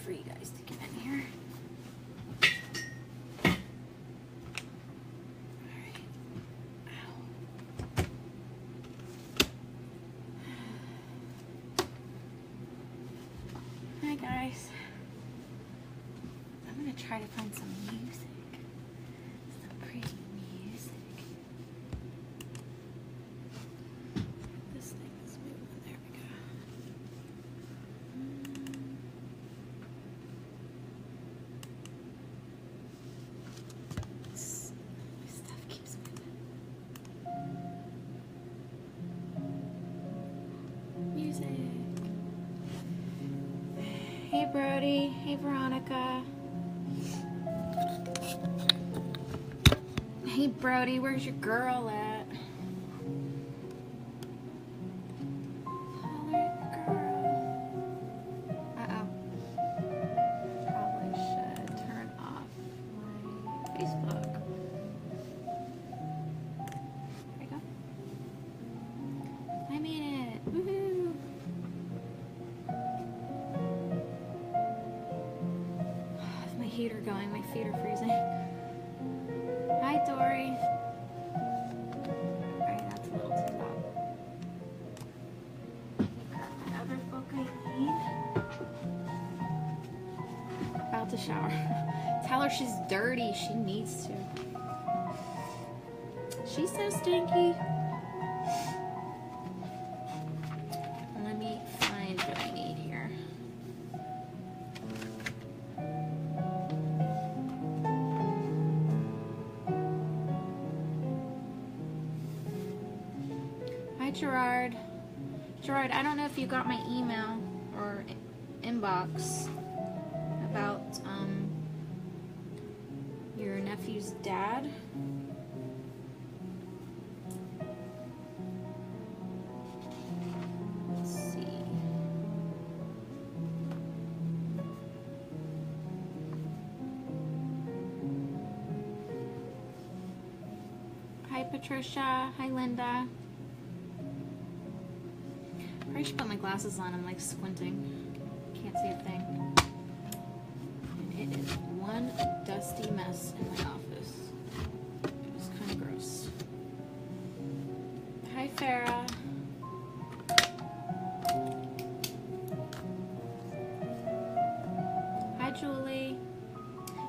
for you guys to get in here. Hi guys. I'm gonna try to find some music. Some pretty music. This thing is moving. There we go. My stuff keeps moving. Music. Hey Brody, hey Veronica. Hey Brody, where's your girl at? Holler at your girl. Uh-oh. Probably should turn off my Facebook. There we go. I made it. Woohoo! With my heater going, my feet are freezing. Hi, Dory. Alright, that's a little too loud. Got my other book I need. About to shower. Tell her she's dirty. She needs to. She's so stinky. Let me find what I need here. Hi, Gerard. Gerard, I don't know if you got my email or inbox about your nephew's dad. Let's see. Hi, Patricia. Hi, Linda. I should put my glasses on. I'm like squinting. Can't see a thing. And it is one dusty mess in my office. It's kind of gross. Hi, Farah. Hi, Julie.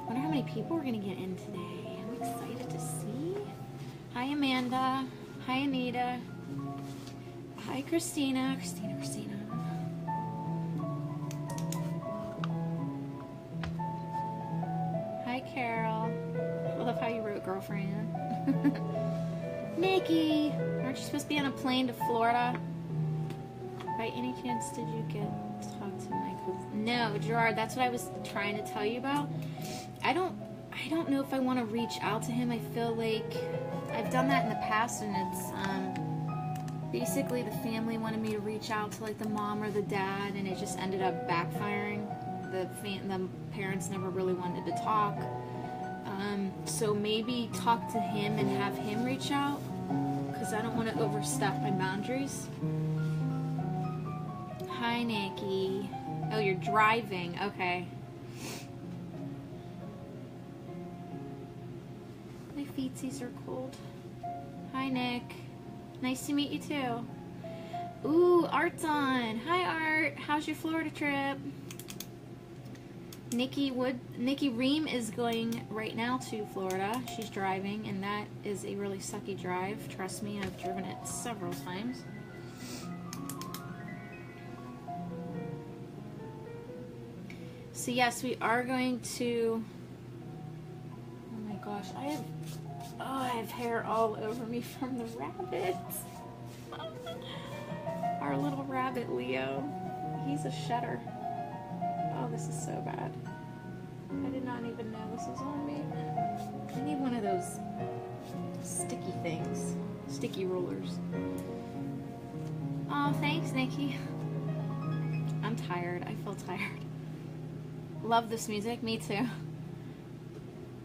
Wonder how many people we're gonna get in today. I'm excited to see. Hi, Amanda. Hi, Anita. Hi, Christina. Christina. Hi, Carol. I love how you wrote girlfriend. Nikki, aren't you supposed to be on a plane to Florida? By any chance, did you get to talk to Michael? No, Gerard, that's what I was trying to tell you about. I don't know if I want to reach out to him. I feel like I've done that in the past, and it's, basically the family wanted me to reach out to like the mom or the dad, and it just ended up backfiring. The parents never really wanted to talk. So maybe talk to him and have him reach out, because I don't want to overstep my boundaries. Hi, Nikki. Oh, you're driving. Okay. My feetsies are cold. Hi, Nick. Nice to meet you too. Ooh, Art's on. Hi, Art. How's your Florida trip? Nikki Ream is going right now to Florida. She's driving, and that is a really sucky drive. Trust me, I've driven it several times. So yes, we are going to. Oh my gosh, I have hair all over me from the rabbits. Our little rabbit, Leo. He's a shedder. Oh, this is so bad. I did not even know this was on me. I need one of those sticky things. Sticky rollers. Oh, thanks, Nikki. I'm tired. I feel tired. Love this music. Me too.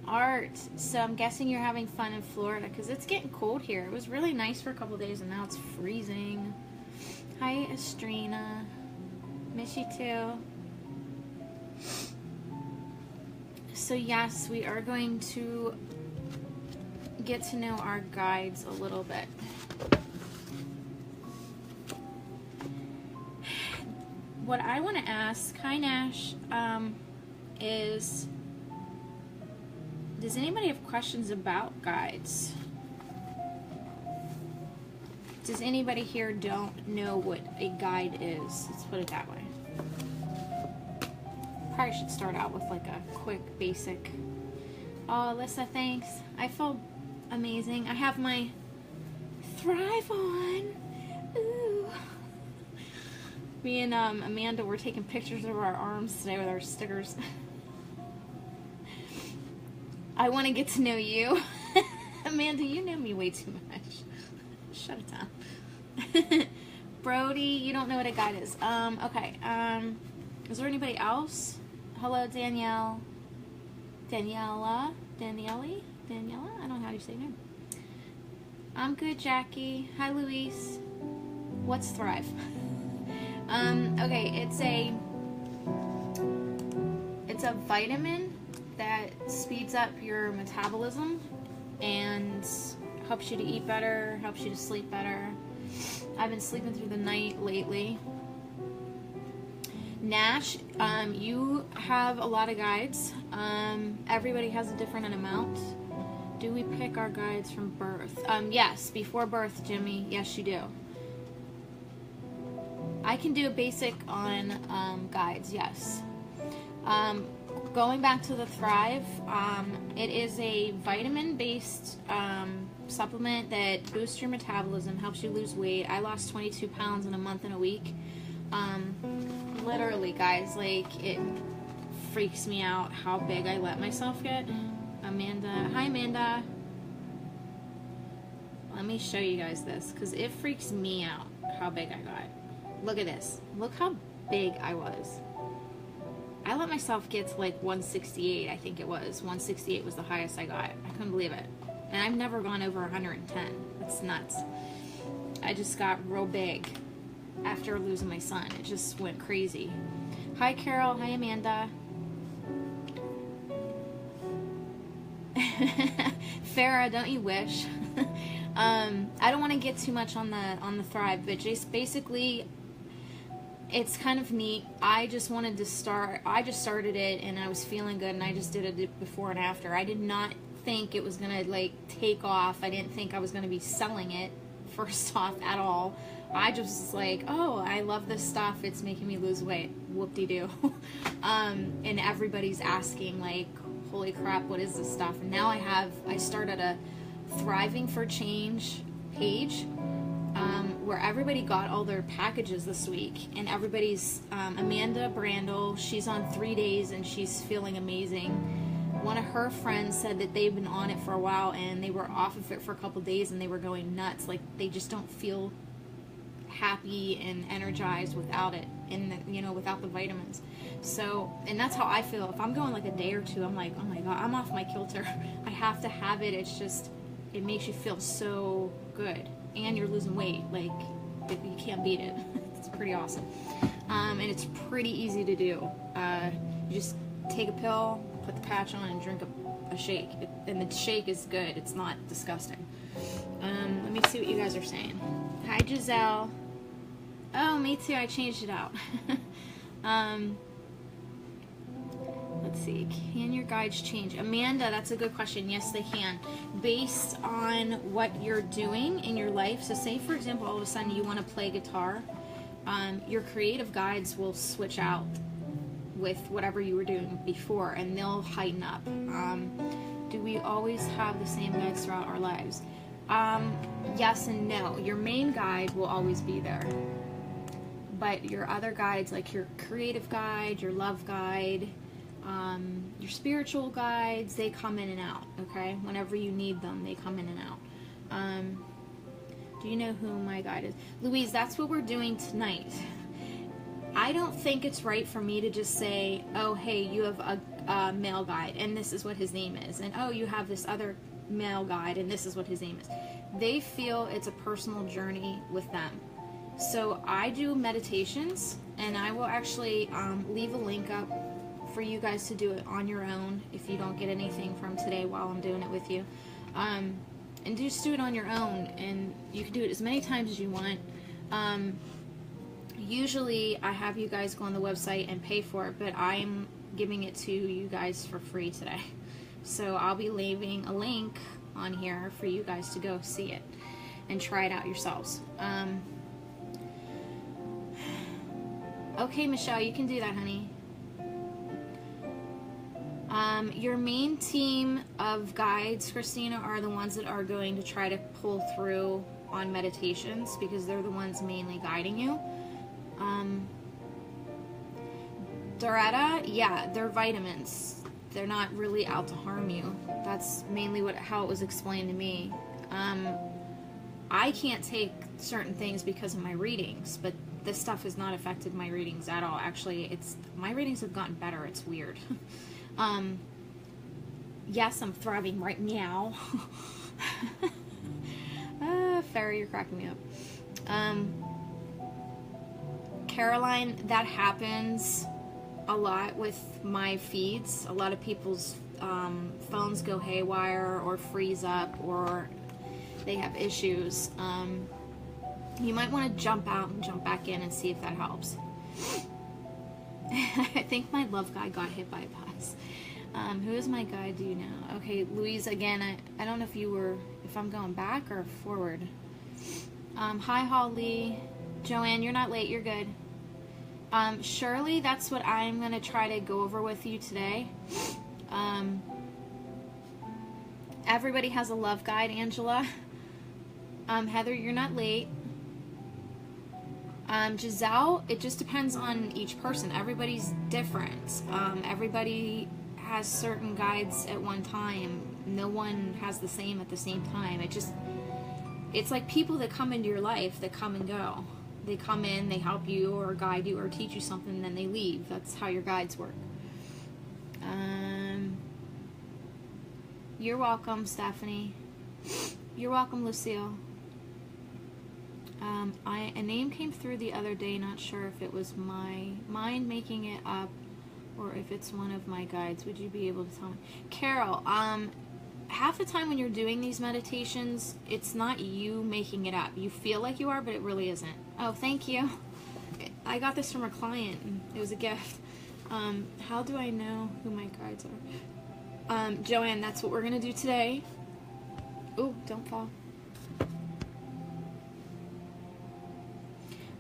Art. So I'm guessing you're having fun in Florida because it's getting cold here. It was really nice for a couple days and now it's freezing. Hi, Estrina. Miss you too. So yes, we are going to get to know our guides a little bit. What I want to ask, hi Nash, is, does anybody have questions about guides? Does anybody here don't know what a guide is? Let's put it that way. Probably should start out with like a quick basic. Oh, Alyssa, thanks. I feel amazing. I have my Thrive on. Ooh. Me and Amanda were taking pictures of our arms today with our stickers. I want to get to know you. Amanda, you know me way too much. Shut it down. Brody, you don't know what a guide is. Okay. Is there anybody else? Hello, Danielle. Daniela? I don't know how you say your name. I'm good, Jackie. Hi, Luis. What's Thrive? Okay, it's a vitamin that speeds up your metabolism and helps you to eat better, helps you to sleep better. I've been sleeping through the night lately. Nash, you have a lot of guides. Everybody has a different amount. Do we pick our guides from birth? Yes, before birth, Jimmy. Yes, you do. I can do a basic on guides, yes. Going back to the Thrive, it is a vitamin-based supplement that boosts your metabolism, helps you lose weight. I lost 22 pounds in a month and a week. Literally, guys, like, it freaks me out how big I let myself get. Amanda, hi Amanda. Let me show you guys this, because it freaks me out how big I got. Look at this. Look how big I was. I let myself get to like 168, I think it was. 168 was the highest I got. I couldn't believe it. And I've never gone over 110. That's nuts. I just got real big after losing my son. It just went crazy. Hi Carol, hi Amanda. Farah, don't you wish? I don't want to get too much on the Thrive, but just basically it's kind of neat. I just wanted to start. I just started it and I was feeling good and I just did it before and after. I did not think it was gonna like take off. I didn't think I was gonna be selling it first off at all. I just was like, oh, I love this stuff. It's making me lose weight. Whoop-de-doo. And everybody's asking like, holy crap, what is this stuff? And now I started a Thriving for Change page where everybody got all their packages this week, and everybody's Amanda Brandel, she's on 3 days and she's feeling amazing. One of her friends said that they've been on it for a while and they were off of it for a couple days and they were going nuts. Like they just don't feel happy and energized without it, and without the vitamins. So, and that's how I feel. If I'm going like a day or two, I'm like, oh my god, I'm off my kilter. I have to have it. It's just, it makes you feel so good, and you're losing weight. Like you can't beat it. It's pretty awesome, and it's pretty easy to do. You just take a pill, put the patch on, and drink a shake. And the shake is good. It's not disgusting. Let me see what you guys are saying. Hi Giselle. Oh, me too. I changed it out. Let's see. Can your guides change? Amanda, that's a good question. Yes, they can. Based on what you're doing in your life. So say, for example, all of a sudden you want to play guitar. Your creative guides will switch out with whatever you were doing before, and they'll heighten up. Do we always have the same guides throughout our lives? Yes and no. Your main guide will always be there. But your other guides, like your creative guide, your love guide, your spiritual guides, they come in and out, okay? Whenever you need them, they come in and out. Do you know who my guide is? Louise, that's what we're doing tonight. I don't think it's right for me to just say, oh, hey, you have a male guide, and this is what his name is. And, oh, you have this other male guide, and this is what his name is. They feel it's a personal journey with them. So I do meditations, and I will actually leave a link up for you guys to do it on your own if you don't get anything from today while I'm doing it with you. And just do it on your own, and you can do it as many times as you want. Usually I have you guys go on the website and pay for it, but I'm giving it to you guys for free today. So I'll be leaving a link on here for you guys to go see it and try it out yourselves. Okay, Michelle, you can do that, honey. Your main team of guides, Christina, are the ones that are going to try to pull through on meditations, because they're the ones mainly guiding you. Doretta, yeah, they're vitamins. They're not really out to harm you. That's mainly how it was explained to me. I can't take certain things because of my readings, but this stuff has not affected my readings at all. Actually, my readings have gotten better. It's weird. Yes, I'm thriving right now. Fairy, you're cracking me up. Caroline, that happens a lot with my feeds. A lot of people's phones go haywire or freeze up, or they have issues. You might want to jump out and jump back in and see if that helps. I think my love guy got hit by a bus. Who is my guy, do you know? Okay, Louise, again, I don't know if I'm going back or forward. Hi, Holly. Joanne, you're not late, you're good. Shirley, that's what I'm going to try to go over with you today. Everybody has a love guide, Angela. Heather, you're not late. Giselle, it just depends on each person. Everybody's different. Everybody has certain guides at one time. No one has the same at the same time. It's like people that come into your life that come and go. They come in, they help you or guide you or teach you something, and then they leave. That's how your guides work. You're welcome, Stephanie. You're welcome, Lucille. A name came through the other day, not sure if it was my mind making it up or if it's one of my guides. Would you be able to tell me? Carol, half the time when you're doing these meditations, it's not you making it up. You feel like you are, but it really isn't. Oh, thank you. I got this from a client, and it was a gift. How do I know who my guides are? Joanne, that's what we're going to do today. Ooh, don't fall.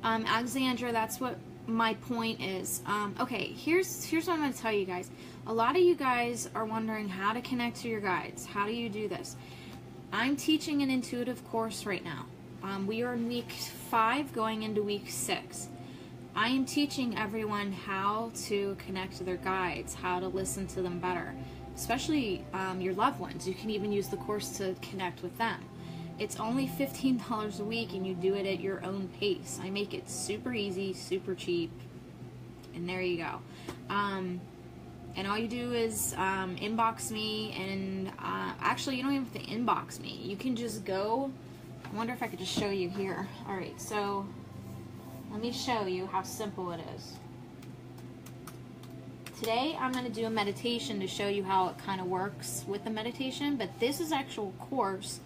Alexandra, that's what my point is. Okay, here's what I'm going to tell you guys. A lot of you guys are wondering how to connect to your guides. How do you do this? I'm teaching an intuitive course right now. We are in week 5 going into week 6. I am teaching everyone how to connect to their guides, how to listen to them better, especially your loved ones. You can even use the course to connect with them. It's only $15 a week, and you do it at your own pace. I make it super easy, super cheap, and there you go. And all you do is inbox me, and actually you don't even have to inbox me. You can just go. I wonder if I could just show you here. All right, so let me show you how simple it is. Today I'm going to do a meditation to show you how it kind of works with the meditation, but this is actual course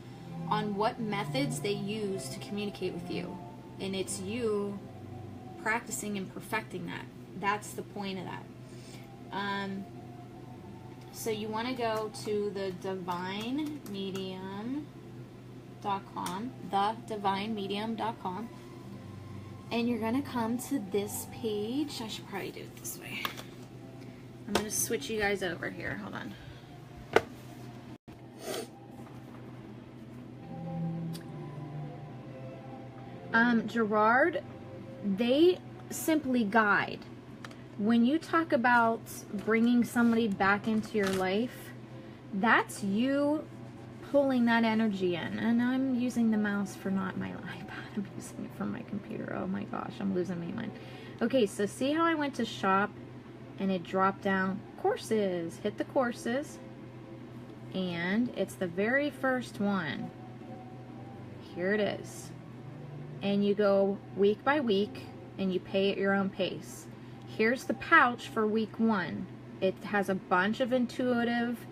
on what methods they use to communicate with you, and it's you practicing and perfecting that. That's the point of that. So you want to go to the divinemedium.com, thedivinemedium.com, and you're going to come to this page. I should probably do it this way. I'm going to switch you guys over here. Hold on. Gerard, they simply guide. When you talk about bringing somebody back into your life, that's you pulling that energy in. And I'm using the mouse for not my iPad. I'm using it for my computer. Oh my gosh, I'm losing my mind. Okay, so see how I went to shop and it dropped down courses. Hit the courses. And it's the very first one. Here it is. And you go week by week and you pay at your own pace. Here's the pouch for week 1. It has a bunch of intuitive,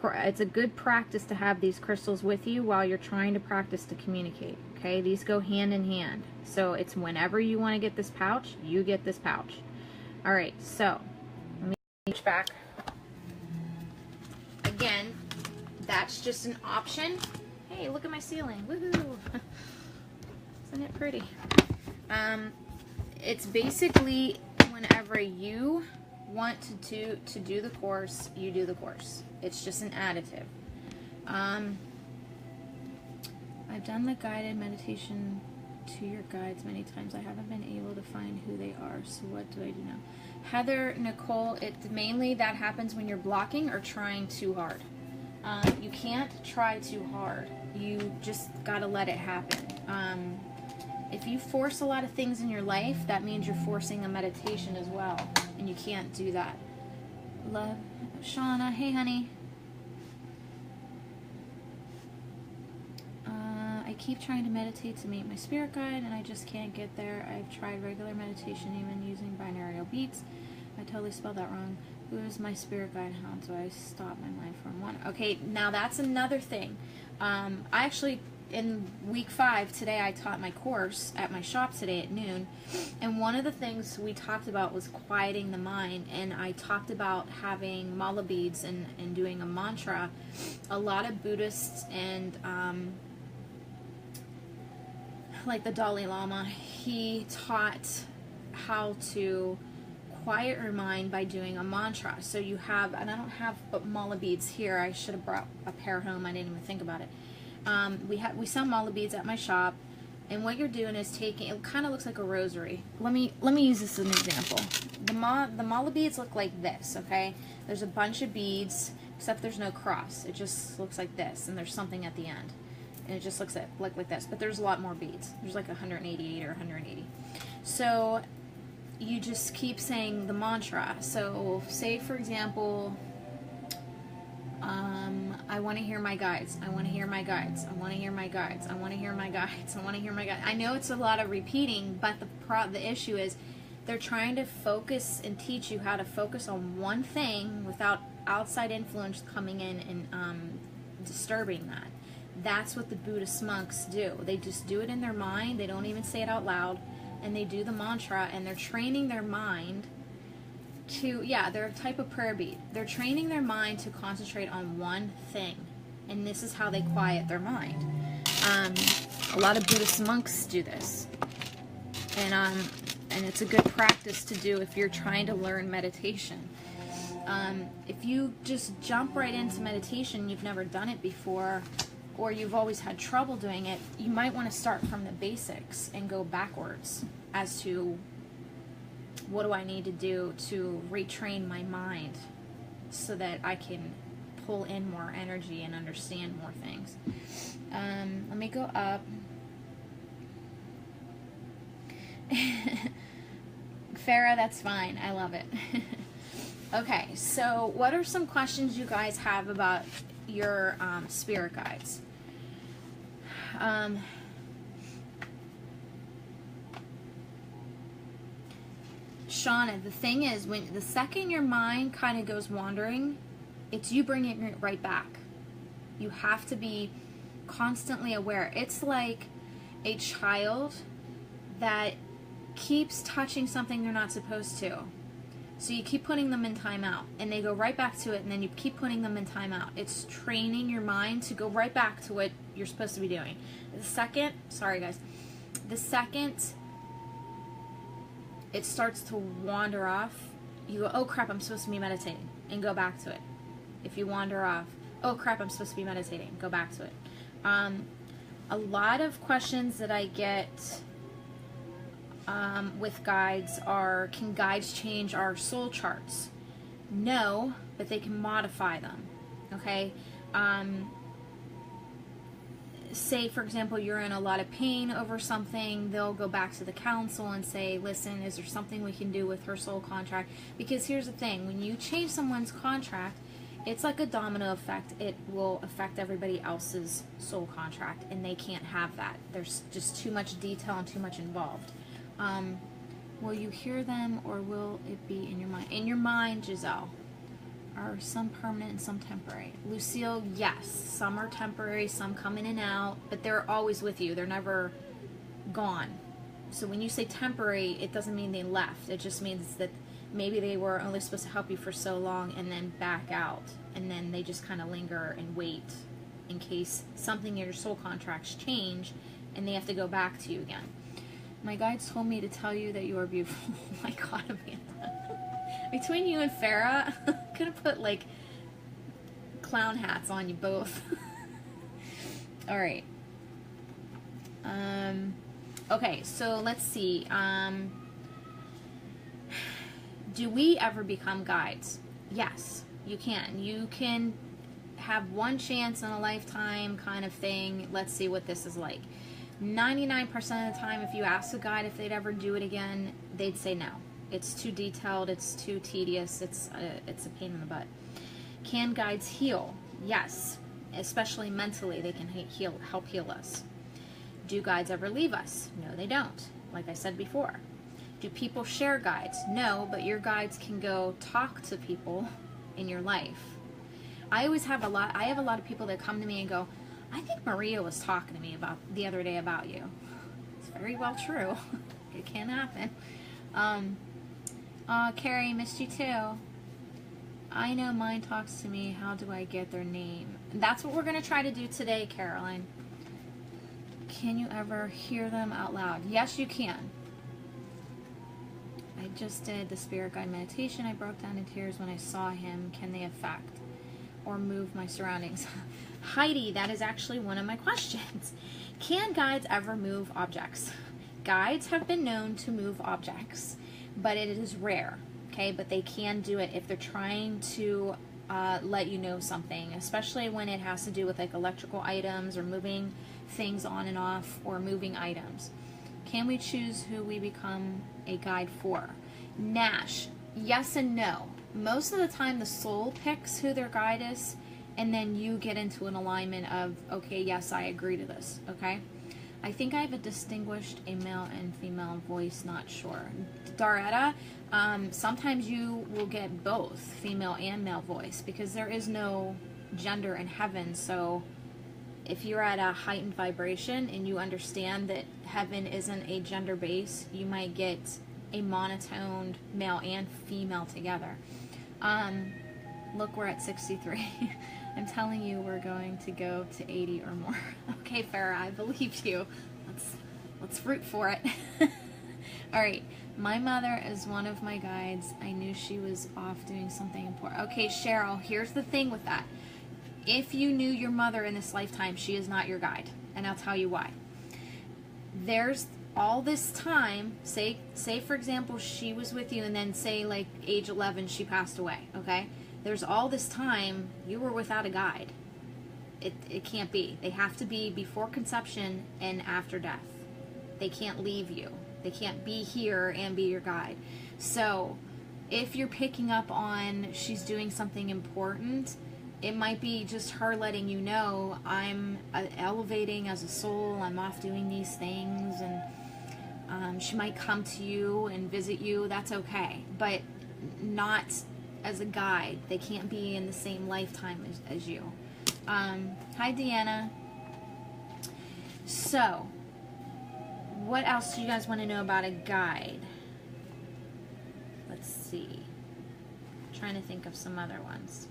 it's a good practice to have these crystals with you while you're trying to practice to communicate. Okay, these go hand in hand. So it's whenever you want to get this pouch, you get this pouch. All right, so let me reach back. Again, that's just an option. Hey, look at my ceiling. Woohoo! Isn't it pretty? It's basically whenever you want to do the course, you do the course. It's just an additive. I've done the guided meditation to your guides many times. I haven't been able to find who they are, so what do I do now? Heather, Nicole, it mainly that happens when you're blocking or trying too hard. You can't try too hard. You just gotta let it happen. If you force a lot of things in your life, that means you're forcing a meditation as well, and you can't do that. Love, Shauna, hey honey. I keep trying to meditate to meet my spirit guide, and I just can't get there. I've tried regular meditation, even using binaural beats. I totally spelled that wrong. Who is my spirit guide? How do I stop my mind from wandering? Okay, now that's another thing. I actually, in week 5 today, I taught my course at my shop today at noon, and one of the things we talked about was quieting the mind, and I talked about having mala beads and doing a mantra. A lot of Buddhists and like the Dalai Lama, he taught how to quiet your mind by doing a mantra. So you have, and I don't have but mala beads here. I should have brought a pair home. I didn't even think about it. We sell mala beads at my shop, and what you're doing is taking, it kind of looks like a rosary. Let me use this as an example. The mala beads look like this, okay? There's a bunch of beads, except there's no cross. It just looks like this, and there's something at the end. And it just looks like this, but there's a lot more beads. There's like 188 or 180. So you just keep saying the mantra. So say, for example, I want to hear my guides. I want to hear my guides. I want to hear my guides. I want to hear my guides. I want to hear my guides. I know it's a lot of repeating, but the issue is they're trying to focus and teach you how to focus on one thing without outside influence coming in and disturbing that. That's what the Buddhist monks do. They just do it in their mind. They don't even say it out loud. And they do the mantra, and they're training their mind to, yeah, they're a type of prayer bead. They're training their mind to concentrate on one thing. And this is how they quiet their mind. A lot of Buddhist monks do this. And it's a good practice to do if you're trying to learn meditation. If you just jump right into meditation, you've never done it before, or you've always had trouble doing it, you might want to start from the basics and go backwards as to what do I need to do to retrain my mind so that I can pull in more energy and understand more things. Let me go up. Farah, that's fine. I love it. Okay, so what are some questions you guys have about your spirit guides? Shauna, the thing is, when the second your mind kind of goes wandering, it's you bringing it right back. You have to be constantly aware. It's like a child that keeps touching something they're not supposed to. So you keep putting them in timeout, and they go right back to it, and then you keep putting them in timeout. It's training your mind to go right back to what you're supposed to be doing. The second, sorry guys, the second it starts to wander off, you go, oh crap, I'm supposed to be meditating, and go back to it. If you wander off, oh crap, I'm supposed to be meditating, go back to it. A lot of questions that I get with guides are, can guides change our soul charts? No, but they can modify them, okay? Say, for example, you're in a lot of pain over something, they'll go back to the council and say, listen, is there something we can do with her soul contract? Because here's the thing, when you change someone's contract, it's like a domino effect. It will affect everybody else's soul contract, and they can't have that. There's just too much detail and too much involved. Will you hear them, or will it be in your mind? In your mind, Giselle. Are some permanent and some temporary? Lucille, yes. Some are temporary, some come in and out, but they're always with you. They're never gone. So when you say temporary, it doesn't mean they left. It just means that maybe they were only supposed to help you for so long and then back out. And then they just kind of linger and wait in case something in your soul contracts change and they have to go back to you again. My guides told me to tell you that you are beautiful. Oh my God, Amanda. Between you and Farah, I'm gonna put like clown hats on you both. All right. Okay, so let's see. Do we ever become guides? Yes, you can. You can have one chance in a lifetime kind of thing. Let's see what this is like. 99% of the time, if you ask a guide if they'd ever do it again, they'd say no. It's too detailed, it's too tedious, it's a pain in the butt. Can guides heal? Yes, especially mentally, they can help heal us. Do guides ever leave us? No, they don't, like I said before. Do people share guides? No, but your guides can go talk to people in your life. I have a lot of people that come to me and go, I think Maria was talking to me about the other day about you. It's very well true. It can happen. Carrie, missed you too. I know mine talks to me. How do I get their name? And that's what we're going to try to do today, Caroline. Can you ever hear them out loud? Yes, you can. I just did the spirit guide meditation. I broke down in tears when I saw him. Can they affect or move my surroundings? Heidi, that is actually one of my questions. Can guides ever move objects? Guides have been known to move objects, but it is rare, okay? But they can do it if they're trying to let you know something, especially when it has to do with like electrical items or moving things on and off or moving items. Can we choose who we become a guide for? Nash, yes and no. Most of the time the soul picks who their guide is, and then you get into an alignment of, okay, yes, I agree to this, okay? I think I have a distinguished a male and female voice, not sure. Daretta, sometimes you will get both female and male voice because there is no gender in heaven. So if you're at a heightened vibration and you understand that heaven isn't a gender base, you might get a monotoned male and female together. Look, we're at 63. I'm telling you, we're going to go to 80 or more. Okay, Farah, I believe you. Let's root for it. All right, my mother is one of my guides. I knew she was off doing something important. Okay, Cheryl, here's the thing with that. If you knew your mother in this lifetime, she is not your guide, and I'll tell you why. There's all this time, say for example, she was with you, and then say like age 11, she passed away, okay? There's all this time you were without a guide. It can't be. They have to be before conception and after death. They can't leave you. They can't be here and be your guide. So if you're picking up on she's doing something important, it might be just her letting you know, I'm elevating as a soul, I'm off doing these things, and she might come to you and visit you. That's okay, but not as a guide. They can't be in the same lifetime as you. Hi, Deanna. So, what else do you guys want to know about a guide? Let's see. I'm trying to think of some other ones.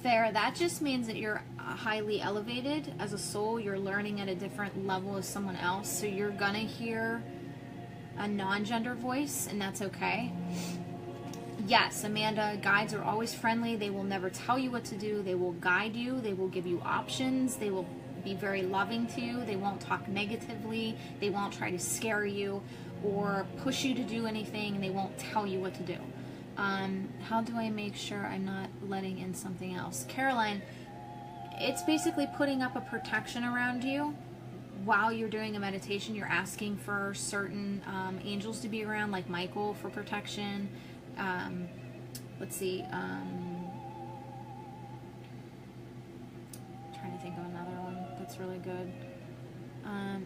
Fair, that just means that you're highly elevated as a soul. You're learning at a different level as someone else, so you're gonna hear a non-gender voice, and that's okay. Yes, Amanda, guides are always friendly. They will never tell you what to do. They will guide you. They will give you options. They will be very loving to you. They won't talk negatively. They won't try to scare you or push you to do anything. They won't tell you what to do. How do I make sure I'm not letting in something else? Caroline, it's basically putting up a protection around you while you're doing a meditation. You're asking for certain angels to be around, like Michael for protection. Let's see. Trying to think of another That's really good.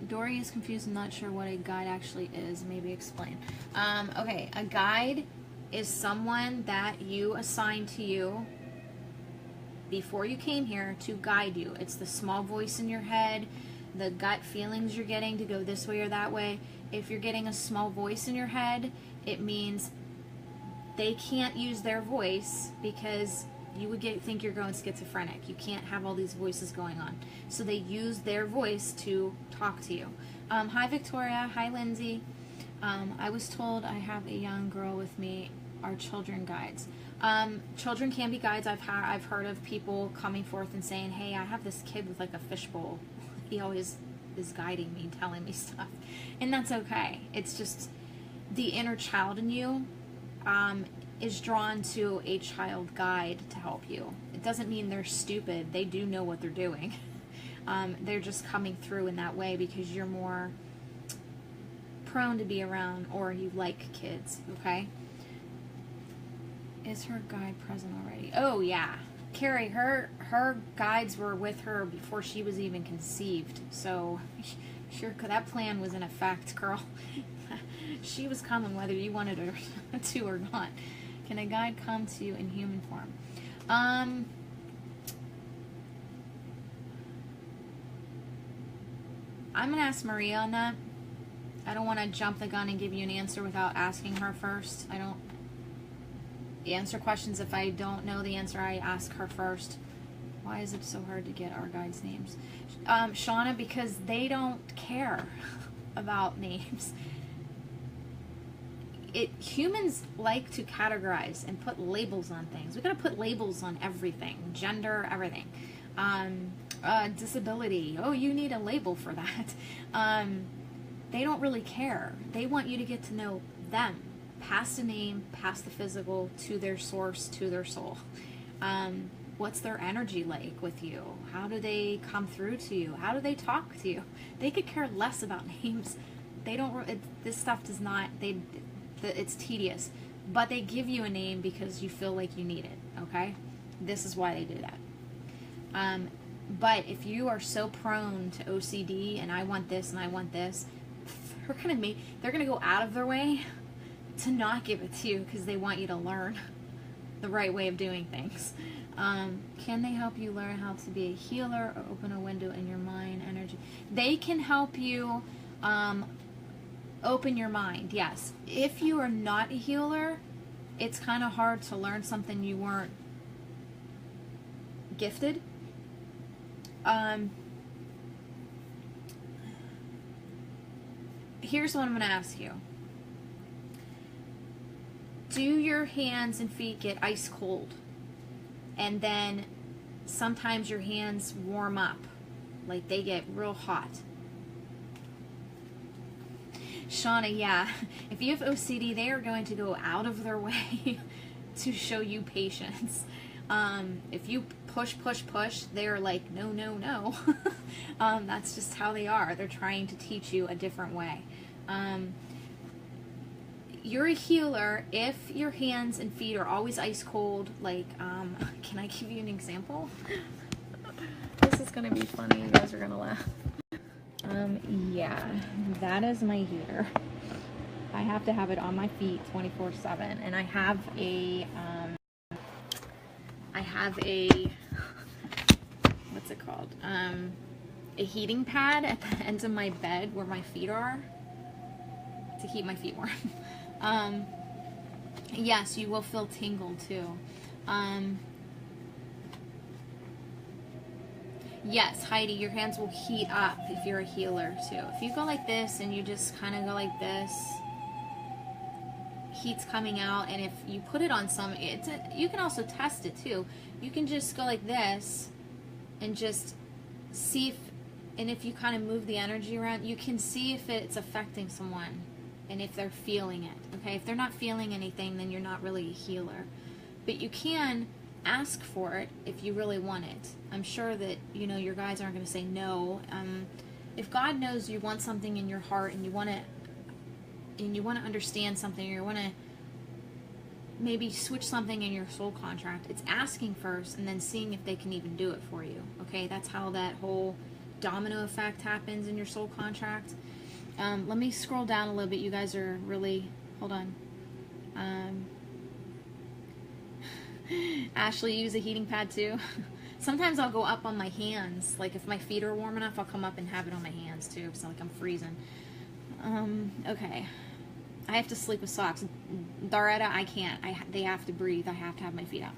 Dory is confused and not sure what a guide actually is. Maybe explain. Okay, a guide is someone that you assign to you before you came here to guide you. It's the small voice in your head, the gut feelings you're getting to go this way or that way. If you're getting a small voice in your head, it means they can't use their voice because you would think you're going schizophrenic. You can't have all these voices going on. So they use their voice to talk to you. Hi, Victoria. Hi, Lindsay. I was told I have a young girl with me. Are children guides? Children can be guides. I've heard of people coming forth and saying, hey, I have this kid with like a fishbowl. He always is guiding me, telling me stuff. And that's okay. It's just the inner child in you is drawn to a child guide to help you. It doesn't mean they're stupid. They do know what they're doing. They're just coming through in that way because you're more prone to be around or you like kids, okay? Is her guide present already? Oh, yeah. Carrie, her guides were with her before she was even conceived. So, sure, that plan was in effect, girl. She was coming whether you wanted her to or not. Can a guide come to you in human form? I'm going to ask Maria on that. I don't want to jump the gun and give you an answer without asking her first. I don't answer questions if I don't know the answer. I ask her first. Why is it so hard to get our guides' names? Shauna, because they don't care about names. Humans like to categorize and put labels on things. We gotta put labels on everything. Gender, everything. Disability. Oh, you need a label for that. They don't really care. They want you to get to know them. Past the name, past the physical, to their source, to their soul. What's their energy like with you? How do they come through to you? How do they talk to you? They could care less about names. They don't. This stuff does not. It's tedious, but they give you a name because you feel like you need it. Okay, this is why they do that. But if you are so prone to OCD and I want this and I want this, they're gonna go out of their way to not give it to you because they want you to learn the right way of doing things. Can they help you learn how to be a healer or open a window in your mind energy? They can help you open your mind, yes. If you are not a healer, it's kind of hard to learn something you weren't gifted. Here's what I'm going to ask you. Do your hands and feet get ice cold? And then sometimes your hands warm up, like they get real hot. Shauna, yeah. If you have OCD, they are going to go out of their way to show you patience. If you push, they're like, no, no, no. That's just how they are. They're trying to teach you a different way. You're a healer if your hands and feet are always ice cold. Like, can I give you an example? This is going to be funny. You guys are going to laugh. Yeah, that is my heater. I have to have it on my feet 24/7, and I have a, what's it called? A heating pad at the ends of my bed where my feet are to keep my feet warm. Yes, you will feel tingled too. Yes, Heidi, your hands will heat up if you're a healer too. If you go like this and you just kind of go like this, heat's coming out. And if you put it on you can also test it too. You can just go like this and just see if you kind of move the energy around, you can see if it's affecting someone and if they're feeling it. Okay, if they're not feeling anything, then you're not really a healer. But you can ask for it if you really want it. I'm sure that, your guides aren't going to say no. If God knows you want something in your heart and you want to understand something, or you want to maybe switch something in your soul contract, it's asking first and then seeing if they can even do it for you. Okay, that's how that whole domino effect happens in your soul contract. Let me scroll down a little bit. You guys are really, hold on. Ashley, use a heating pad too. Sometimes I'll go up on my hands. Like if my feet are warm enough, I'll come up and have it on my hands too. It's not like I'm freezing. Okay. I have to sleep with socks. Daretta, I can't. They have to breathe. I have to have my feet out.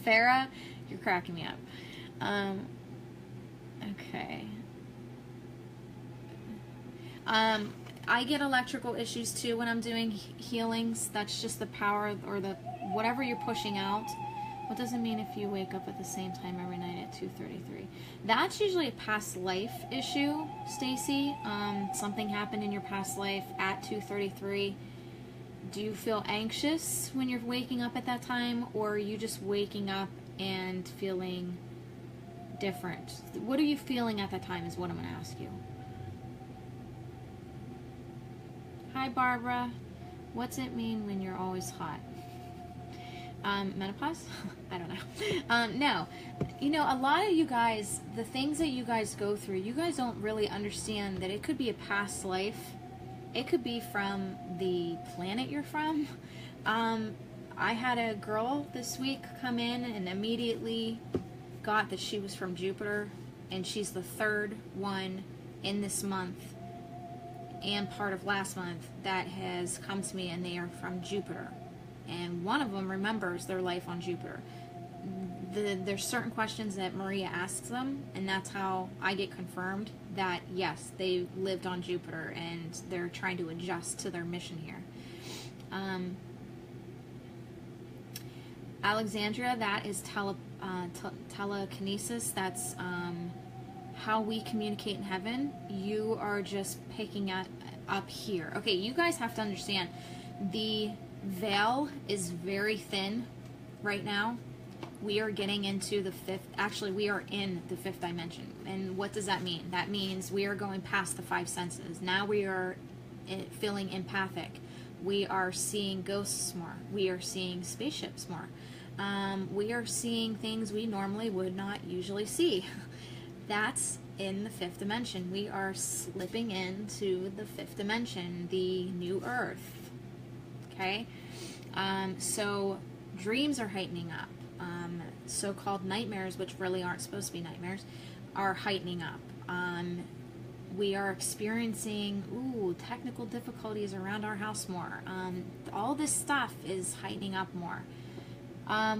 Farah, you're cracking me up. Okay. I get electrical issues too when I'm doing healings. That's just the power or the whatever you're pushing out. What does it mean if you wake up at the same time every night at 2:33? That's usually a past life issue, Stacy. Something happened in your past life at 2:33. Do you feel anxious when you're waking up at that time, or are you just waking up and feeling different? What are you feeling at that time is what I'm going to ask you. Hi, Barbara. What's it mean when you're always hot? Menopause? I don't know. No. You know, a lot of you guys, the things that you guys go through, you guys don't really understand that it could be a past life. It could be from the planet you're from. I had a girl this week come in and immediately got that she was from Jupiter, and she's the third one in this month and part of last month that has come to me, and they are from Jupiter. And one of them remembers their life on Jupiter. There's certain questions that Maria asks them, and that's how I get confirmed that, yes, they lived on Jupiter, and they're trying to adjust to their mission here. Alexandria, that is telekinesis. That's how we communicate in heaven. You are just picking it up here. Okay, you guys have to understand, the veil is very thin right now. We are getting into the fifth, actually we are in the fifth dimension. And what does that mean? That means we are going past the five senses. Now we are feeling empathic. We are seeing ghosts more. We are seeing spaceships more. We are seeing things we normally would not usually see. That's in the fifth dimension. We are slipping into the fifth dimension, the new earth. Okay? So dreams are heightening up. So-called nightmares, which really aren't supposed to be nightmares, are heightening up. We are experiencing technical difficulties around our house more. All this stuff is heightening up more.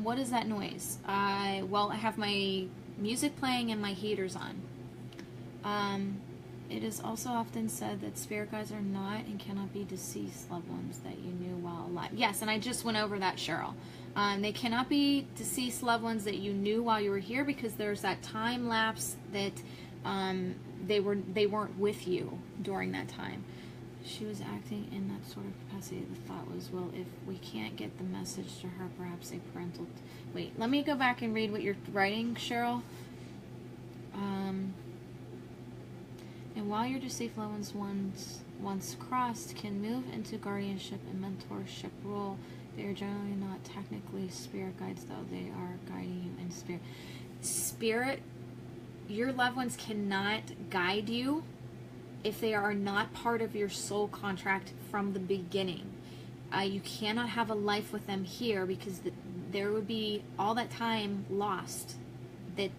What is that noise? Well, I have my music playing and my heaters on. It is also often said that spirit guides are not and cannot be deceased loved ones that you knew while alive. Yes, and I just went over that, Cheryl. They cannot be deceased loved ones that you knew while you were here, because there's that time lapse that they weren't with you during that time. She was acting in that sort of capacity. The thought was, well, if we can't get the message to her, perhaps a parental... Wait, let me go back and read what you're writing, Cheryl. And while your deceased loved ones once crossed can move into guardianship and mentorship role, they are generally not technically spirit guides, though. They are guiding you in spirit. Spirit, your loved ones cannot guide you if they are not part of your soul contract from the beginning. You cannot have a life with them here, because there would be all that time lost that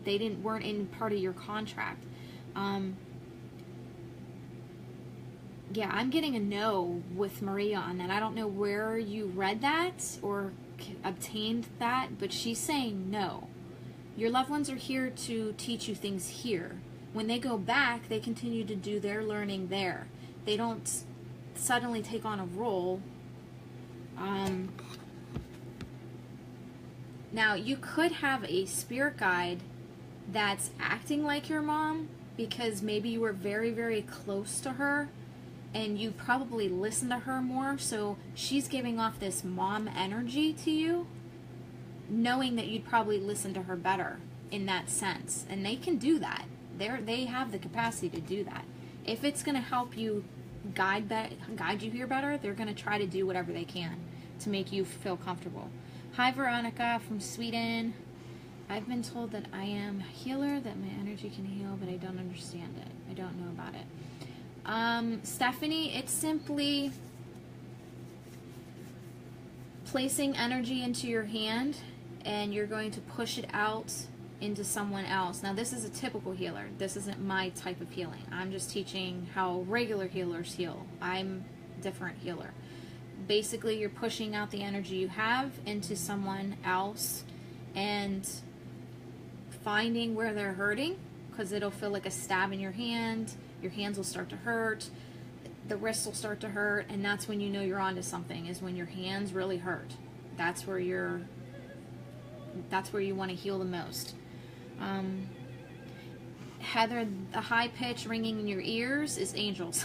they weren't in part of your contract. Yeah, I'm getting a no with Maria on that. I don't know where you read that or obtained that, but she's saying no. Your loved ones are here to teach you things here. When they go back, they continue to do their learning there. They don't suddenly take on a role. Now, you could have a spirit guide that's acting like your mom, because maybe you were very, very close to her, and you probably listen to her more, so she's giving off this mom energy to you, knowing that you'd probably listen to her better in that sense. And they can do that. They have the capacity to do that. If it's going to help you guide you here better, they're going to try to do whatever they can to make you feel comfortable. Hi, Veronica from Sweden. I've been told that I am a healer, that my energy can heal, but I don't understand it. I don't know about it. Stephanie, it's simply placing energy into your hand, and you're going to push it out into someone else. Now, this is a typical healer. This isn't my type of healing. I'm just teaching how regular healers heal. I'm a different healer. Basically, you're pushing out the energy you have into someone else and finding where they're hurting, because it'll feel like a stab in your hand. Your hands will start to hurt. The wrists will start to hurt, and that's when you know you're onto something, is when your hands really hurt. That's where you want to heal the most. Heather, the high pitch ringing in your ears is angels.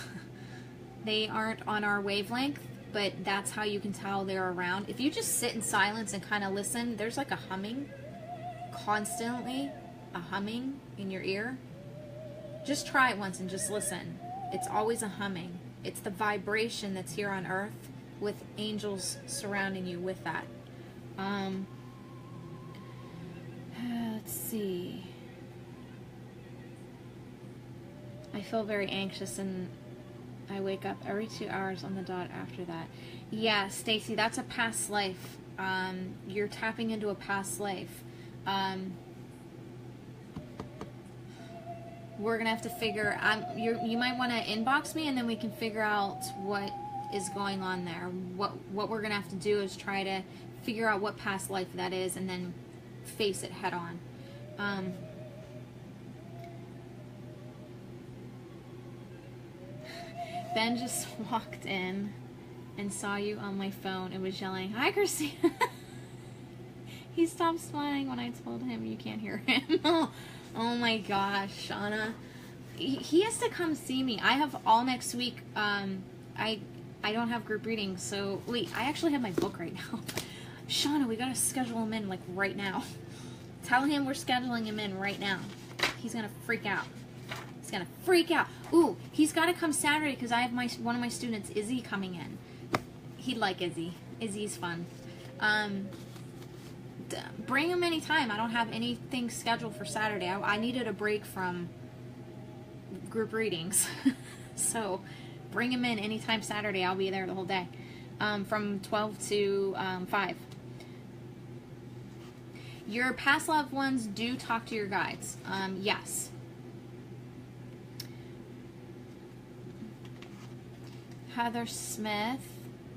They aren't on our wavelength, but that's how you can tell they're around. If you just sit in silence and kind of listen, there's like a humming, constantly a humming in your ear. Just try it once and just listen. It's always a humming. It's the vibration that's here on earth with angels surrounding you with that. Let's see. I feel very anxious and I wake up every 2 hours on the dot after that. Yeah, Stacy, that's a past life. You're tapping into a past life. We're gonna have to figure. You might want to inbox me, and then we can figure out what is going on there. What we're gonna have to do is try to figure out what past life that is, and then face it head on. Ben just walked in and saw you on my phone and was yelling, "Hi, Christina." He stopped smiling when I told him you can't hear him. Oh my gosh, Shauna. He has to come see me. I have all next week. I don't have group readings, so wait, I actually have my book right now. Shauna, we gotta schedule him in like right now. Tell him we're scheduling him in right now. He's gonna freak out. He's gonna freak out. Ooh, he's gotta come Saturday because I have one of my students, Izzy, coming in. He'd like Izzy. Izzy's fun. Bring him anytime. I don't have anything scheduled for Saturday. I needed a break from group readings. So bring him in anytime Saturday. I'll be there the whole day. From 12 to 5. Your past loved ones do talk to your guides. Yes. Heather Smith.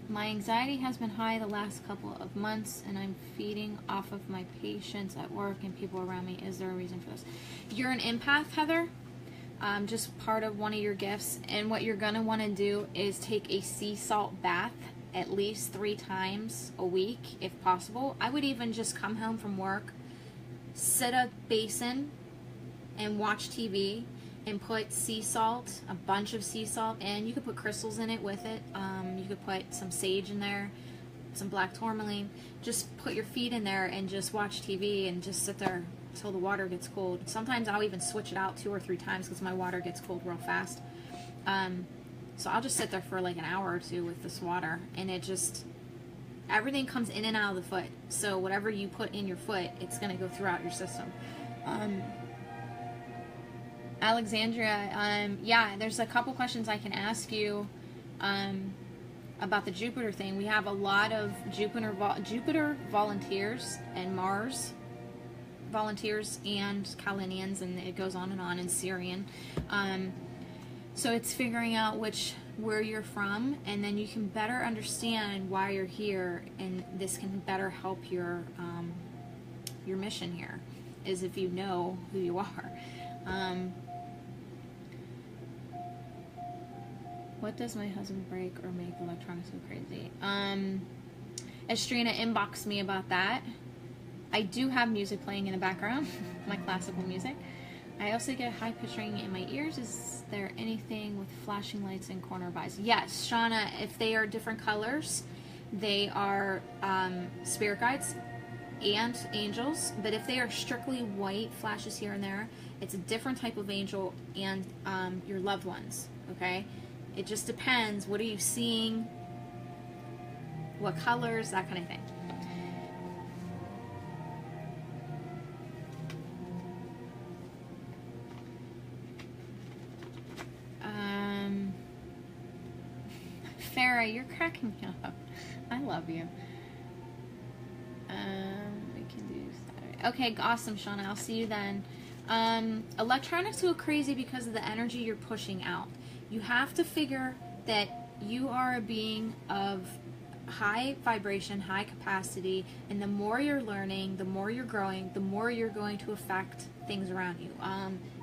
My anxiety has been high the last couple of months, and I'm feeding off of my patients at work and people around me. Is there a reason for this? You're an empath, Heather. Just part of one of your gifts. And what you're going to want to do is take a sea salt bath at least 3 times a week, if possible. I would even just come home from work, sit a basin, and watch TV. And put sea salt, a bunch of sea salt, and you could put crystals in it with it. You could put some sage in there, some black tourmaline. Just put your feet in there and just watch TV and just sit there until the water gets cold. Sometimes I'll even switch it out 2 or 3 times because my water gets cold real fast. So I'll just sit there for like an hour or 2 with this water, and it just, everything comes in and out of the foot. So whatever you put in your foot, it's going to go throughout your system. Alexandria, yeah, there's a couple questions I can ask you about the Jupiter thing. We have a lot of Jupiter volunteers and Mars volunteers and Kalinians, and it goes on, and Syrian. So it's figuring out where you're from, and then you can better understand why you're here, and this can better help your mission here, is if you know who you are. What does my husband break or make electronics go crazy? Estrina inboxed me about that. I do have music playing in the background, my classical music. I also get high pitch ringing in my ears. Is there anything with flashing lights and corner of eyes? Yes, Shauna, if they are different colors, they are spirit guides and angels. But if they are strictly white, flashes here and there, it's a different type of angel and your loved ones, okay? It just depends. What are you seeing? what colors, that kind of thing. Farah, you're cracking me up. I love you. We can do Saturday. Okay, awesome, Shauna. I'll see you then. Electronics go crazy because of the energy you're pushing out. You have to figure that you are a being of high vibration, high capacity, and the more you're learning, the more you're growing, the more you're going to affect things around you.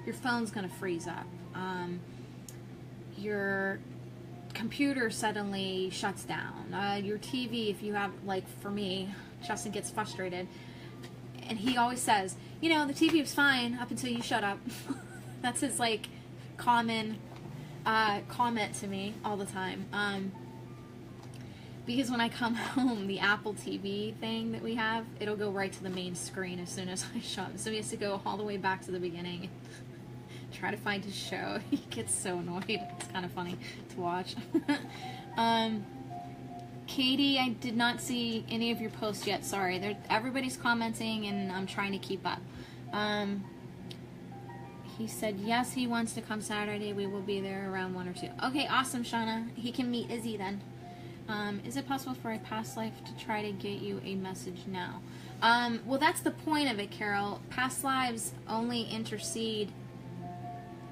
Your phone's going to freeze up. Your computer suddenly shuts down. Your TV, if you have, like for me, Justin gets frustrated, and he always says, you know, the TV was fine up until you shut up. That's his, like, common comment to me all the time. Because when I come home, the Apple TV thing that we have, it'll go right to the main screen as soon as I shut up. So he has to go all the way back to the beginning, try to find his show. He gets so annoyed. It's kind of funny to watch. Katie, I did not see any of your posts yet. Sorry. Everybody's commenting, and I'm trying to keep up. He said, yes, he wants to come Saturday. We will be there around 1 or 2. Okay, awesome, Shauna. He can meet Izzy then. Is it possible for a past life to try to get you a message now? Well, that's the point of it, Carol. Past lives only intercede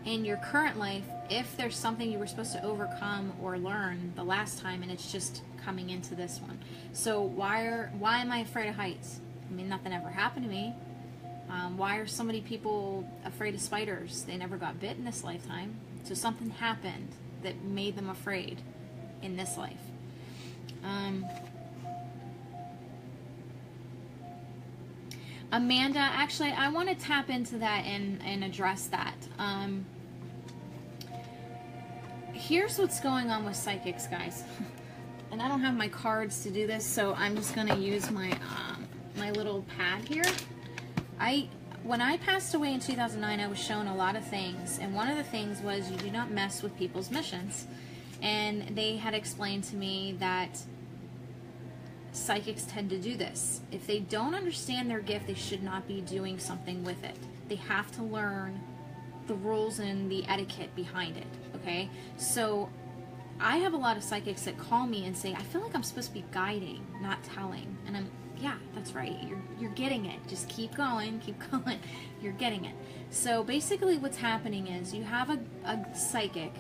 in your current life if there's something you were supposed to overcome or learn the last time, and it's just coming into this one. So why am I afraid of heights? I mean, nothing ever happened to me. Why are so many people afraid of spiders? They never got bit in this lifetime. So something happened that made them afraid in this life. Amanda, actually, I want to tap into that and address that. Here's what's going on with psychics, guys. And I don't have my cards to do this, so I'm just going to use my my little pad here. When I passed away in 2009, I was shown a lot of things, and one of the things was you do not mess with people's missions. And they had explained to me that psychics tend to do this. If they don't understand their gift, they should not be doing something with it. They have to learn the rules and the etiquette behind it, okay? So I have a lot of psychics that call me and say, I feel like I'm supposed to be guiding, not telling. And I'm, yeah, that's right. You're getting it. Just keep going, keep going. You're getting it. So basically what's happening is you have a psychic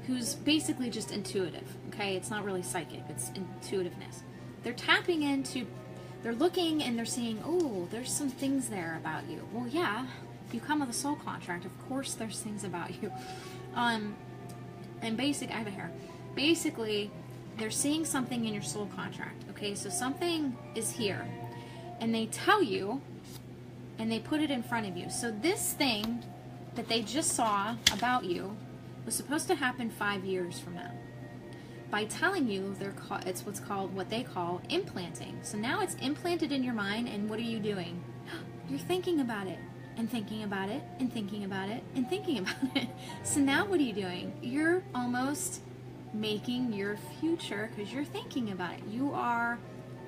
who's basically just intuitive, okay? It's not really psychic, it's intuitiveness. They're tapping into, they're looking and they're seeing, oh, there's some things there about you. Well, yeah, you come with a soul contract, of course there's things about you. And I have a hair. Basically, they're seeing something in your soul contract, okay? So something is here, and they tell you, and they put it in front of you. So this thing that they just saw about you was supposed to happen 5 years from now. By telling you, it's what they call implanting. So now it's implanted in your mind, and what are you doing? You're thinking about it, and thinking about it, and thinking about it, and thinking about it. So now what are you doing? You're almost making your future because you're thinking about it. You are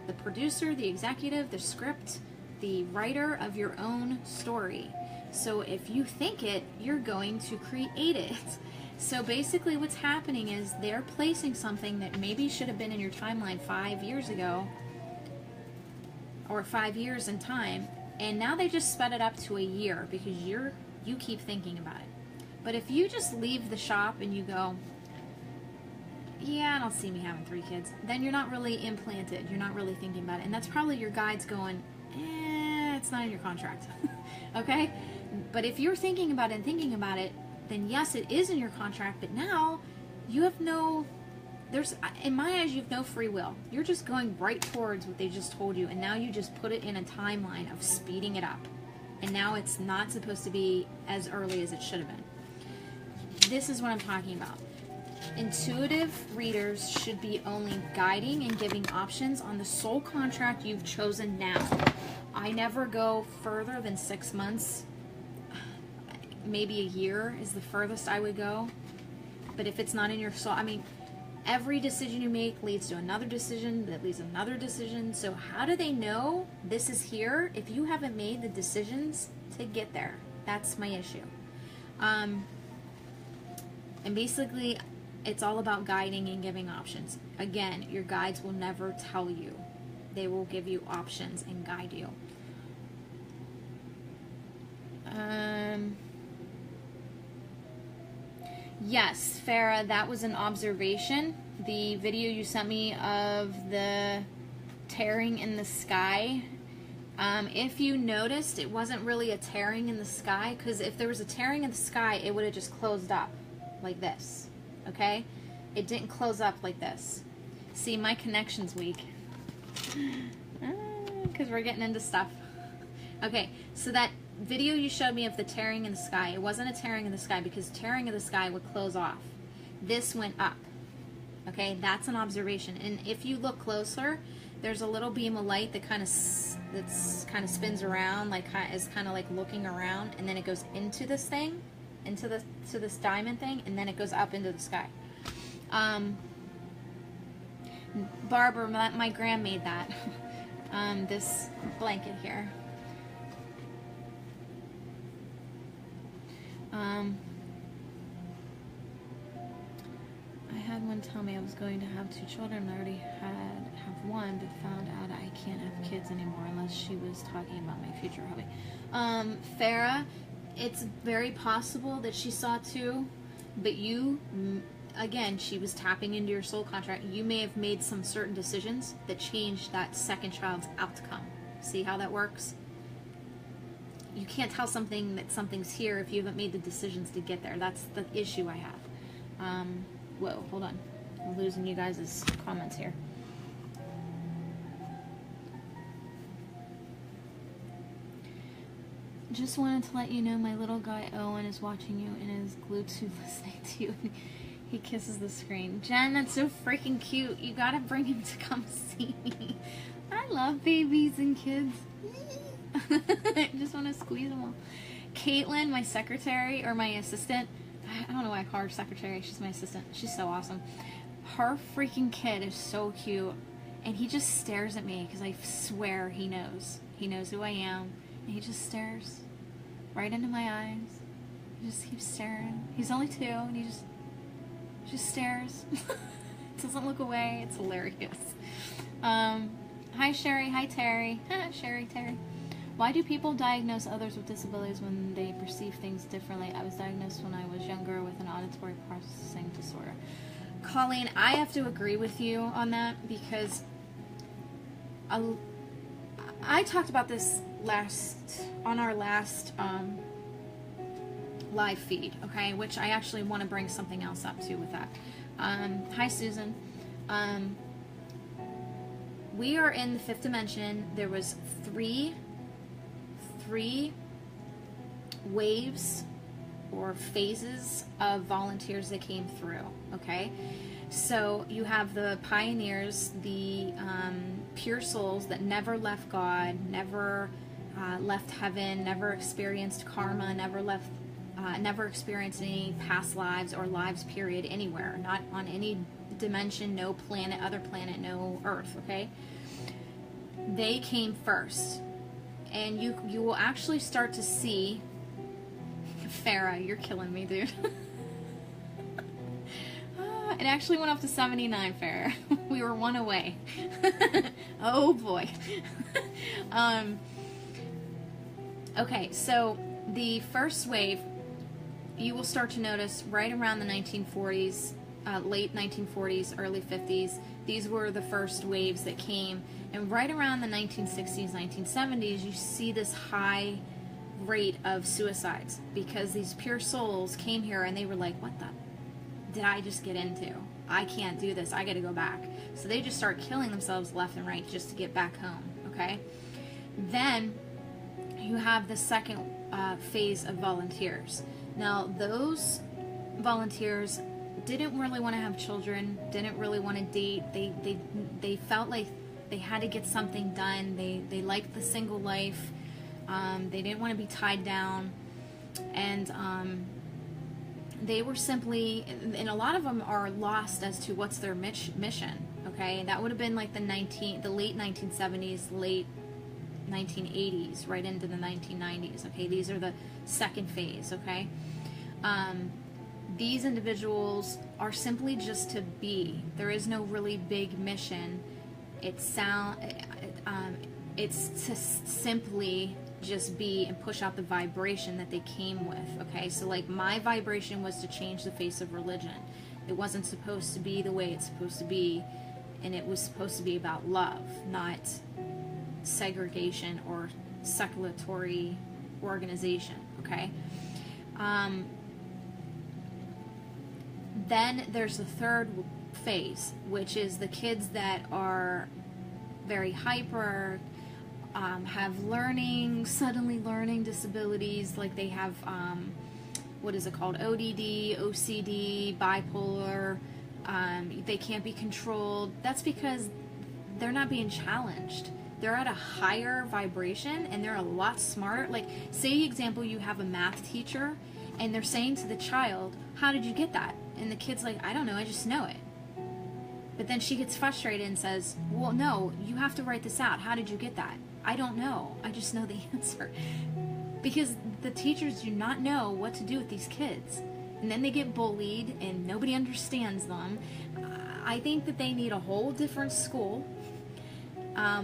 the producer, the executive, the script, the writer of your own story. So if you think it, you're going to create it. So basically what's happening is they're placing something that maybe should have been in your timeline 5 years ago, or 5 years in time, and now they just sped it up to a year because you keep thinking about it. But if you just leave the shop and you go, yeah, I don't see me having 3 kids, then you're not really implanted. You're not really thinking about it. And that's probably your guides going, it's not in your contract. Okay? But if you're thinking about it and thinking about it, then yes, it is in your contract, but now you have in my eyes, you have no free will. You're just going right towards what they just told you, and now you just put it in a timeline of speeding it up. And now it's not supposed to be as early as it should have been. This is what I'm talking about. Intuitive readers should be only guiding and giving options on the soul contract you've chosen now. I never go further than 6 months. Maybe a year is the furthest I would go. But if it's not in your soul, I mean, every decision you make leads to another decision that leads to another decision. So how do they know this is here if you haven't made the decisions to get there? That's my issue. And basically, it's all about guiding and giving options. Again, your guides will never tell you. They will give you options and guide you. Yes, Farah, that was an observation. The video you sent me of the tearing in the sky. If you noticed, it wasn't really a tearing in the sky, because if there was a tearing in the sky, it would have just closed up like this, okay? It didn't close up like this. See, my connection's weak. Because we're getting into stuff. Okay, so that video you showed me of the tearing in the sky, it wasn't a tearing in the sky, because tearing in the sky would close off. This went up. Okay, that's an observation. And if you look closer, there's a little beam of light that kind of spins around, like is kind of like looking around, and then it goes into this thing, into this diamond thing, and then it goes up into the sky. Barbara, my gram made that. This blanket here. I had one tell me I was going to have 2 children. I already have one, but found out I can't have kids anymore unless she was talking about my future hubby. Farah, it's very possible that she saw 2, but you, again, she was tapping into your soul contract. You may have made some certain decisions that changed that second child's outcome. See how that works? You can't tell something that something's here if you haven't made the decisions to get there. That's the issue I have. Whoa, hold on. I'm losing you guys' comments here. Just wanted to let you know my little guy Owen is watching you and is glued to listening to you. He kisses the screen. Jen, that's so freaking cute. You gotta bring him to come see me. I love babies and kids. I just want to squeeze them all. Caitlin, my secretary, or my assistant. I don't know why I call her secretary. She's my assistant. She's so awesome. Her freaking kid is so cute. And he just stares at me because I swear he knows. He knows who I am. And he just stares right into my eyes. He just keeps staring. He's only 2 and he just stares. Doesn't look away. It's hilarious. Hi Sherry. Hi Terry. Sherry, Terry. Why do people diagnose others with disabilities when they perceive things differently? I was diagnosed when I was younger with an auditory processing disorder. Colleen, I have to agree with you on that, because I talked about this on our last live feed, okay, which I actually want to bring something else up too with that. Hi Susan. We are in the 5th dimension. There was three waves or phases of volunteers that came through, okay? So you have the pioneers, the pure souls that never left God, never left heaven, never experienced karma, never experienced any past lives or lives period anywhere, not on any dimension, no planet, other planet, no earth, okay? They came first. And you will actually start to see, Farah, you're killing me, dude. It actually went up to 79, Farah. We were 1 away. Oh boy. Okay, so the first wave, you will start to notice right around the 1940s, late 1940s, early 50s. These were the first waves that came. And right around the 1960s, 1970s, you see this high rate of suicides, because these pure souls came here and they were like, what the did I just get into? I can't do this. I got to go back. So they just start killing themselves left and right just to get back home, okay? Then you have the second phase of volunteers. Now, those volunteers didn't really want to have children, didn't really want to date. They felt like they had to get something done. They liked the single life. They didn't want to be tied down. And They were simply, and a lot of them are lost as to what's their mission. Okay, that would have been like the late 1970s, late 1980s, right into the 1990s. Okay, these are the second phase. Okay, these individuals are simply just to be. There is no really big mission. It's to simply just be and push out the vibration that they came with. Okay, so like my vibration was to change the face of religion. It wasn't supposed to be the way it's supposed to be, and it was supposed to be about love, not segregation or seculatory organization. Okay, then there's the third phase, which is the kids that are very hyper, have suddenly learning disabilities, like they have, what is it called, ODD, OCD, bipolar, they can't be controlled. That's because they're not being challenged. They're at a higher vibration, and they're a lot smarter. Like, say, example, you have a math teacher, and they're saying to the child, how did you get that? And the kid's like, I don't know, I just know it. But then she gets frustrated and says, well, no, you have to write this out. How did you get that? I don't know. I just know the answer. Because the teachers do not know what to do with these kids. And then they get bullied and nobody understands them. I think that they need a whole different school.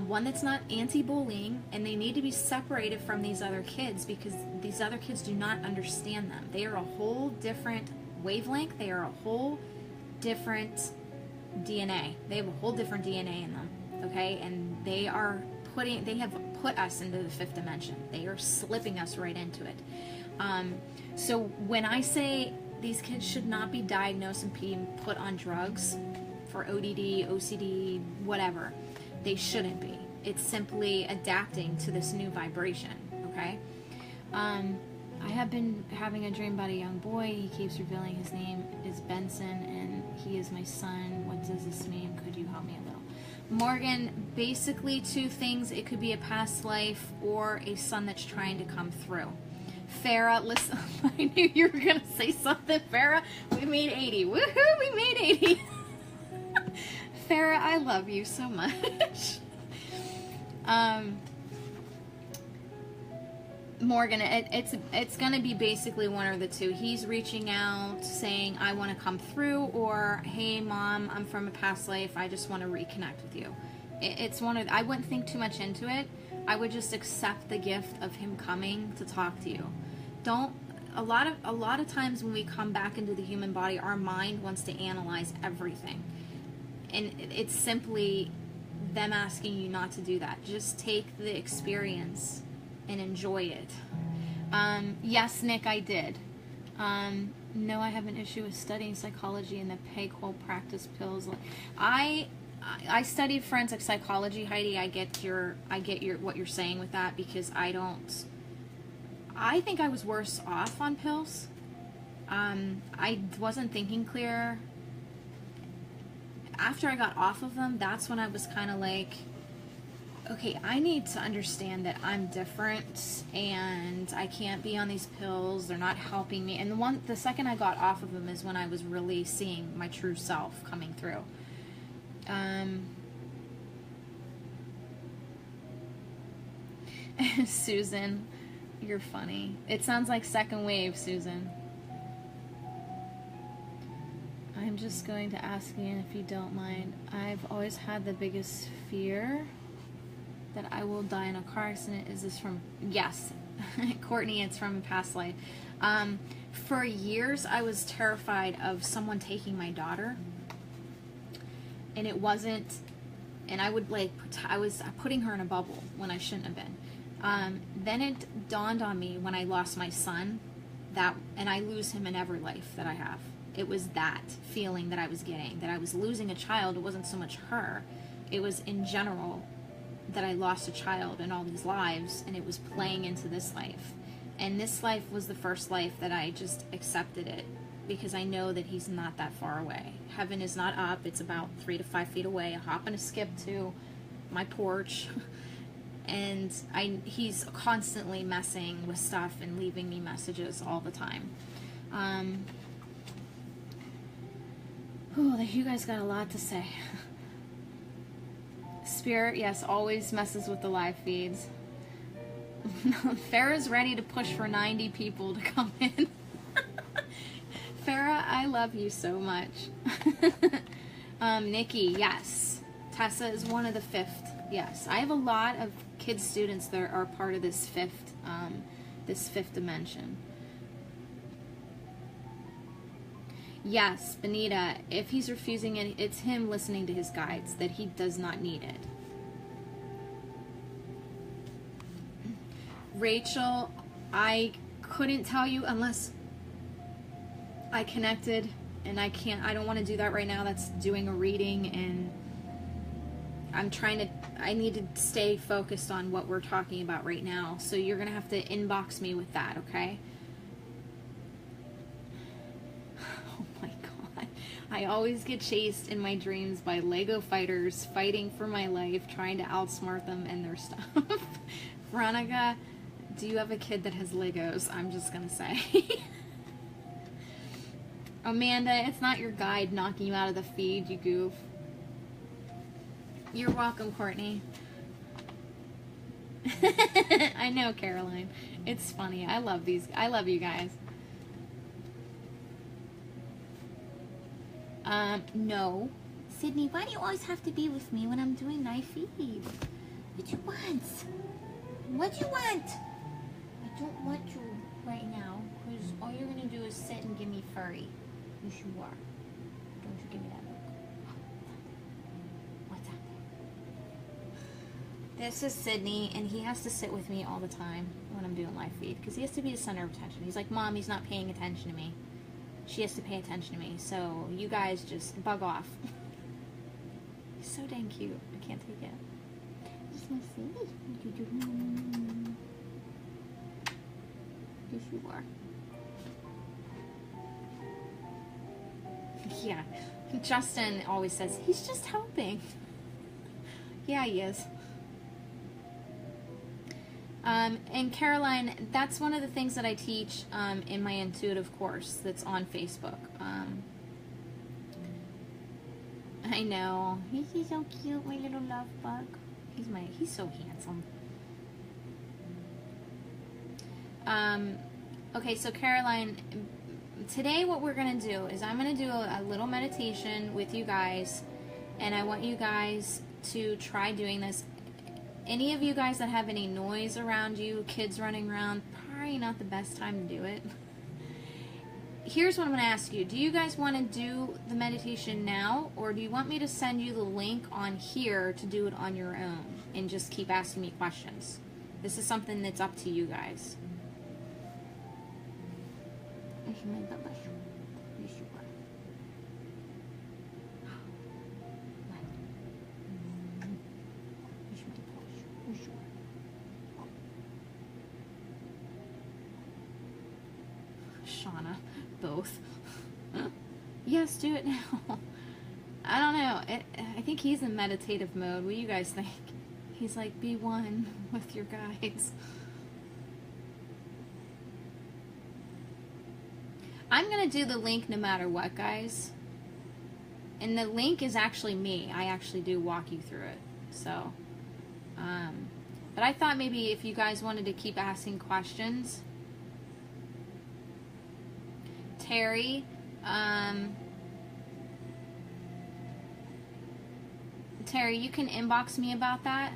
One that's not anti-bullying, and they need to be separated from these other kids because these other kids do not understand them. They are a whole different wavelength. They are a whole different DNA. They have a whole different DNA in them, okay? And they have put us into the fifth dimension. They are slipping us right into it. So when I say these kids should not be diagnosed and being put on drugs for ODD, OCD, whatever, they shouldn't be. It's simply adapting to this new vibration, okay? I have been having a dream about a young boy. He keeps revealing his name is Benson, and he is my son. What does this mean? Could you help me a little? Morgan, basically two things. It could be a past life or a son that's trying to come through. Farah, listen, I knew you were going to say something. Farah, we made 80. Woohoo, we made 80. Farah, I love you so much. Morgan, it's going to be basically one or the two. He's reaching out saying, I want to come through, or, hey, Mom, I'm from a past life. I just want to reconnect with you. It's one of, I wouldn't think too much into it. I would just accept the gift of him coming to talk to you. A lot of times when we come back into the human body, our mind wants to analyze everything. And it's simply them asking you not to do that. Just take the experience and enjoy it. Yes, Nick, I did. No, I have an issue with studying psychology and the PEG-COL practice pills. I studied forensic psychology, Heidi. I get what you're saying with that, because I think I was worse off on pills. I wasn't thinking clear. After I got off of them, that's when I was kind of like, okay, I need to understand that I'm different and I can't be on these pills. They're not helping me. And the second I got off of them is when I was really seeing my true self coming through. Susan, you're funny. It sounds like second wave, Susan. I'm just going to ask you, if you don't mind. I've always had the biggest fear that I will die in a car accident. Is this from... Yes. Courtney, it's from a past life. For years, I was terrified of someone taking my daughter. And it wasn't... And I would, I was putting her in a bubble when I shouldn't have been. Then it dawned on me when I lost my son, and I lose him in every life that I have. It was that feeling that I was getting, that I was losing a child. It wasn't so much her. It was in general that I lost a child in all these lives, and it was playing into this life. And this life was the first life that I just accepted it, because I know that he's not that far away. Heaven is not up. It's about 3 to 5 feet away. I hop and a skip to my porch. And he's constantly messing with stuff and leaving me messages all the time. Oh, you guys got a lot to say. Spirit, yes, always messes with the live feeds. Farrah's ready to push for 90 people to come in. Farrah, I love you so much. Nikki, yes. Tessa is one of the 5th. Yes, I have a lot of kid students that are part of this fifth dimension. Yes, Benita, if he's refusing it, it's him listening to his guides, that he does not need it. Rachel, I couldn't tell you unless I connected, and I don't want to do that right now. That's doing a reading, and I need to stay focused on what we're talking about right now. So you're going to have to inbox me with that, okay? Oh my God. I always get chased in my dreams by Lego fighters fighting for my life, trying to outsmart them and their stuff. Veronica, do you have a kid that has Legos? I'm just going to say. Amanda, it's not your guide knocking you out of the feed, you goof. You're welcome, Courtney. I know, Caroline. It's funny. I love you guys. No. Sydney, why do you always have to be with me when I'm doing live feed? What you want? What you want? I don't want you right now, because all you're going to do is sit and give me furry. Yes, you are. Don't you give me that look. What's up there? This is Sydney, and he has to sit with me all the time when I'm doing live feed, because he has to be the center of attention. He's like, Mom, he's not paying attention to me. She has to pay attention to me, so you guys just bug off. He's so dang cute. I can't take it. Just want to see. Yes, you are. Yeah. Justin always says, he's just helping. Yeah, he is. And Caroline, that's one of the things that I teach in my intuitive course that's on Facebook. I know. He's so cute, my little love bug. He's so handsome. Okay, so Caroline, today what we're going to do is I'm going to do a little meditation with you guys, and I want you guys to try doing this. Any of you guys that have any noise around you, kids running around, probably not the best time to do it. Here's what I'm going to ask you. Do you guys want to do the meditation now, or do you want me to send you the link on here to do it on your own and just keep asking me questions? This is something that's up to you guys. Shauna, both. Yes, do it now. I don't know. I think he's in meditative mode. What do you guys think? He's like, be one with your guides. I'm going to do the link no matter what, guys. And the link is actually me. I actually do walk you through it. So, but I thought maybe if you guys wanted to keep asking questions. Terry, Terry, you can inbox me about that.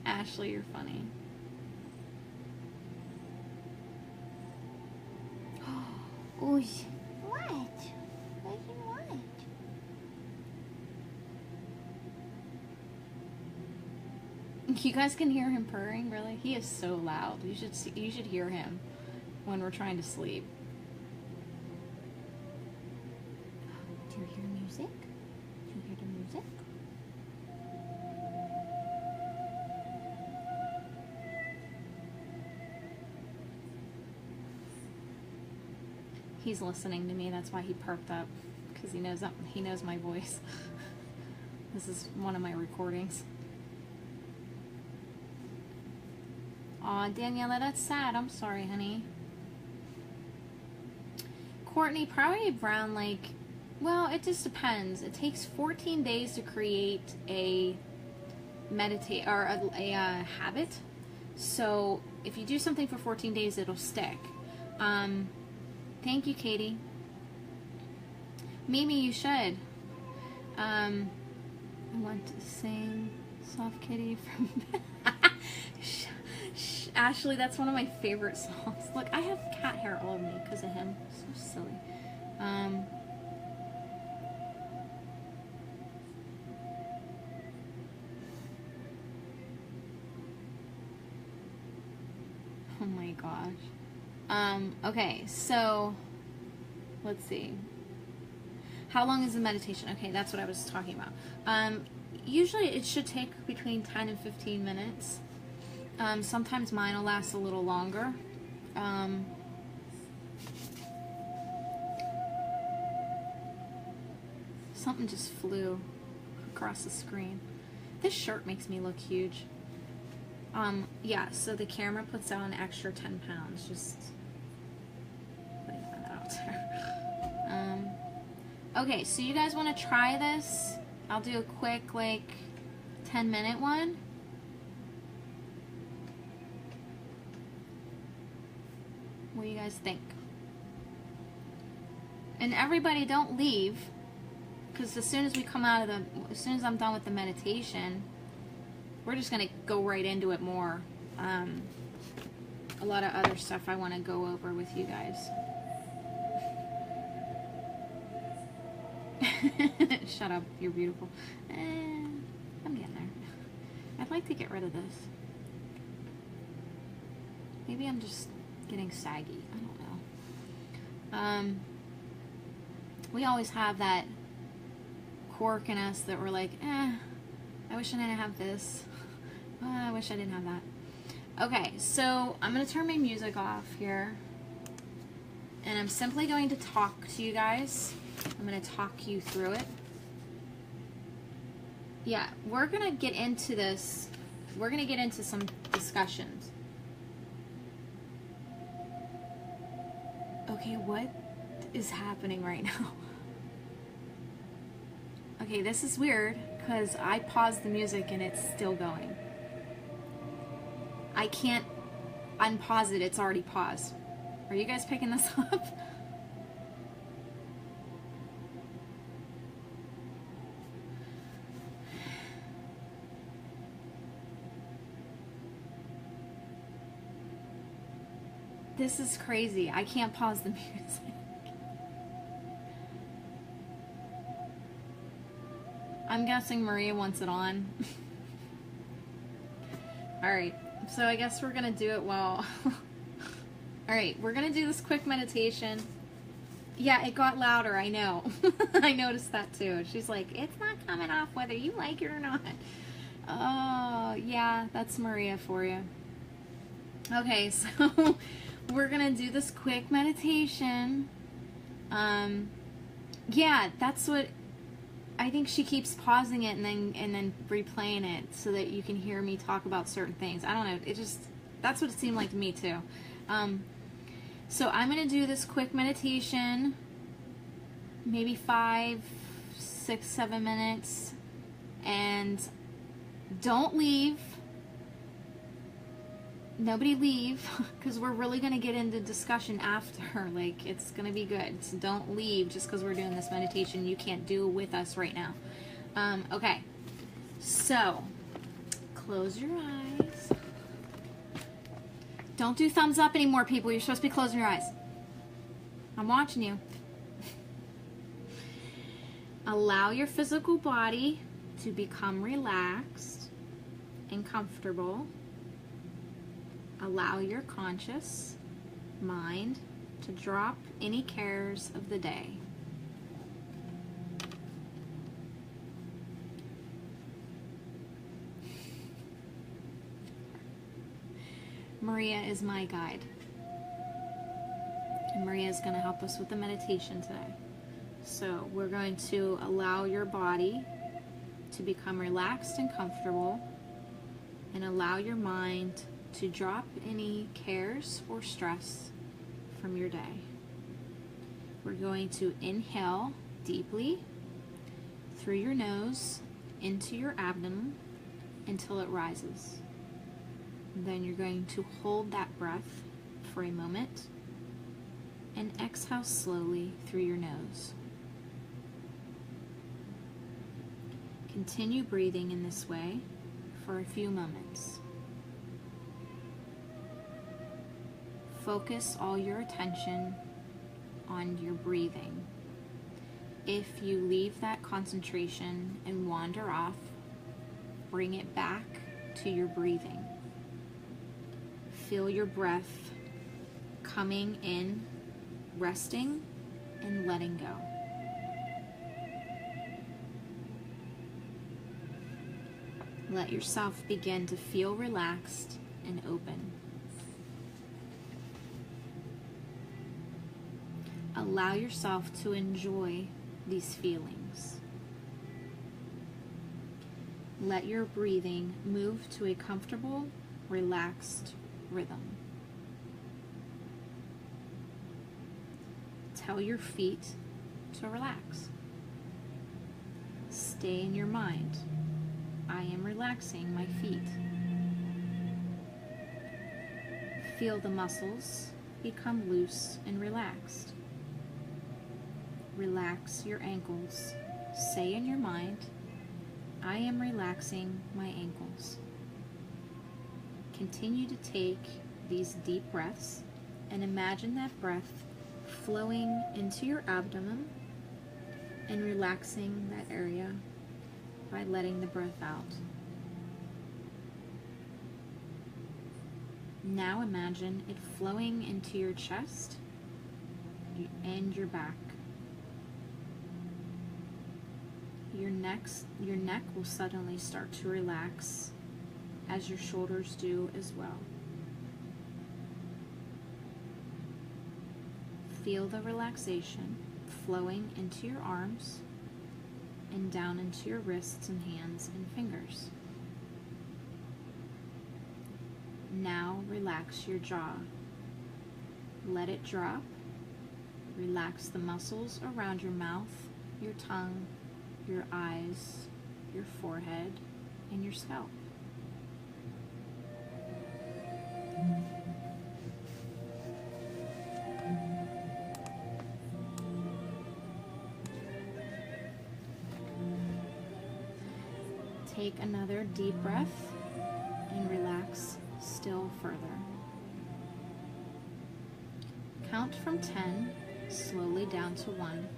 Ashley, you're funny. Oh, what? What? You guys can hear him purring, really? He is so loud. You should hear him when we're trying to sleep. Do you hear music? Do you hear the music? He's listening to me. That's why he perked up, because he knows my voice. This is one of my recordings. Aw, Daniela, that's sad. I'm sorry, honey. Courtney, probably around like, well, it just depends. It takes 14 days to create a habit. So if you do something for 14 days, it'll stick. Thank you, Katie. Mimi, you should. I want to sing Soft Kitty from Ashley, that's one of my favorite songs. Look, I have cat hair all over me because of him. So silly. Oh my gosh. Okay, so let's see. How long is the meditation? Okay, that's what I was talking about. Usually it should take between 10 and 15 minutes. Sometimes mine will last a little longer. Something just flew across the screen. This shirt makes me look huge. Yeah, so the camera puts out an extra 10 pounds. Just putting that out there. Okay, so you guys want to try this? I'll do a quick, like, 10-minute one. What do you guys think? And everybody don't leave, because as soon as we come out of as soon as I'm done with the meditation, we're just going to go right into it more. A lot of other stuff I want to go over with you guys. Shut up, you're beautiful. I'm getting there. I'd like to get rid of this. Maybe I'm just getting saggy. I don't know. We always have that quirk in us that we're like, I wish I didn't have this. I wish I didn't have that. Okay, so I'm going to turn my music off here. And I'm simply going to talk to you guys. I'm going to talk you through it. Yeah, we're going to get into this. We're going to get into some discussions. Okay, what is happening right now? Okay, this is weird because I paused the music and it's still going. I can't unpause it. It's already paused. Are you guys picking this up? This is crazy. I can't pause the music. I'm guessing Maria wants it on. Alright, so I guess we're going to do it while... Alright, we're going to do this quick meditation. Yeah, it got louder, I know. I noticed that too. She's like, it's not coming off whether you like it or not. Oh, yeah, that's Maria for you. Okay, so... we're gonna do this quick meditation. Yeah, that's what I think. She keeps pausing it and then replaying it so that you can hear me talk about certain things. I don't know. It just, that's what it seemed like to me too. So I'm gonna do this quick meditation, maybe 5, 6, 7 minutes, and don't leave. Nobody leave, because we're really going to get into discussion after. Like, it's going to be good. So don't leave just because we're doing this meditation. You can't do it with us right now. Okay. So, close your eyes. Don't do thumbs up anymore, people. You're supposed to be closing your eyes. I'm watching you. Allow your physical body to become relaxed and comfortable. Allow your conscious mind to drop any cares of the day. Maria is my guide. And Maria is going to help us with the meditation today. So we're going to allow your body to become relaxed and comfortable, and allow your mind to drop any cares or stress from your day. We're going to inhale deeply through your nose into your abdomen until it rises. Then you're going to hold that breath for a moment and exhale slowly through your nose. Continue breathing in this way for a few moments. Focus all your attention on your breathing. If you leave that concentration and wander off, bring it back to your breathing. Feel your breath coming in, resting, and letting go. Let yourself begin to feel relaxed and open. Allow yourself to enjoy these feelings. Let your breathing move to a comfortable, relaxed rhythm. Tell your feet to relax. Stay in your mind. I am relaxing my feet. Feel the muscles become loose and relaxed. Relax your ankles. Say in your mind, I am relaxing my ankles. Continue to take these deep breaths and imagine that breath flowing into your abdomen and relaxing that area by letting the breath out. Now imagine it flowing into your chest and your back. Your neck will suddenly start to relax as your shoulders do as well. Feel the relaxation flowing into your arms and down into your wrists and hands and fingers. Now relax your jaw. Let it drop. Relax the muscles around your mouth, your tongue, your eyes, your forehead, and your scalp. Take another deep breath and relax still further. Count from 10, slowly down to 1.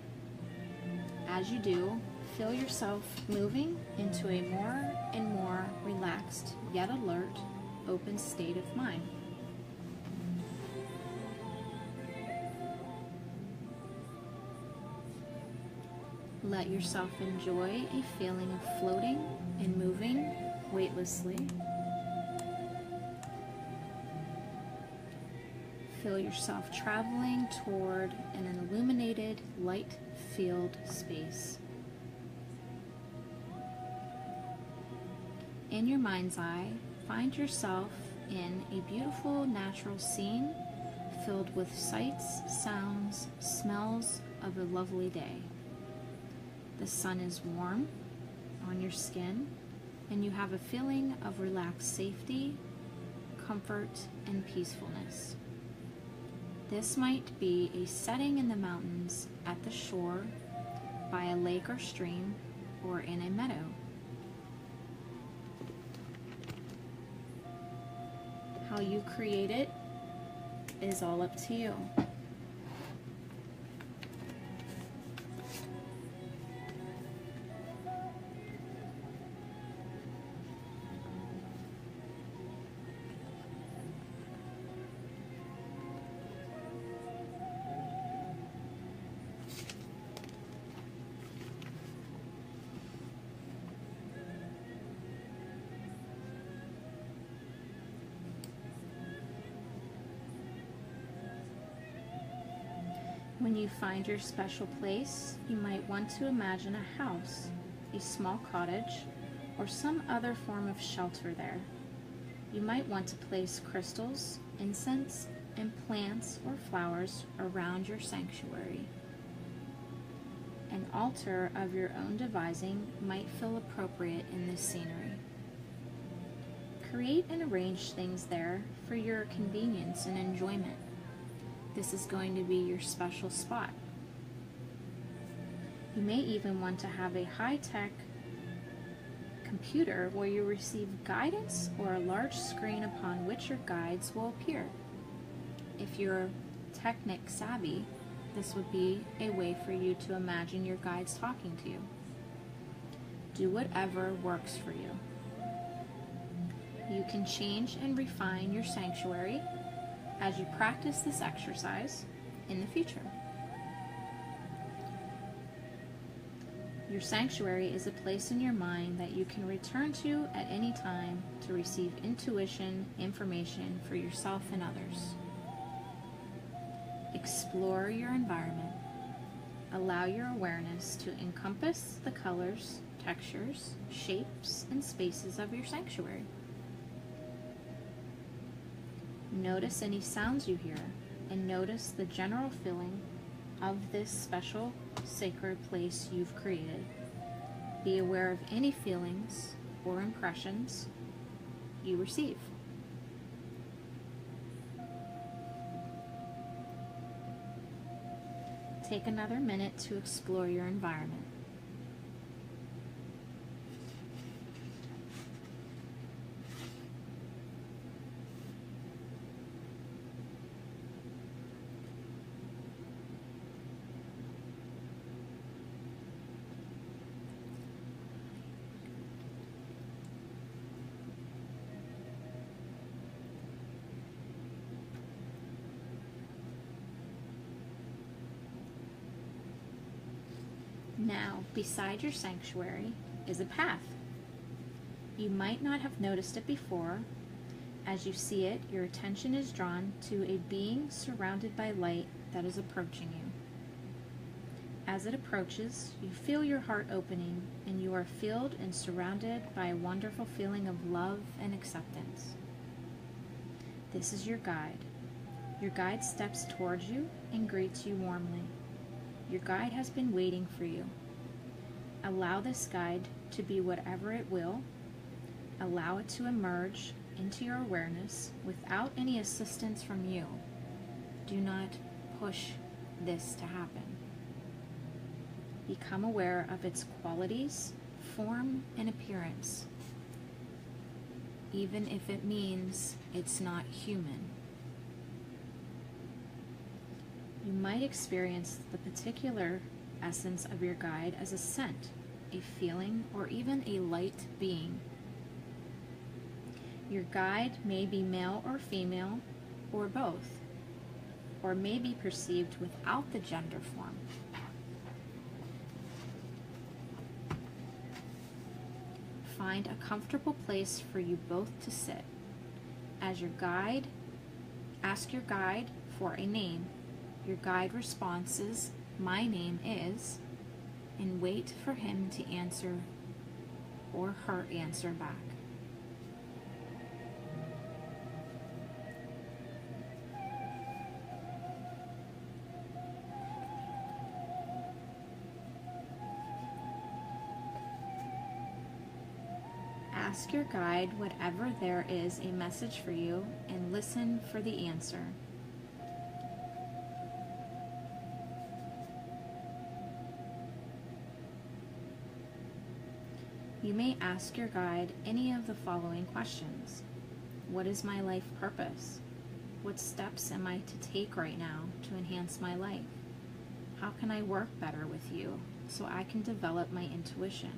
As you do, feel yourself moving into a more and more relaxed, yet alert, open state of mind. Let yourself enjoy a feeling of floating and moving weightlessly. Feel yourself traveling toward an illuminated, light-filled space. In your mind's eye, find yourself in a beautiful natural scene filled with sights, sounds, smells of a lovely day. The sun is warm on your skin, and you have a feeling of relaxed safety, comfort, and peacefulness. This might be a setting in the mountains, at the shore, by a lake or stream, or in a meadow. How you create it is all up to you. When you find your special place, you might want to imagine a house, a small cottage, or some other form of shelter there. You might want to place crystals, incense, and plants or flowers around your sanctuary. altar of your own devising might feel appropriate in this scenery. Create and arrange things there for your convenience and enjoyment. This is going to be your special spot. You may even want to have a high-tech computer where you receive guidance or a large screen upon which your guides will appear. If you're technic savvy, this would be a way for you to imagine your guides talking to you. Do whatever works for you. You can change and refine your sanctuary as you practice this exercise in the future. Your sanctuary is a place in your mind that you can return to at any time to receive intuition, information for yourself and others. Explore your environment. Allow your awareness to encompass the colors, textures, shapes, and spaces of your sanctuary. Notice any sounds you hear, and notice the general feeling of this special sacred place you've created. Be aware of any feelings or impressions you receive. Take another minute to explore your environment. Now, beside your sanctuary is a path. You might not have noticed it before. As you see it, your attention is drawn to a being surrounded by light that is approaching you. As it approaches, you feel your heart opening, and you are filled and surrounded by a wonderful feeling of love and acceptance. This is your guide. Your guide steps towards you and greets you warmly. Your guide has been waiting for you. Allow this guide to be whatever it will. Allow it to emerge into your awareness without any assistance from you. Do not push this to happen. Become aware of its qualities, form, and appearance, even if it means it's not human. You might experience the particular essence of your guide as a scent, a feeling, or even a light being. Your guide may be male or female, or both, or may be perceived without the gender form. Find a comfortable place for you both to sit. As your guide, ask your guide for a name. Your guide responses, "My name is," and wait for him to answer or her answer back. Ask your guide whatever there is a message for you and listen for the answer. You may ask your guide any of the following questions. What is my life purpose? What steps am I to take right now to enhance my life? How can I work better with you so I can develop my intuition?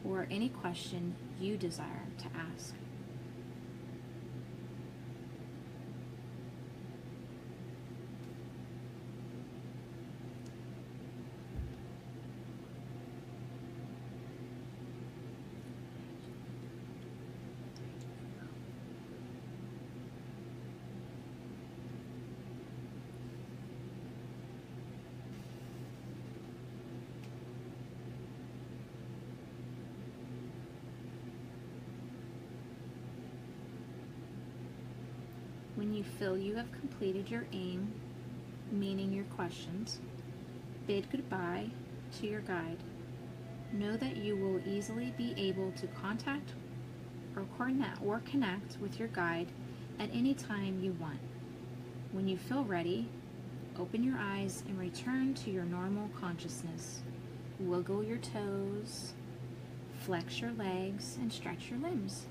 Or any question you desire to ask. When you feel you have completed your aim, meaning your questions, bid goodbye to your guide. Know that you will easily be able to contact or connect with your guide at any time you want. When you feel ready, open your eyes and return to your normal consciousness. Wiggle your toes, flex your legs, and stretch your limbs.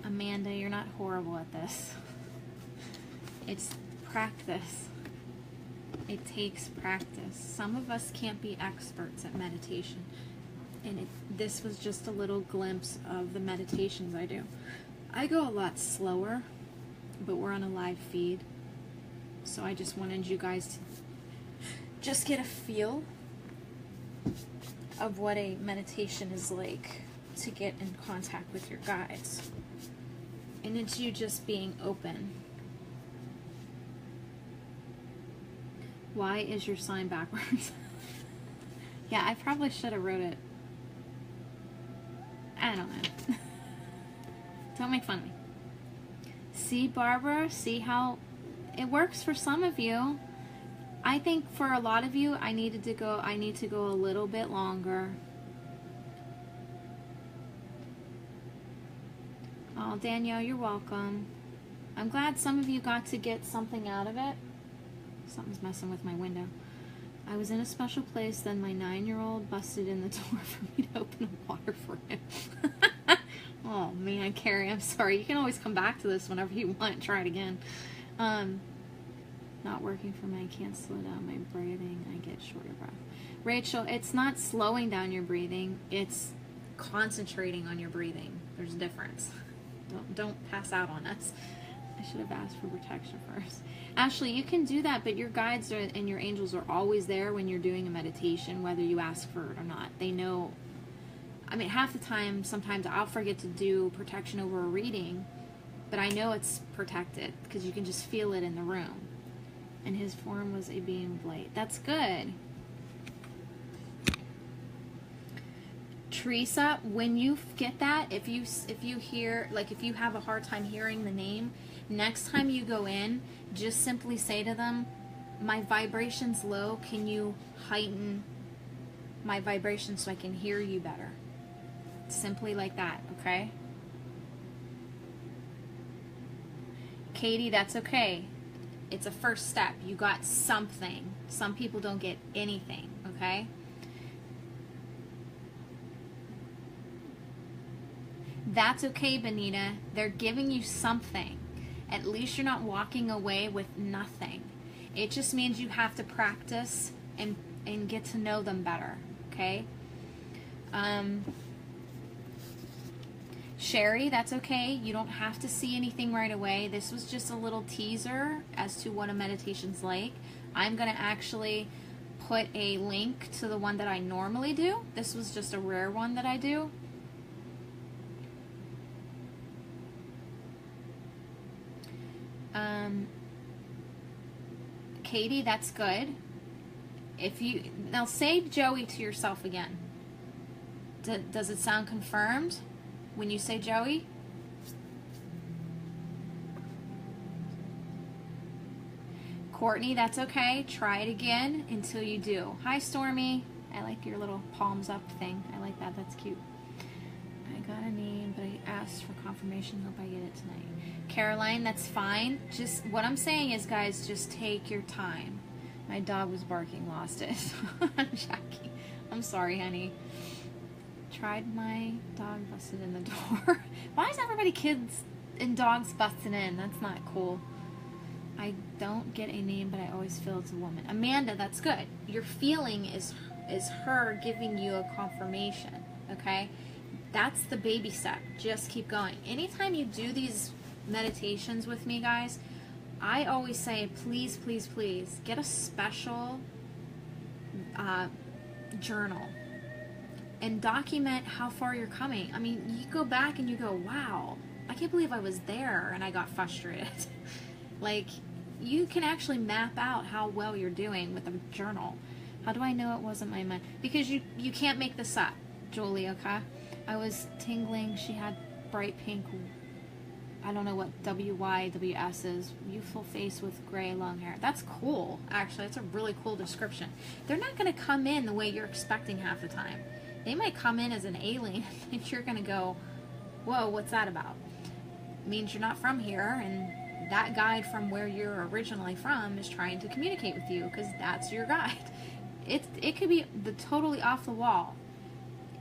Amanda, you're not horrible at this. It's practice. It takes practice. Some of us can't be experts at meditation. And this was just a little glimpse of the meditations I do. I go a lot slower, but we're on a live feed. So I just wanted you guys to just get a feel of what a meditation is like, to get in contact with your guides. And it's you just being open. Why is your sign backwards? Yeah, I probably should have wrote it. I don't know. Don't make fun of me. See, Barbara? See how it works for some of you. I think for a lot of you, I need to go a little bit longer. Oh, Danielle, you're welcome. I'm glad some of you got to get something out of it. Something's messing with my window. I was in a special place, then my 9-year-old busted in the door for me to open the water for him. Oh man, Carrie, I'm sorry. You can always come back to this whenever you want. Try it again. Not working for me. I can't slow down my breathing. I get shorter breath. Rachel, it's not slowing down your breathing. It's concentrating on your breathing. There's a difference. Don't pass out on us. I should have asked for protection first. Ashley, you can do that, but your guides and your angels are always there when you're doing a meditation, whether you ask for it or not. They know. I mean, half the time, sometimes I'll forget to do protection over a reading, but I know it's protected because you can just feel it in the room. And his form was a being of light. That's good. Teresa, when you get that, if you hear, like if you have a hard time hearing the name, next time you go in, just simply say to them, my vibration's low, can you heighten my vibration so I can hear you better? Simply like that, okay? Katie, that's okay. It's a first step. You got something. Some people don't get anything, okay? That's okay, Benita. They're giving you something. At least you're not walking away with nothing. It just means you have to practice and get to know them better, okay? Sherry, that's okay. You don't have to see anything right away. This was just a little teaser as to what a meditation's like. I'm going to actually put a link to the one that I normally do. This was just a rare one that I do. Katie, that's good. If you now say Joey to yourself again. Does it sound confirmed when you say Joey? Courtney, that's okay. Try it again until you do. Hi, Stormy. I like your little palms up thing. I like that. That's cute. I got a name, but I asked for confirmation. Hope I get it tonight. Caroline, that's fine. Just what I'm saying is, guys, just take your time. My dog was barking, lost it. Jackie, I'm sorry, honey. Tried my dog busted in the door. Why is everybody kids and dogs busting in? That's not cool. I don't get a name, but I always feel it's a woman. Amanda, that's good. Your feeling is her giving you a confirmation, okay? That's the baby step. Just keep going. Anytime you do these meditations with me, guys, I always say, please, please, please, get a special journal and document how far you're coming. I mean, you go back and you go, wow, I can't believe I was there and I got frustrated. Like, you can actually map out how well you're doing with a journal. How do I know it wasn't my mind? Because you can't make this up, Julie, okay? I was tingling. She had bright pink I don't know what WYWS is. Youthful face with gray long hair. That's cool, actually. That's a really cool description. They're not going to come in the way you're expecting half the time. They might come in as an alien and you're going to go, whoa, what's that about? It means you're not from here, and that guide from where you're originally from is trying to communicate with you because that's your guide. It could be totally off the wall.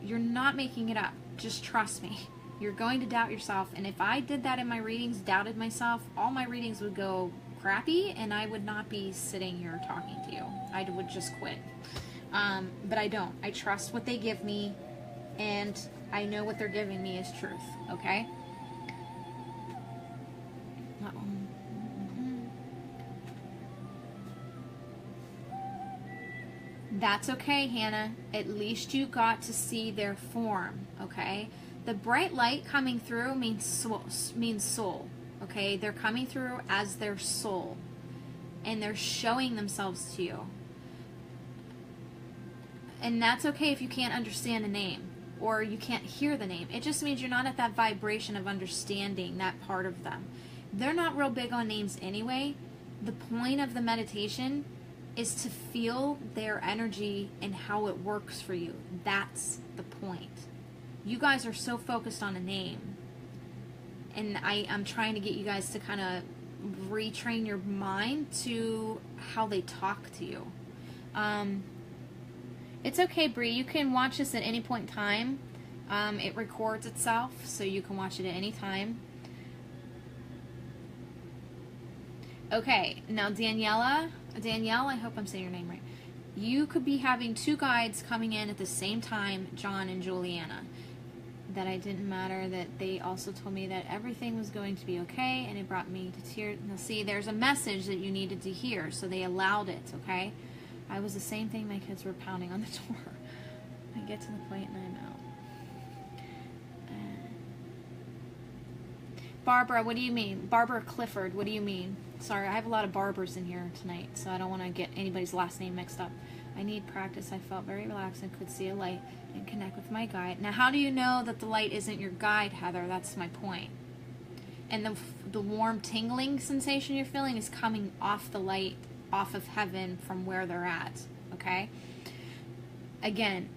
You're not making it up. Just trust me. You're going to doubt yourself, and if I did that in my readings, doubted myself, all my readings would go crappy, and I would not be sitting here talking to you. I would just quit. But I don't. I trust what they give me, and I know what they're giving me is truth, okay? That's okay, Hannah. At least you got to see their form, okay? The bright light coming through means soul, okay? They're coming through as their soul, and they're showing themselves to you. And that's okay if you can't understand a name, or you can't hear the name. It just means you're not at that vibration of understanding that part of them. They're not real big on names anyway. The point of the meditation is to feel their energy and how it works for you. That's the point. You guys are so focused on a name, and I'm trying to get you guys to kind of retrain your mind to how they talk to you. It's okay, Bree. You can watch this at any point in time. It records itself, so you can watch it at any time. Okay, now Danielle, I hope I'm saying your name right. You could be having two guides coming in at the same time, John and Juliana. That I didn't matter, that they also told me that everything was going to be okay, and it brought me to tears. Now see, there's a message that you needed to hear, so they allowed it, okay? I was the same thing, my kids were pounding on the door. I get to the point and I'm out. Barbara, what do you mean? Barbara Clifford, what do you mean? Sorry, I have a lot of Barbers in here tonight, so I don't want to get anybody's last name mixed up. I need practice. I felt very relaxed and could see a light and connect with my guide. Now, how do you know that the light isn't your guide, Heather? That's my point. And the warm tingling sensation you're feeling is coming off the light, off of heaven from where they're at, okay? Again,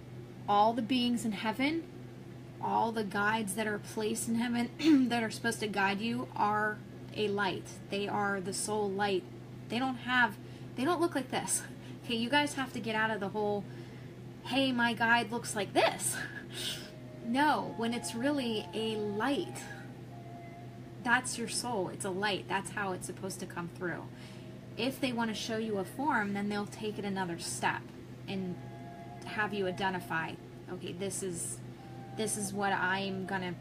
all the beings in heaven, all the guides that are placed in heaven that are supposed to guide you are a light. They are the soul light. They don't look like this. Okay, you guys have to get out of the whole, hey, my guide looks like this. No, when it's really a light, that's your soul. It's a light. That's how it's supposed to come through. If they want to show you a form, then they'll take it another step and have you identify, okay, this is what I'm going to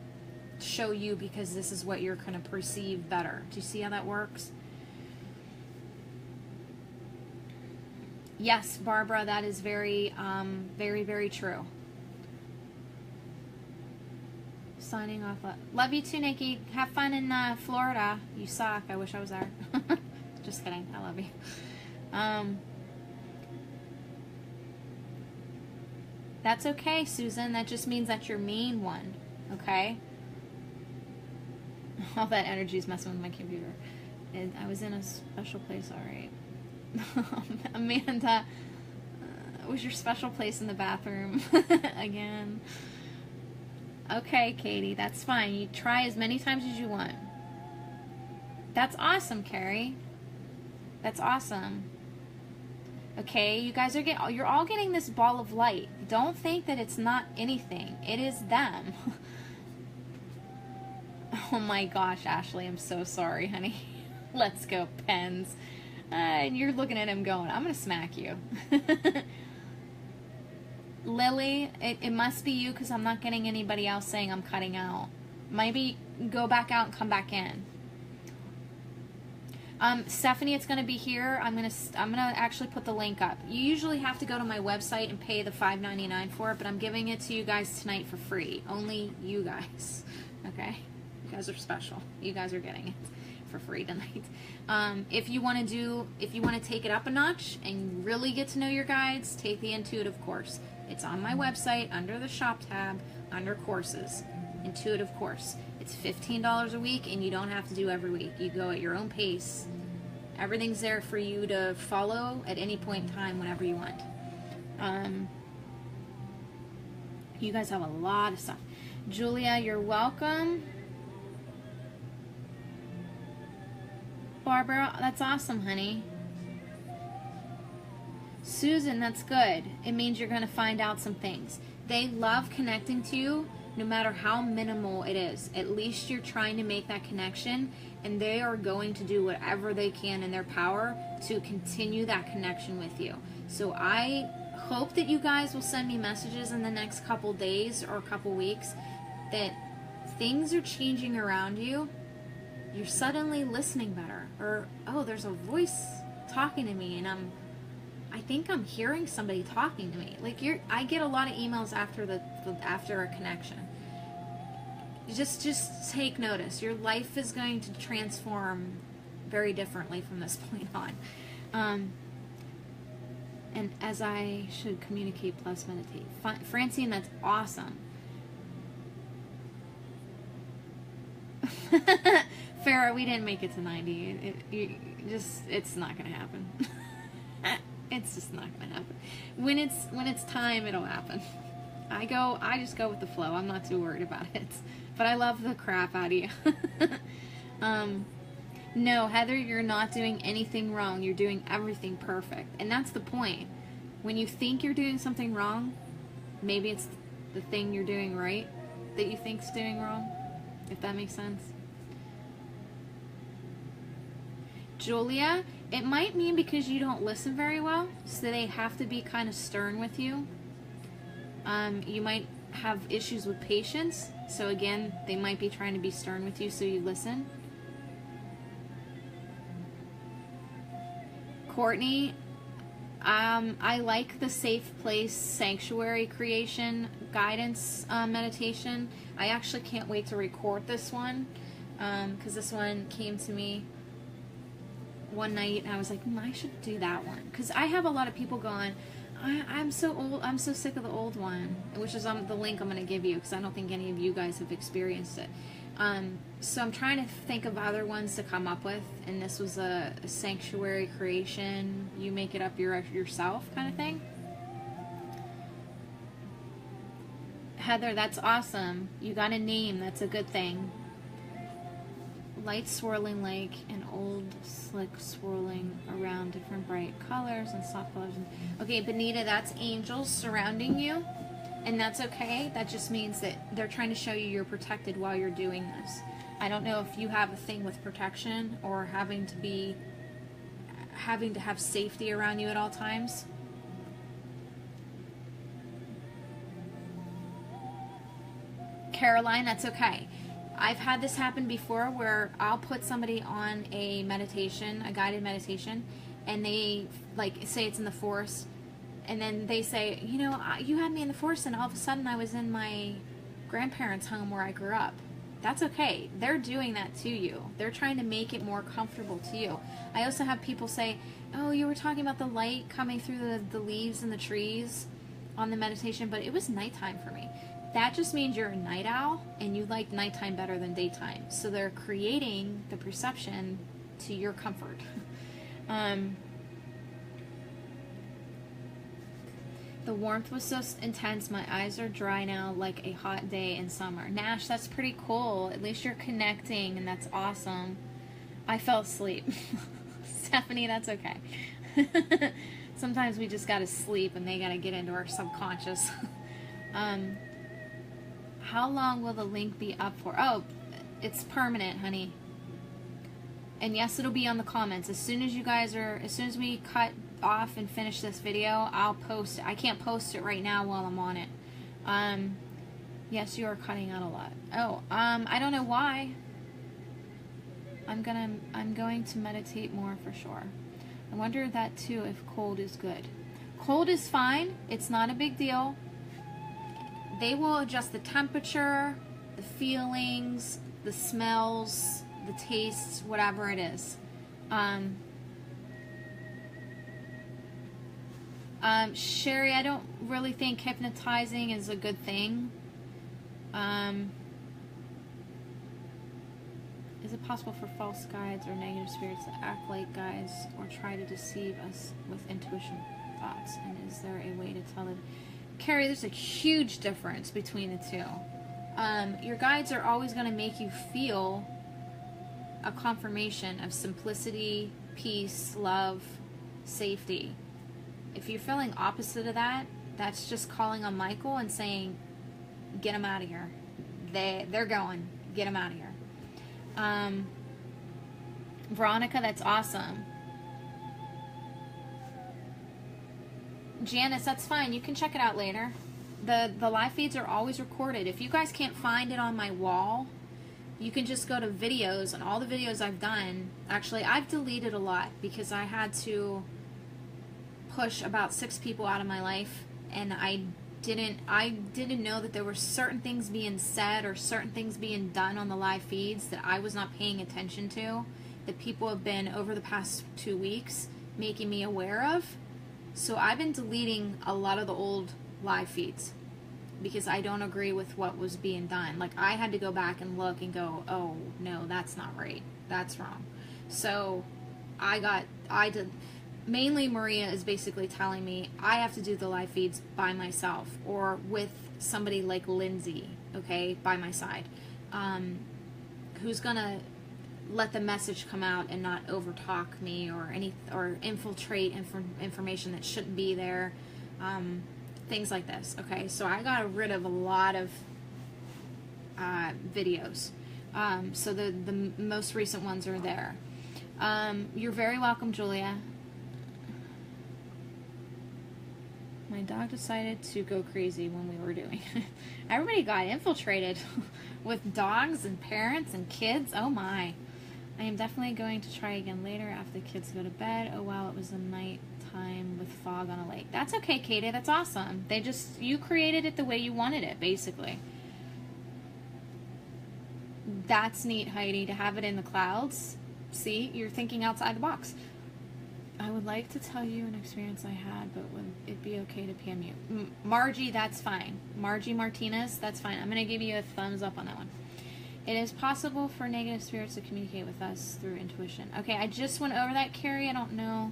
show you because this is what you're going to perceive better. Do you see how that works? Yes, Barbara, that is very, very, very true. Signing off. Love you too, Nikki. Have fun in Florida. You suck. I wish I was there. Just kidding. I love you. That's okay, Susan. That just means that you're mean one. Okay? All that energy is messing with my computer. And I was in a special place. All right. Amanda, was your special place in the bathroom again? Okay, Katie, that's fine. You try as many times as you want. That's awesome, Carrie. That's awesome. Okay, you guys you're all getting this ball of light. Don't think that it's not anything. It is them. Oh my gosh, Ashley, I'm so sorry, honey. Let's go, pens. And you're looking at him going, I'm going to smack you. Lily, it must be you because I'm not getting anybody else saying I'm cutting out. Maybe go back out and come back in. Stephanie, it's going to be here. I'm gonna actually put the link up. You usually have to go to my website and pay the $5.99 for it, but I'm giving it to you guys tonight for free. Only you guys. Okay? You guys are special. You guys are getting it for free tonight. If you want to take it up a notch and really get to know your guides, take the intuitive course. It's on my website under the shop tab under courses. Intuitive course. It's $15 a week, and you don't have to do every week. You go at your own pace. Everything's there for you to follow at any point in time, whenever you want. You guys have a lot of stuff. Julia, you're welcome. Barbara, that's awesome, honey. Susan, that's good. It means you're going to find out some things. They love connecting to you, no matter how minimal it is. At least you're trying to make that connection, and they are going to do whatever they can in their power to continue that connection with you. So I hope that you guys will send me messages in the next couple days or couple weeks that things are changing around you. You're suddenly listening better, or oh, there's a voice talking to me, and I think I'm hearing somebody talking to me. Like I get a lot of emails after after a connection. Just take notice. Your life is going to transform very differently from this point on. And as I should communicate plus meditate. Francine, that's awesome. Farrah, we didn't make it to 90. It's not gonna happen. It's just not gonna happen. When it's time, it'll happen. I just go with the flow. I'm not too worried about it. But I love the crap out of you. No, Heather, you're not doing anything wrong. You're doing everything perfect. And that's the point. When you think you're doing something wrong, maybe it's the thing you're doing right that you think's doing wrong, if that makes sense. Julia, it might mean because you don't listen very well, so they have to be kind of stern with you. You might have issues with patience, so again, they might be trying to be stern with you so you listen. Courtney, I like the safe place sanctuary creation guidance meditation. I actually can't wait to record this one because this one came to me one night and I was like, I should do that one, because I have a lot of people going, I'm so old, I'm so sick of the old one, which is the link I'm going to give you, because I don't think any of you guys have experienced it. So I'm trying to think of other ones to come up with, and this was a sanctuary creation, you make it up yourself kind of thing. Heather, that's awesome. You got a name, that's a good thing. Light swirling like an old slick swirling around different bright colors and soft colors. Okay, Benita, that's angels surrounding you, and that's okay. That just means that they're trying to show you you're protected while you're doing this. I don't know if you have a thing with protection or having to have safety around you at all times. Caroline, that's okay. I've had this happen before where I'll put somebody on a meditation, a guided meditation, and they, like, say it's in the forest, and then they say, you know, you had me in the forest, and all of a sudden I was in my grandparents' home where I grew up. That's okay. They're doing that to you. They're trying to make it more comfortable to you. I also have people say, oh, you were talking about the light coming through the leaves and the trees on the meditation, but it was nighttime for me. That just means you're a night owl and you like nighttime better than daytime. So they're creating the perception to your comfort. The warmth was so intense, my eyes are dry now like a hot day in summer. Nash, that's pretty cool. At least you're connecting, and that's awesome. I fell asleep. Stephanie, that's okay. Sometimes we just gotta sleep and they gotta get into our subconscious. How long will the link be up for? Oh, it's permanent, honey. And yes, it'll be on the comments. As soon as we cut off and finish this video, I'll post it. I can't post it right now while I'm on it. Yes, you are cutting out a lot. Oh, I don't know why. I'm going to meditate more for sure. I wonder that too, if cold is good. Cold is fine. It's not a big deal. They will adjust the temperature, the feelings, the smells, the tastes, whatever it is. Sherry, I don't really think hypnotizing is a good thing. Is it possible for false guides or negative spirits to act like guides or try to deceive us with intuition thoughts? And is there a way to tell them? Carrie, there's a huge difference between the two. Your guides are always going to make you feel a confirmation of simplicity, peace, love, safety. If you're feeling opposite of that, that's just calling on Michael and saying, get them out of here. They're going. Get them out of here. Veronica, that's awesome. Janice, that's fine. You can check it out later. The live feeds are always recorded. If you guys can't find it on my wall, you can just go to videos, and all the videos I've done, actually, I've deleted a lot because I had to push about 6 people out of my life, and I didn't know that there were certain things being said or certain things being done on the live feeds that I was not paying attention to, that people have been over the past 2 weeks making me aware of. So I've been deleting a lot of the old live feeds because I don't agree with what was being done. Like, I had to go back and look and go, oh no, that's not right, that's wrong. So mainly Maria is basically telling me I have to do the live feeds by myself or with somebody like Lindsay, okay, by my side, who's gonna let the message come out and not overtalk me or infiltrate information that shouldn't be there, things like this. Okay, so I got rid of a lot of videos, so the most recent ones are there. You're very welcome, Julia. My dog decided to go crazy when we were doing it. Everybody got infiltrated with dogs and parents and kids. Oh my. I am definitely going to try again later after the kids go to bed. Oh wow, it was a night time with fog on a lake. That's okay, Katie. That's awesome. You created it the way you wanted it, basically. That's neat, Heidi, to have it in the clouds. See, you're thinking outside the box. I would like to tell you an experience I had, but would it be okay to PM you? Margie, that's fine. Margie Martinez, that's fine. I'm going to give you a thumbs up on that one. It is possible for negative spirits to communicate with us through intuition. Okay, I just went over that, Carrie. I don't know.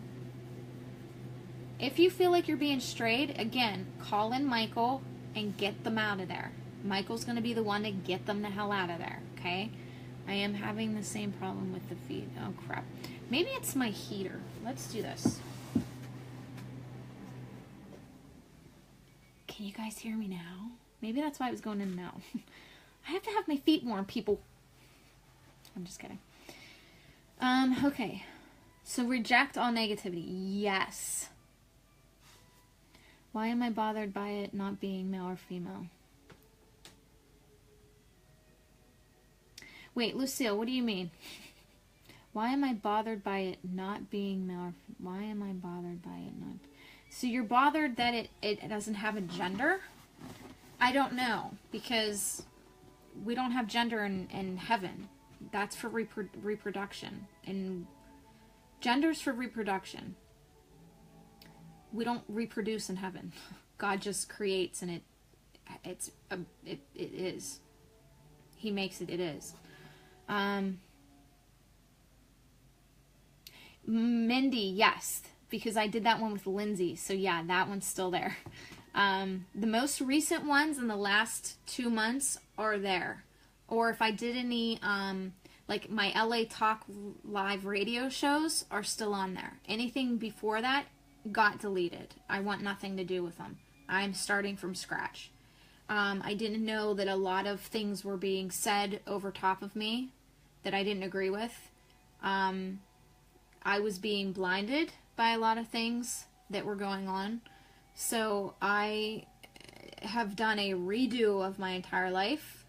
If you feel like you're being strayed, again, call in Michael and get them out of there. Michael's going to be the one to get them the hell out of there, okay? I am having the same problem with the feed. Oh, crap. Maybe it's my heater. Let's do this. Can you guys hear me now? Maybe that's why I was going in and out. I have to have my feet warm, people. I'm just kidding. Okay. So reject all negativity. Yes. Why am I bothered by it not being male or female? Wait, Lucille, what do you mean? Why am I bothered by it not being male or female? Why am I bothered by it not? So you're bothered that it doesn't have a gender? I don't know, because we don't have gender in heaven. That's for reproduction. And gender's for reproduction. We don't reproduce in heaven. God just creates, and it is. He makes it is. Mindy, yes, because I did that one with Lindsay. So yeah, that one's still there. The most recent ones in the last 2 months are there. Or if I did any, like my LA Talk live radio shows are still on there. Anything before that got deleted. I want nothing to do with them. I'm starting from scratch. I didn't know that a lot of things were being said over top of me that I didn't agree with. I was being blinded by a lot of things that were going on. So I have done a redo of my entire life,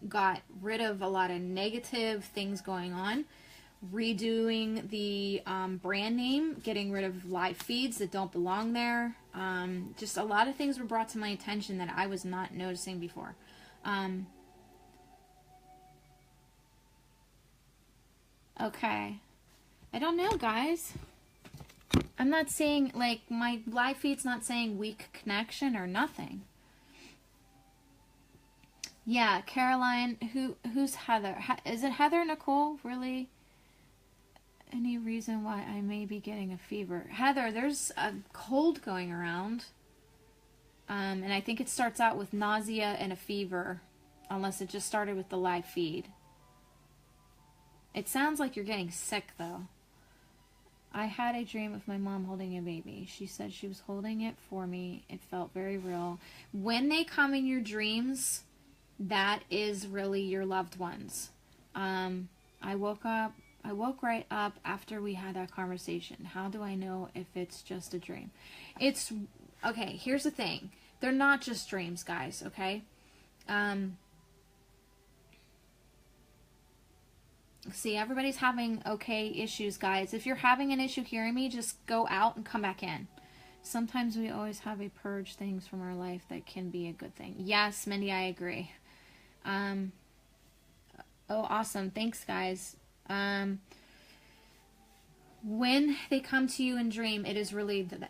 got rid of a lot of negative things going on, redoing the brand name, getting rid of live feeds that don't belong there. Just a lot of things were brought to my attention that I was not noticing before. Okay. I don't know, guys. I'm not saying, like, my live feed's not saying weak connection or nothing. Yeah, Caroline, who's Heather? Is it Heather Nicole? Really? Any reason why I may be getting a fever? Heather, there's a cold going around. And I think it starts out with nausea and a fever, unless it just started with the live feed. It sounds like you're getting sick, though. I had a dream of my mom holding a baby. She said she was holding it for me. It felt very real. When they come in your dreams, that is really your loved ones. I woke right up after we had that conversation. How do I know if it's just a dream? Okay, here's the thing. They're not just dreams, guys, okay? See, everybody's having okay issues, guys. If you're having an issue hearing me, just go out and come back in. Sometimes we always have a purge things from our life that can be a good thing. Yes, Mindy, I agree. Oh, awesome. Thanks, guys. When they come to you in dream, it's really them.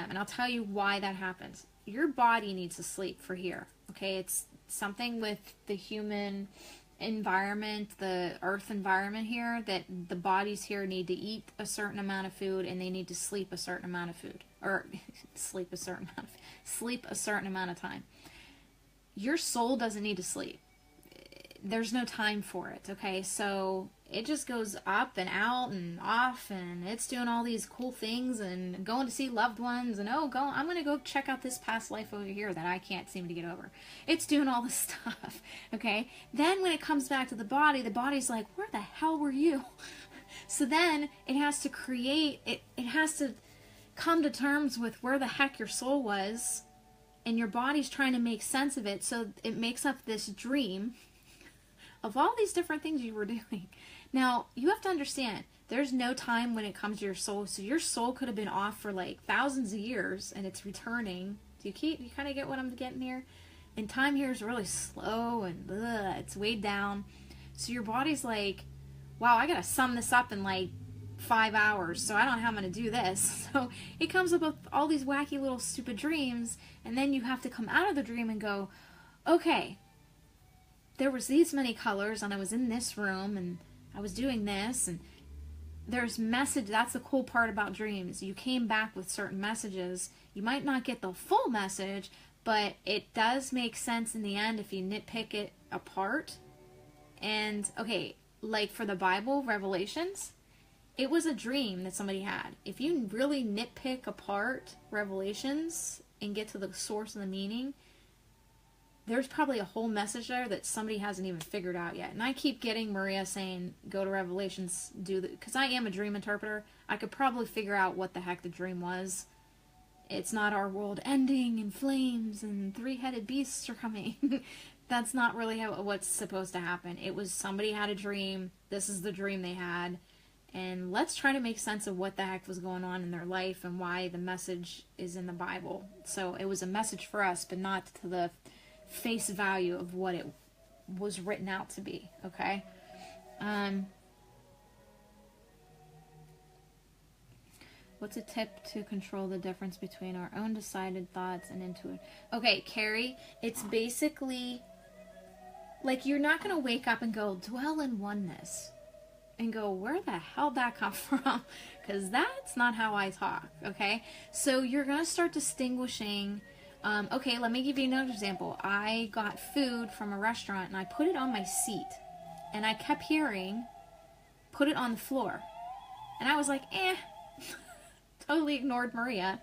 And I'll tell you why that happens. Your body needs to sleep for here. Okay, it's something with the human environment, the earth environment here, that the bodies here need to eat a certain amount of food and they need to sleep a certain amount of food, or sleep a certain amount of time. Your soul doesn't need to sleep. There's no time for it, okay? So it just goes up and out and off, and it's doing all these cool things and going to see loved ones, and I'm going to go check out this past life over here that I can't seem to get over. It's doing all this stuff, okay? Then when it comes back to the body's like, where the hell were you? So then it has to it has to come to terms with where the heck your soul was, and your body's trying to make sense of it, so it makes up this dream of all these different things you were doing. Now, you have to understand, there's no time when it comes to your soul. So your soul could have been off for like thousands of years and it's returning. Do you kind of get what I'm getting here? And time here is really slow and it's weighed down. So your body's like, wow, I gotta sum this up in like 5 hours, so I don't know how I'm gonna do this. So it comes up with all these wacky little stupid dreams, and then you have to come out of the dream and go, okay, there was these many colors, and I was in this room, and I was doing this, and there's message. That's the cool part about dreams. You came back with certain messages. You might not get the full message, but it does make sense in the end if you nitpick it apart. And, okay, like for the Bible, Revelations, it was a dream that somebody had. If you really nitpick apart Revelations and get to the source of the meaning, there's probably a whole message there that somebody hasn't even figured out yet. And I keep getting Maria saying, go to Revelations, because I am a dream interpreter. I could probably figure out what the heck the dream was. It's not our world ending in flames and three-headed beasts are coming. That's not really what's supposed to happen. It was somebody had a dream. This is the dream they had. And let's try to make sense of what the heck was going on in their life and why the message is in the Bible. So it was a message for us, but not to the face value of what it was written out to be, okay? What's a tip to control the difference between our own decided thoughts and intuition? Okay, Carrie, it's basically like you're not going to wake up and go, dwell in oneness, and go, where the hell did that come from? Because that's not how I talk, okay? So you're going to start distinguishing. Okay, let me give you another example. I got food from a restaurant and I put it on my seat. And I kept hearing, put it on the floor. And I was like, totally ignored Maria.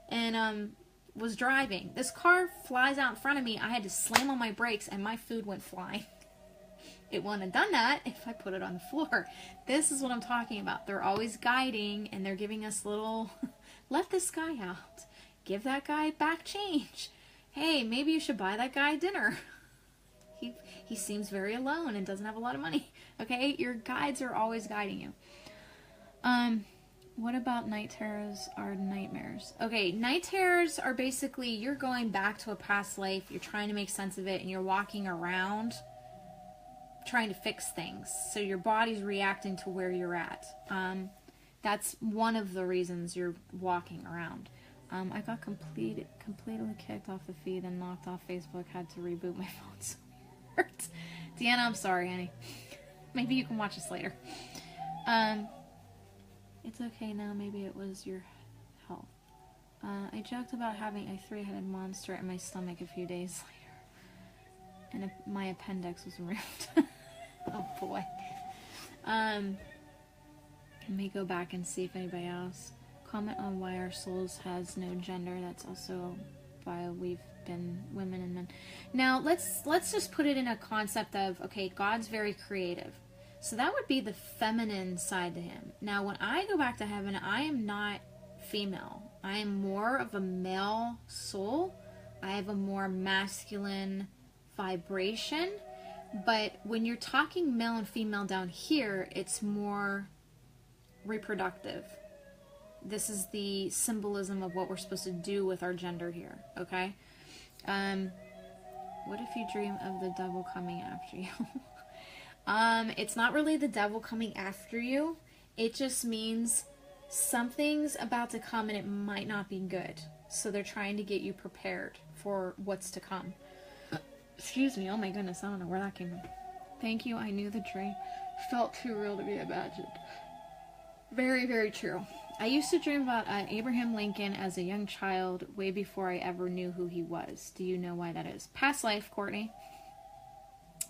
And was driving. This car flies out in front of me. I had to slam on my brakes and my food went flying. It wouldn't have done that if I put it on the floor. This is what I'm talking about. They're always guiding and they're giving us little, let this guy out. Give that guy back change. Hey, maybe you should buy that guy dinner. He seems very alone and doesn't have a lot of money. Okay? Your guides are always guiding you. What about night terrors are nightmares? Okay, night terrors are basically you're going back to a past life, you're trying to make sense of it, and you're walking around trying to fix things. So your body's reacting to where you're at. That's one of the reasons you're walking around. I got completely kicked off the feed and knocked off Facebook. Had to reboot my phone. So Deanna, I'm sorry, honey. Maybe you can watch this later. It's okay now. Maybe it was your health. I joked about having a three-headed monster in my stomach a few days later. And my appendix was removed. Oh, boy. Let me go back and see if anybody else. Comment on why our souls has no gender. That's also why we've been women and men. Now, let's just put it in a concept of, okay, God's very creative. So that would be the feminine side to him. Now, when I go back to heaven, I am not female. I am more of a male soul. I have a more masculine vibration. But when you're talking male and female down here, it's more reproductive. This is the symbolism of what we're supposed to do with our gender here, okay? What if you dream of the devil coming after you? It's not really the devil coming after you. It just means something's about to come and it might not be good. So they're trying to get you prepared for what's to come. Excuse me, oh my goodness, I don't know where that came from. Thank you, I knew the dream felt too real to be imagined. Very, very true. I used to dream about Abraham Lincoln as a young child, way before I ever knew who he was. Do you know why that is? Past life, Courtney.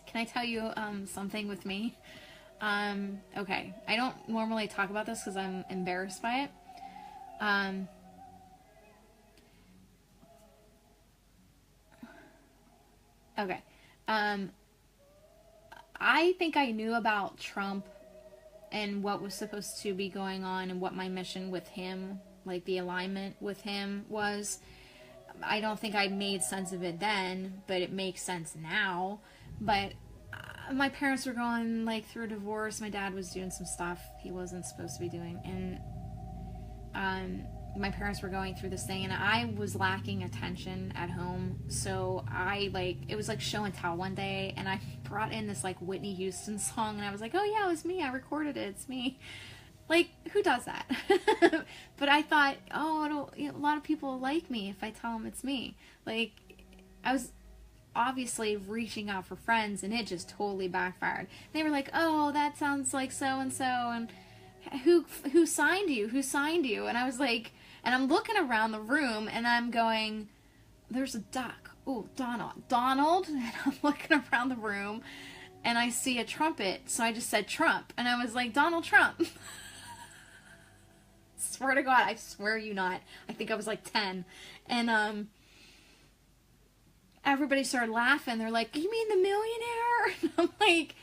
Can I tell you something with me? Okay, I don't normally talk about this because I'm embarrassed by it. Okay. I think I knew about Trump and what was supposed to be going on and what my mission with him, like the alignment with him was. I don't think I made sense of it then, but it makes sense now. But my parents were going like through a divorce. My dad was doing some stuff he wasn't supposed to be doing, and my parents were going through this thing, and I was lacking attention at home. So it was like show and tell one day, and I brought in this like Whitney Houston song, and I was like, oh yeah, it was me. I recorded it. It's me. Like, who does that? But I thought, oh, a lot of people like me if I tell them it's me. Like, I was obviously reaching out for friends, and it just totally backfired. They were like, oh, that sounds like so-and-so, and who signed you? Who signed you? And I was like, and I'm looking around the room, and I'm going, there's a duck. Oh, Donald. And I'm looking around the room, and I see a trumpet, so I just said Trump, and I was like, Donald Trump. Swear to God, I swear you not. I think I was like 10. And everybody started laughing. They're like, you mean the millionaire? And I'm like,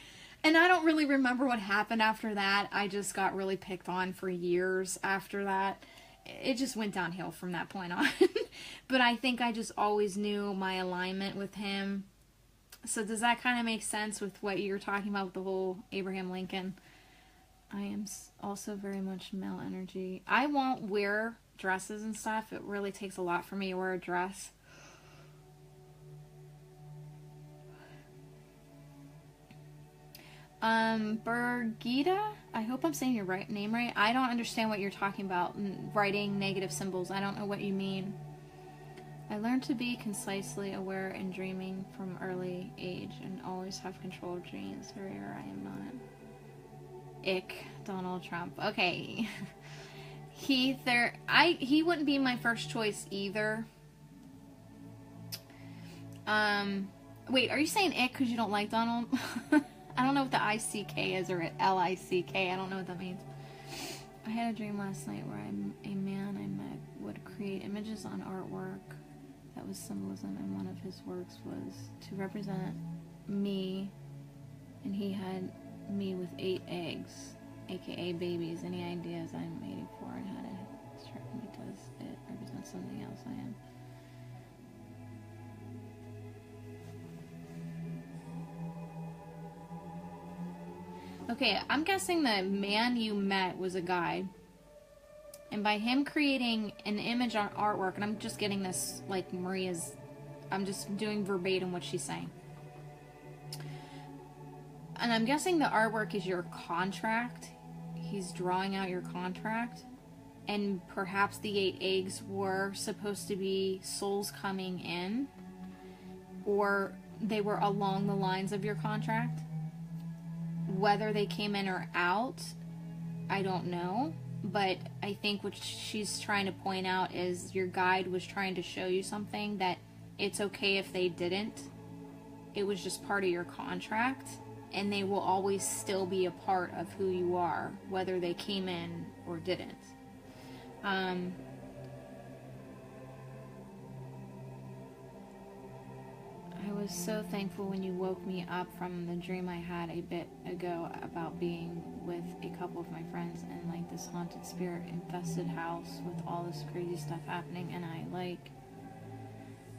and I don't really remember what happened after that. I just got really picked on for years after that. It just went downhill from that point on. But I think I just always knew my alignment with him. So does that kind of make sense with what you're talking about with the whole Abraham Lincoln? I am also very much male energy. I won't wear dresses and stuff. It really takes a lot for me to wear a dress. Birgitta, I hope I'm saying your name right. I don't understand what you're talking about. Writing negative symbols. I don't know what you mean. I learned to be concisely aware and dreaming from early age and always have control of dreams. Very rare, I am not. Ick, Donald Trump. Okay. He wouldn't be my first choice either. Wait, are you saying ick because you don't like Donald? I don't know what the I-C-K is or L-I-C-K. I don't know what that means. I had a dream last night where a man I met would create images on artwork that was symbolism, and one of his works was to represent me, and he had me with 8 eggs, aka babies. Any ideas? I'm 84 and how to strike me. Does it represent something else I am? Okay, I'm guessing the man you met was a guy. And by him creating an image on artwork, and I'm just getting this like Maria's, I'm just doing verbatim what she's saying. And I'm guessing the artwork is your contract. He's drawing out your contract. And perhaps the 8 eggs were supposed to be souls coming in. Or they were along the lines of your contract. Whether they came in or out, I don't know. But I think what she's trying to point out is your guide was trying to show you something, that it's okay if they didn't. It was just part of your contract, and they will always still be a part of who you are, whether they came in or didn't. I was so thankful when you woke me up from the dream I had a bit ago about being with a couple of my friends in like this haunted spirit infested house with all this crazy stuff happening, and I like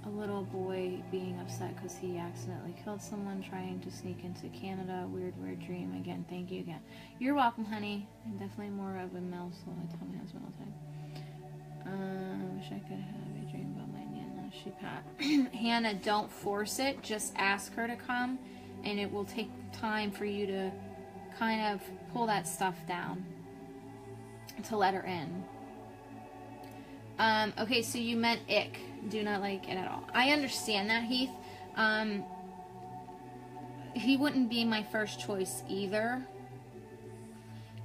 a little boy being upset because he accidentally killed someone trying to sneak into Canada. Weird dream. Again, thank you again. You're welcome, honey. I'm definitely more of a male soul. I tell my husband all the time. Wish I could have a dream about my Nana. She pat. Hannah, don't force it. Just ask her to come, and it will take time for you to kind of pull that stuff down to let her in. Okay, so you meant ick. Do not like it at all. I understand that, Heath. He wouldn't be my first choice either.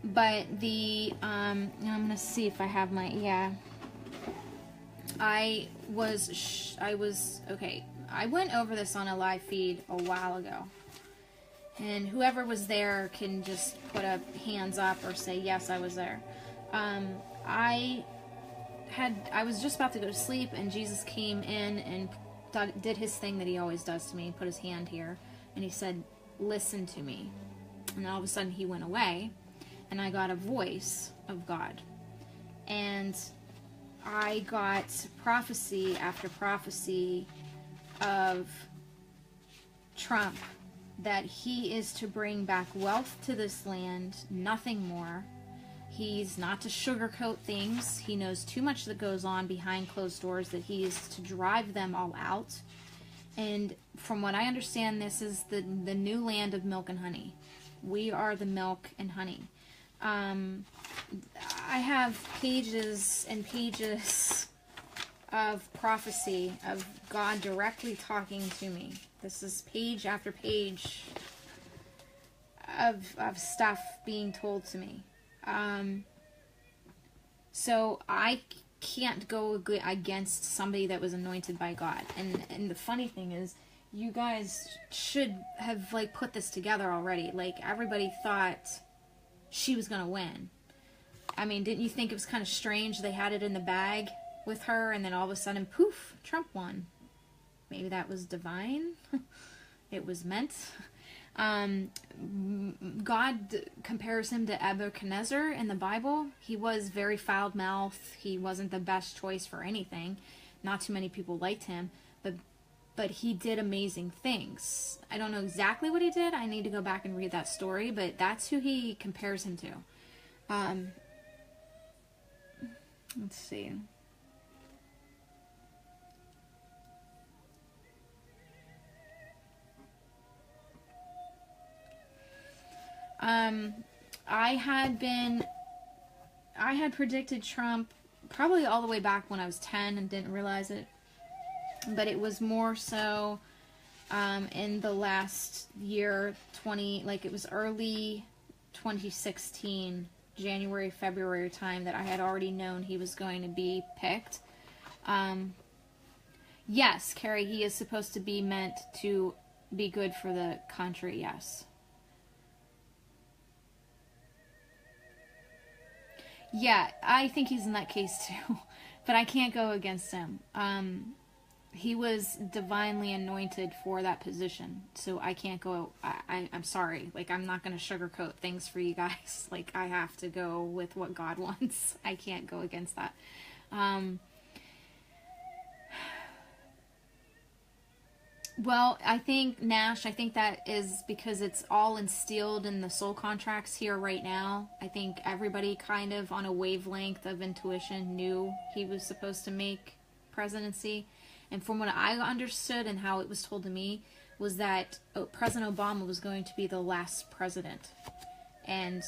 But the, I'm gonna see if I have my, yeah. I went over this on a live feed a while ago. And whoever was there can just put up hands up or say, yes, I was there. I was just about to go to sleep, and Jesus came in and did his thing that he always does to me. He put his hand here, and he said, listen to me. And all of a sudden he went away, and I got a voice of God. And I got prophecy after prophecy of Trump, that he is to bring back wealth to this land, nothing more. He's not to sugarcoat things. He knows too much that goes on behind closed doors, that he is to drive them all out. And from what I understand, this is the new land of milk and honey. We are the milk and honey. I have pages and pages of prophecy of God directly talking to me. This is page after page of stuff being told to me. So I can't go against somebody that was anointed by God. And the funny thing is, you guys should have like put this together already. Like, everybody thought she was gonna win. I mean, didn't you think it was kind of strange they had it in the bag with her, and then all of a sudden, poof, Trump won? Maybe that was divine. It was meant. God compares him to Nebuchadnezzar in the Bible. He was very foul-mouthed. He wasn't the best choice for anything. Not too many people liked him, but he did amazing things. I don't know exactly what he did. I need to go back and read that story, but that's who he compares him to. Let's see. I had predicted Trump probably all the way back when I was 10 and didn't realize it. But it was more so in the last year, it was early 2016, January, February time, that I had already known he was going to be picked. Yes, Carrie, he is supposed to be meant to be good for the country, yes. Yeah, I think he's in that case too, but I can't go against him. He was divinely anointed for that position, so I can't go, I'm sorry, like, I'm not going to sugarcoat things for you guys. Like, I have to go with what God wants. I can't go against that. Well, I think, Nash, I think that is because it's all instilled in the soul contracts here right now. I think everybody kind of on a wavelength of intuition knew he was supposed to make presidency. And from what I understood and how it was told to me was that President Obama was going to be the last president. And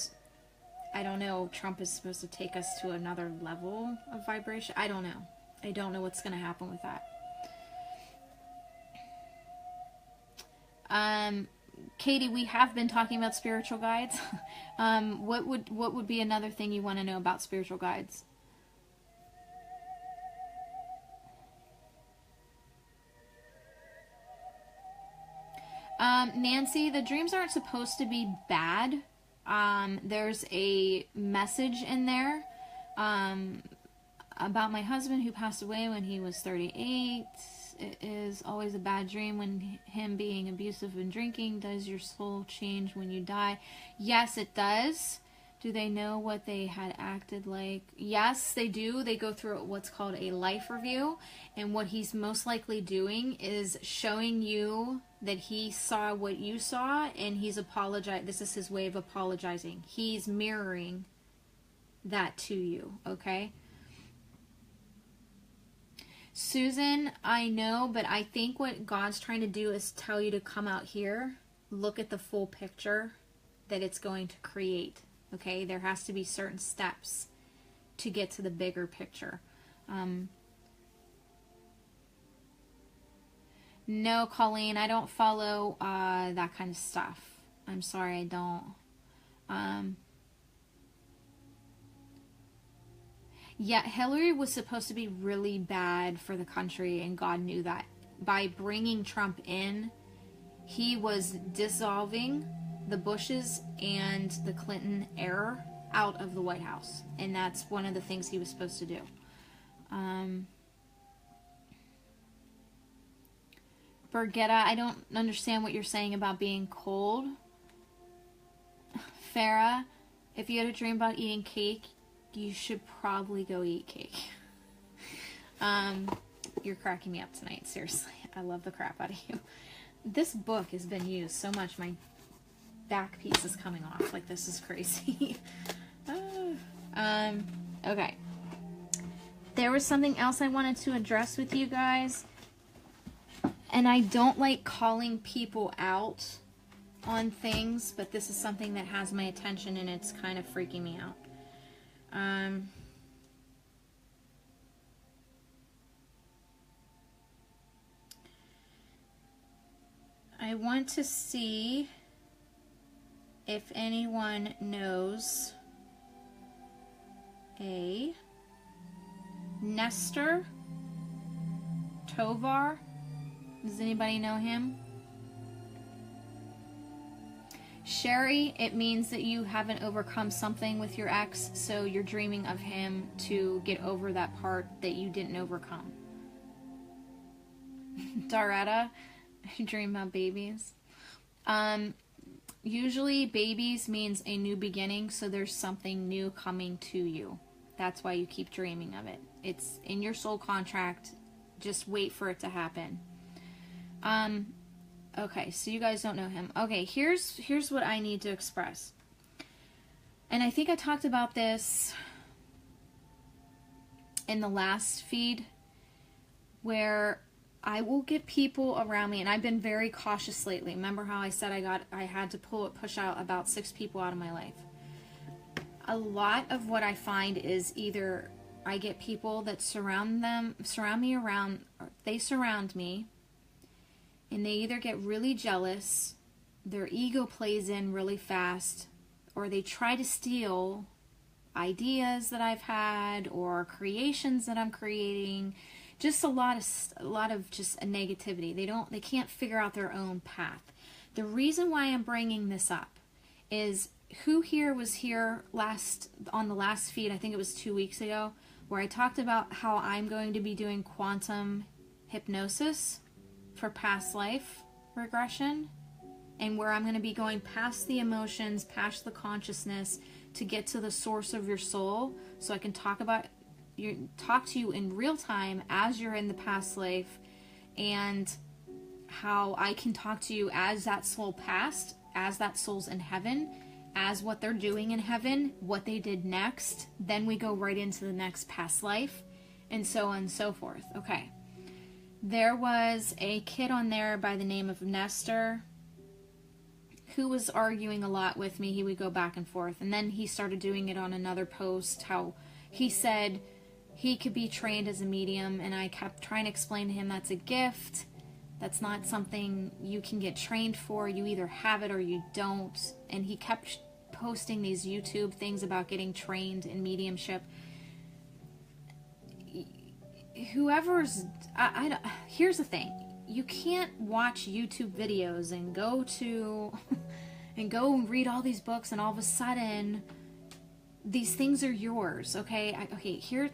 I don't know, Trump is supposed to take us to another level of vibration. I don't know. I don't know what's going to happen with that. Katie, we have been talking about spiritual guides. What would be another thing you want to know about spiritual guides? Nancy, the dreams aren't supposed to be bad. There's a message in there about my husband who passed away when he was 38. It is always a bad dream when him being abusive and drinking. Does your soul change when you die? Yes, it does. Do they know what they had acted like? Yes, they do. They go through what's called a life review. And what he's most likely doing is showing you that he saw what you saw, and he's apologized. This is his way of apologizing. He's mirroring that to you, okay? Susan, I know, but I think what God's trying to do is tell you to come out here, look at the full picture that it's going to create, okay? There has to be certain steps to get to the bigger picture. No, Colleen, I don't follow that kind of stuff. I'm sorry, I don't. Yeah, Hillary was supposed to be really bad for the country, and God knew that. By bringing Trump in, he was dissolving the Bushes and the Clinton era out of the White House. And that's one of the things he was supposed to do. Birgetta, I don't understand what you're saying about being cold. Farah, if you had a dream about eating cake, you should probably go eat cake. You're cracking me up tonight, seriously. I love the crap out of you. This book has been used so much, my back piece is coming off. Like, this is crazy. Okay. There was something else I wanted to address with you guys. And I don't like calling people out on things, but this is something that has my attention and it's kind of freaking me out. I want to see if anyone knows a Nestor Tovar. Does anybody know him? Sherry, it means that you haven't overcome something with your ex, so you're dreaming of him to get over that part that you didn't overcome. Daretta, you dream about babies. Usually babies means a new beginning, so there's something new coming to you. That's why you keep dreaming of it. It's in your soul contract. Just wait for it to happen. Okay, so you guys don't know him. Okay, here's what I need to express. And I think I talked about this in the last feed, where I will get people around me, and I've been very cautious lately. Remember how I said I had to push out about 6 people out of my life. A lot of what I find is either I get people that surround me, and they either get really jealous, their ego plays in really fast, or they try to steal ideas that I've had or creations that I'm creating. Just a lot of just a negativity. They can't figure out their own path. The reason why I'm bringing this up is, who here was here on the last feed, I think it was 2 weeks ago, where I talked about how I'm going to be doing quantum hypnosis for past life regression, and where I'm going to be going past the emotions, past the consciousness, to get to the source of your soul, so I can talk to you in real time as you're in the past life, and how I can talk to you as that soul passed, as that soul's in heaven, as what they're doing in heaven, what they did next, then we go right into the next past life, and so on and so forth. Okay. There was a kid on there by the name of Nestor who was arguing a lot with me. He would go back and forth, and then he started doing it on another post, how he said he could be trained as a medium, and I kept trying to explain to him that's a gift, That's not something you can get trained for. You either have it or you don't. And he kept posting these YouTube things about getting trained in mediumship. Whoever's, here's the thing. You can't watch YouTube videos and go to, and go and read all these books and all of a sudden these things are yours, okay?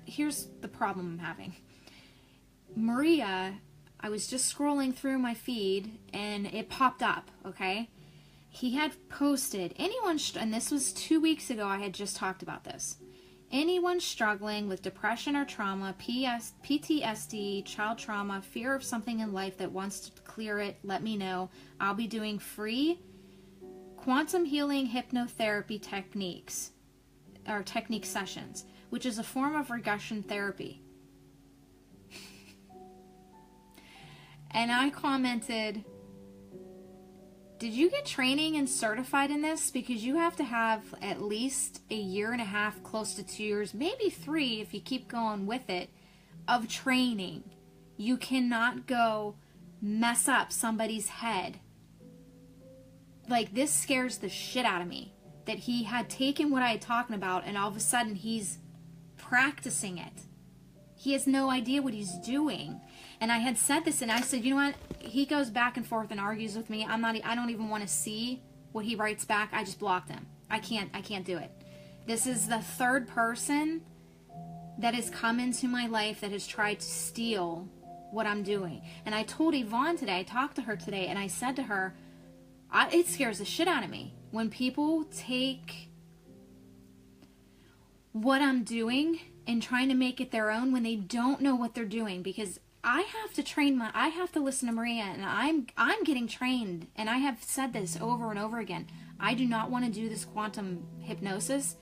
Here's the problem I'm having. Maria, I was just scrolling through my feed and it popped up, okay? He had posted, and this was 2 weeks ago, I had just talked about this. Anyone struggling with depression or trauma, PTSD, child trauma, fear of something in life that wants to clear it, let me know. I'll be doing free quantum healing hypnotherapy techniques, or technique sessions, which is a form of regression therapy. And I commented, did you get training and certified in this? Because you have to have at least 1.5 years, close to 2 years, maybe 3 if you keep going with it, of training. You cannot go mess up somebody's head. Like, this scares the shit out of me. That he had taken what I had talking about and all of a sudden he's practicing it. He has no idea what he's doing. And I had said this, and I said, you know what? He goes back and forth and argues with me. I don't even want to see what he writes back. I just blocked him. I can't do it. This is the third person that has come into my life that has tried to steal what I'm doing. And I told Yvonne today, I talked to her today, and I said to her, it scares the shit out of me when people take what I'm doing and trying to make it their own when they don't know what they're doing. Because I have to listen to Maria, and I'm getting trained, and I have said this over and over again. I do not want to do this quantum hypnosis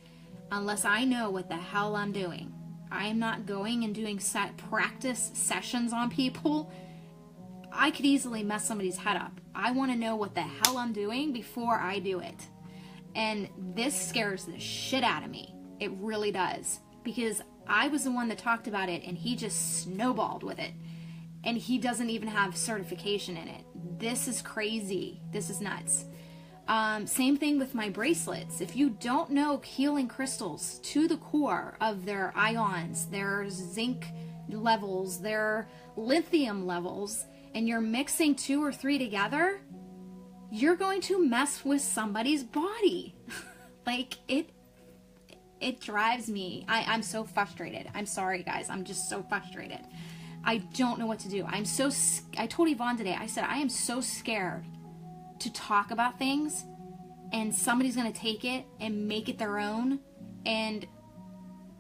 unless I know what the hell I'm doing. I am not going and doing practice sessions on people. I could easily mess somebody's head up. I want to know what the hell I'm doing before I do it. And this scares the shit out of me. It really does. Because I was the one that talked about it, and he just snowballed with it. And he doesn't even have certification in it. This is crazy. This is nuts. Same thing with my bracelets. If you don't know healing crystals to the core of their ions, their zinc levels, their lithium levels, and you're mixing 2 or 3 together, you're going to mess with somebody's body. Like, it drives me. I'm so frustrated. I'm sorry, guys. I'm just so frustrated. I don't know what to do. I told Yvonne today, I said, I am so scared to talk about things and somebody's going to take it and make it their own and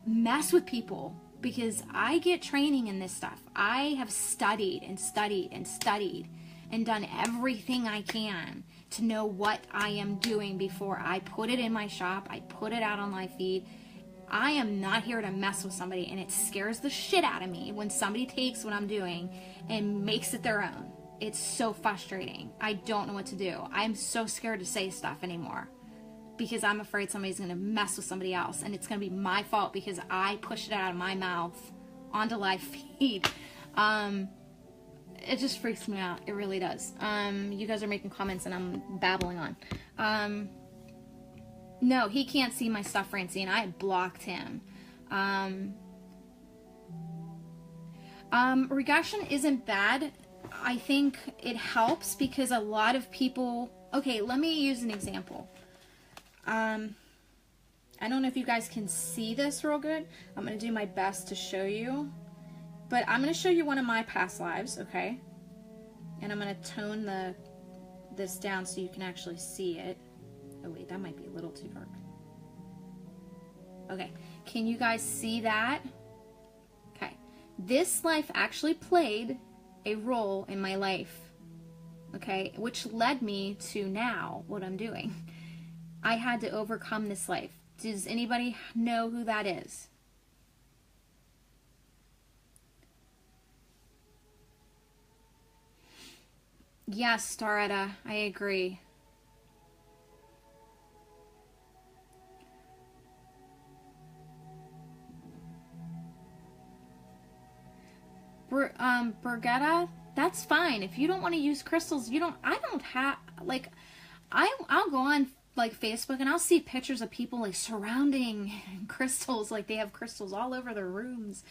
mess with people, because I get training in this stuff. I have studied and studied and studied and done everything I can to know what I am doing before I put it in my shop. I put it out on my feed. I am not here to mess with somebody, and it scares the shit out of me when somebody takes what I'm doing and makes it their own. It's so frustrating. I don't know what to do. I'm so scared to say stuff anymore because I'm afraid somebody's going to mess with somebody else, and it's going to be my fault because I pushed it out of my mouth onto live feed. It just freaks me out. It really does. You guys are making comments and I'm babbling on. No, he can't see my stuff, Francine. I blocked him. Regression isn't bad. I think it helps because a lot of people... Okay, let me use an example. I don't know if you guys can see this real good. I'm going to do my best to show you. But I'm going to show you one of my past lives, okay? And I'm going to tone this down so you can actually see it. Oh wait, that might be a little too dark. Okay, can you guys see that? Okay, this life actually played a role in my life, okay, which led me to now what I'm doing. I had to overcome this life. Does anybody know who that is? Yes, Staretta, I agree. Brigetta, that's fine. If you don't want to use crystals, I don't have, like, I'll go on like Facebook and I'll see pictures of people like surrounding crystals, like they have crystals all over their rooms.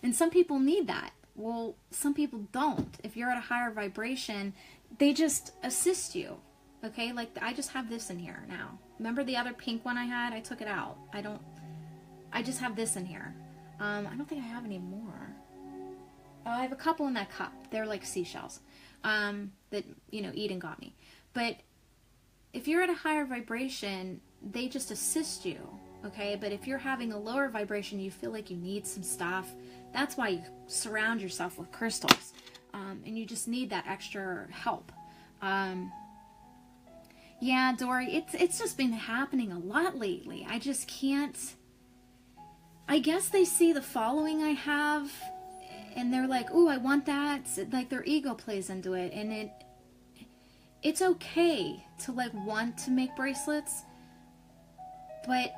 And some people need that. Well, some people don't. If you're at a higher vibration, they just assist you. Okay? Like, I just have this in here now. Remember the other pink one I had? I took it out. I just have this in here. I don't think I have any more. I have a couple in that cup. They're like seashells that, you know, Eden got me. But if you're at a higher vibration, they just assist you, okay? But if you're having a lower vibration, you feel like you need some stuff, that's why you surround yourself with crystals. And you just need that extra help. Yeah, Dory, it's just been happening a lot lately. I just can't... I guess they see the following I have, and they're like, ooh, I want that. Like, their ego plays into it, and it's okay to, like, want to make bracelets, but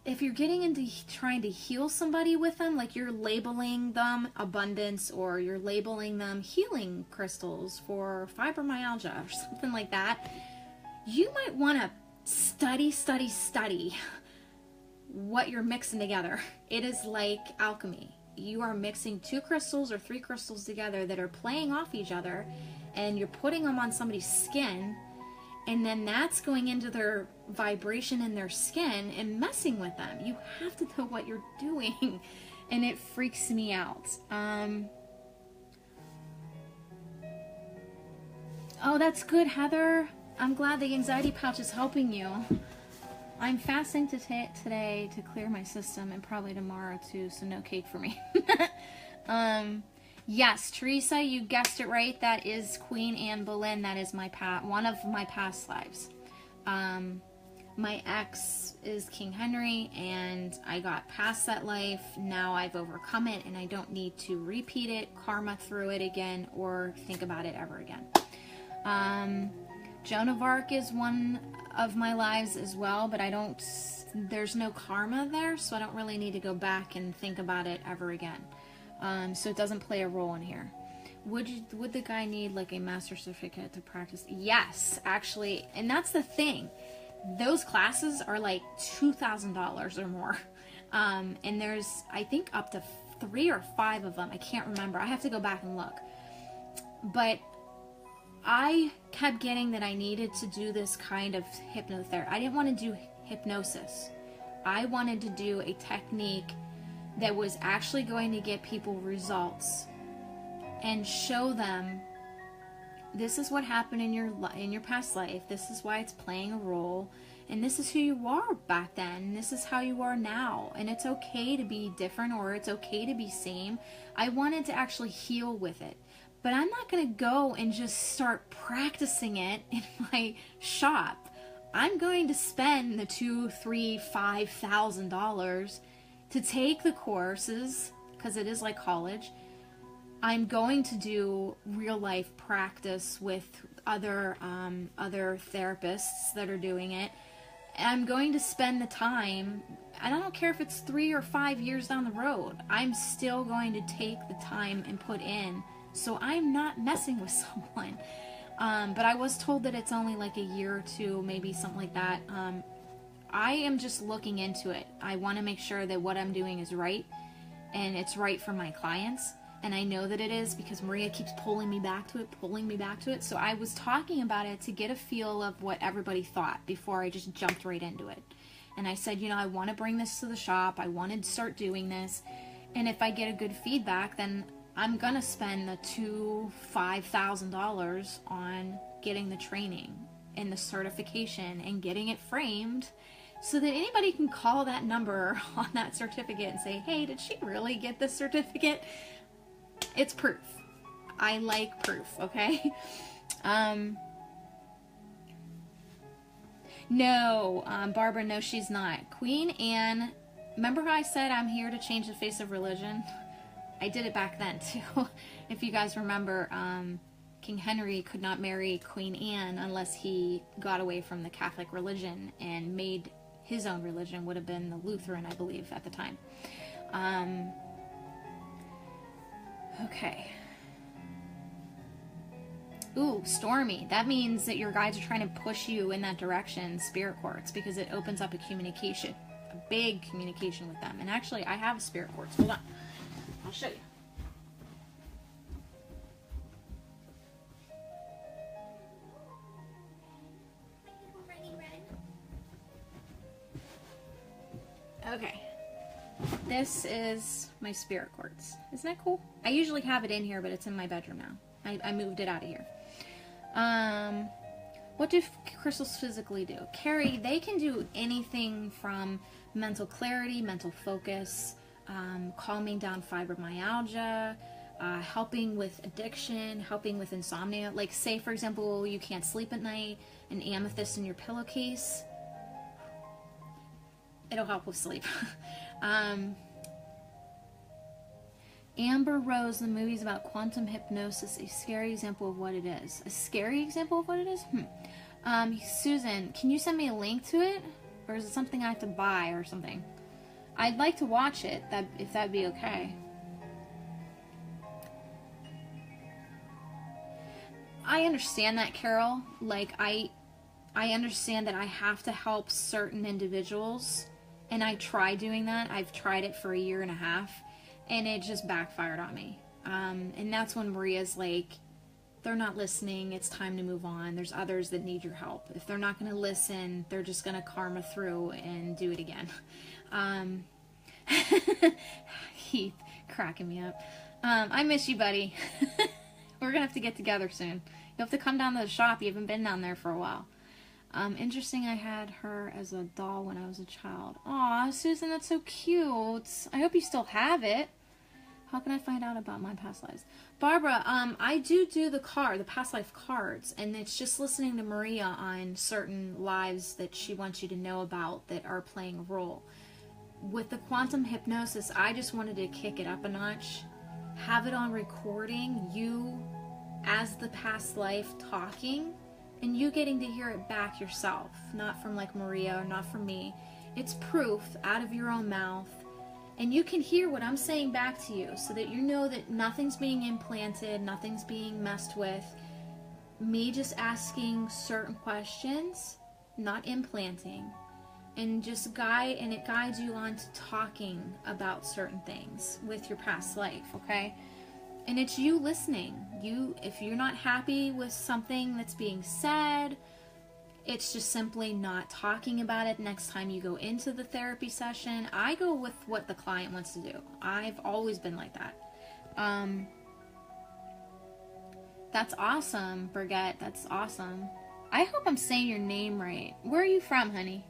if you're getting into trying to heal somebody with them, like you're labeling them abundance, or you're labeling them healing crystals for fibromyalgia or something like that, you might want to study what you're mixing together. It is like alchemy. You are mixing 2 crystals or 3 crystals together that are playing off each other, and you're putting them on somebody's skin, and then that's going into their vibration in their skin and messing with them. You have to know what you're doing, and it freaks me out. Oh, that's good, Heather. I'm glad the anxiety pouch is helping you. I'm fasting today to clear my system, and probably tomorrow too, so no cake for me. Yes, Teresa, you guessed it right. That is Queen Anne Boleyn. That is one of my past lives. My ex is King Henry, and I got past that life. Now I've overcome it, and I don't need to repeat it, karma through it again, or think about it ever again. Joan of Arc is one of my lives as well, but there's no karma there, so I don't really need to go back and think about it ever again. So it doesn't play a role in here. Would the guy need like a master certificate to practice? Yes, actually, and that's the thing. Those classes are like $2,000 or more. And there's, I think, up to 3 or 5 of them. I can't remember. I have to go back and look. But I kept getting that I needed to do this kind of hypnotherapy. I didn't want to do hypnosis. I wanted to do a technique that was actually going to get people results and show them this is what happened in your past life. This is why it's playing a role, and this is who you are back then, and this is how you are now, and it's okay to be different, or it's okay to be same. I wanted to actually heal with it, but I'm not going to go and just start practicing it in my shop. I'm going to spend the $2,000, $3,000, $5,000 to take the courses, because it is like college. I'm going to do real life practice with other therapists that are doing it. And I'm going to spend the time, and I don't care if it's 3 or 5 years down the road, I'm still going to take the time and put in, so I'm not messing with someone. But I was told that it's only like a year or 2, maybe something like that. I am just looking into it. I want to make sure that what I'm doing is right, and it's right for my clients. And I know that it is, because Maria keeps pulling me back to it. So I was talking about it to get a feel of what everybody thought before I just jumped right into it. And I said, you know, I want to bring this to the shop. I want to start doing this. And if I get a good feedback, then I'm going to spend the $2,000, $5,000 on getting the training and the certification and getting it framed, so that anybody can call that number on that certificate and say, hey, did she really get this certificate? It's proof. I like proof, okay? No, Barbara, no, she's not. Queen Anne, remember how I said I'm here to change the face of religion? I did it back then, too. If you guys remember, King Henry could not marry Queen Anne unless he got away from the Catholic religion and made his own religion, would have been the Lutheran, I believe, at the time. Okay. Ooh, stormy. That means that your guides are trying to push you in that direction, spirit quartz, because it opens up a communication, a big communication with them. And actually, I have a spirit quartz. Hold on. I'll show you. Okay. This is my spirit quartz. Isn't that cool? I usually have it in here, but it's in my bedroom now. I moved it out of here. What do crystals physically do? Carrie, they can do anything from mental clarity, mental focus, calming down fibromyalgia, helping with addiction, helping with insomnia. Like, say, for example, you can't sleep at night, an amethyst in your pillowcase. It'll help with sleep. Amber Rose, the movie's about quantum hypnosis, a scary example of what it is. A scary example of what it is? Susan, can you send me a link to it? Or is it something I have to buy or something? I'd like to watch it, if that'd be okay. I understand that, Carol. Like, I understand that I have to help certain individuals. And I try doing that. I've tried it for 1.5 years, and it just backfired on me. And that's when Maria's like, they're not listening. It's time to move on. There's others that need your help. If they're not going to listen, they're just going to karma through and do it again. Heath, cracking me up. I miss you, buddy. We're going to have to get together soon. You'll have to come down to the shop. You haven't been down there for a while. Interesting, I had her as a doll when I was a child. Aw, Susan, that's so cute. I hope you still have it. How can I find out about my past lives? Barbara, I do the past life cards, and it's just listening to Maria on certain lives that she wants you to know about that are playing a role. With the quantum hypnosis, I just wanted to kick it up a notch. Have it on recording, you as the past life talking, and you getting to hear it back yourself, not from like Maria or not from me. It's proof out of your own mouth. And you can hear what I'm saying back to you so that you know that nothing's being implanted, nothing's being messed with. Me just asking certain questions, not implanting. And just it guides you on to talking about certain things with your past life, okay? And it's you listening. If you're not happy with something that's being said, it's just simply not talking about it next time you go into the therapy session. I go with what the client wants to do. I've always been like that. That's awesome, Brigitte. That's awesome. I hope I'm saying your name right. Where are you from, honey?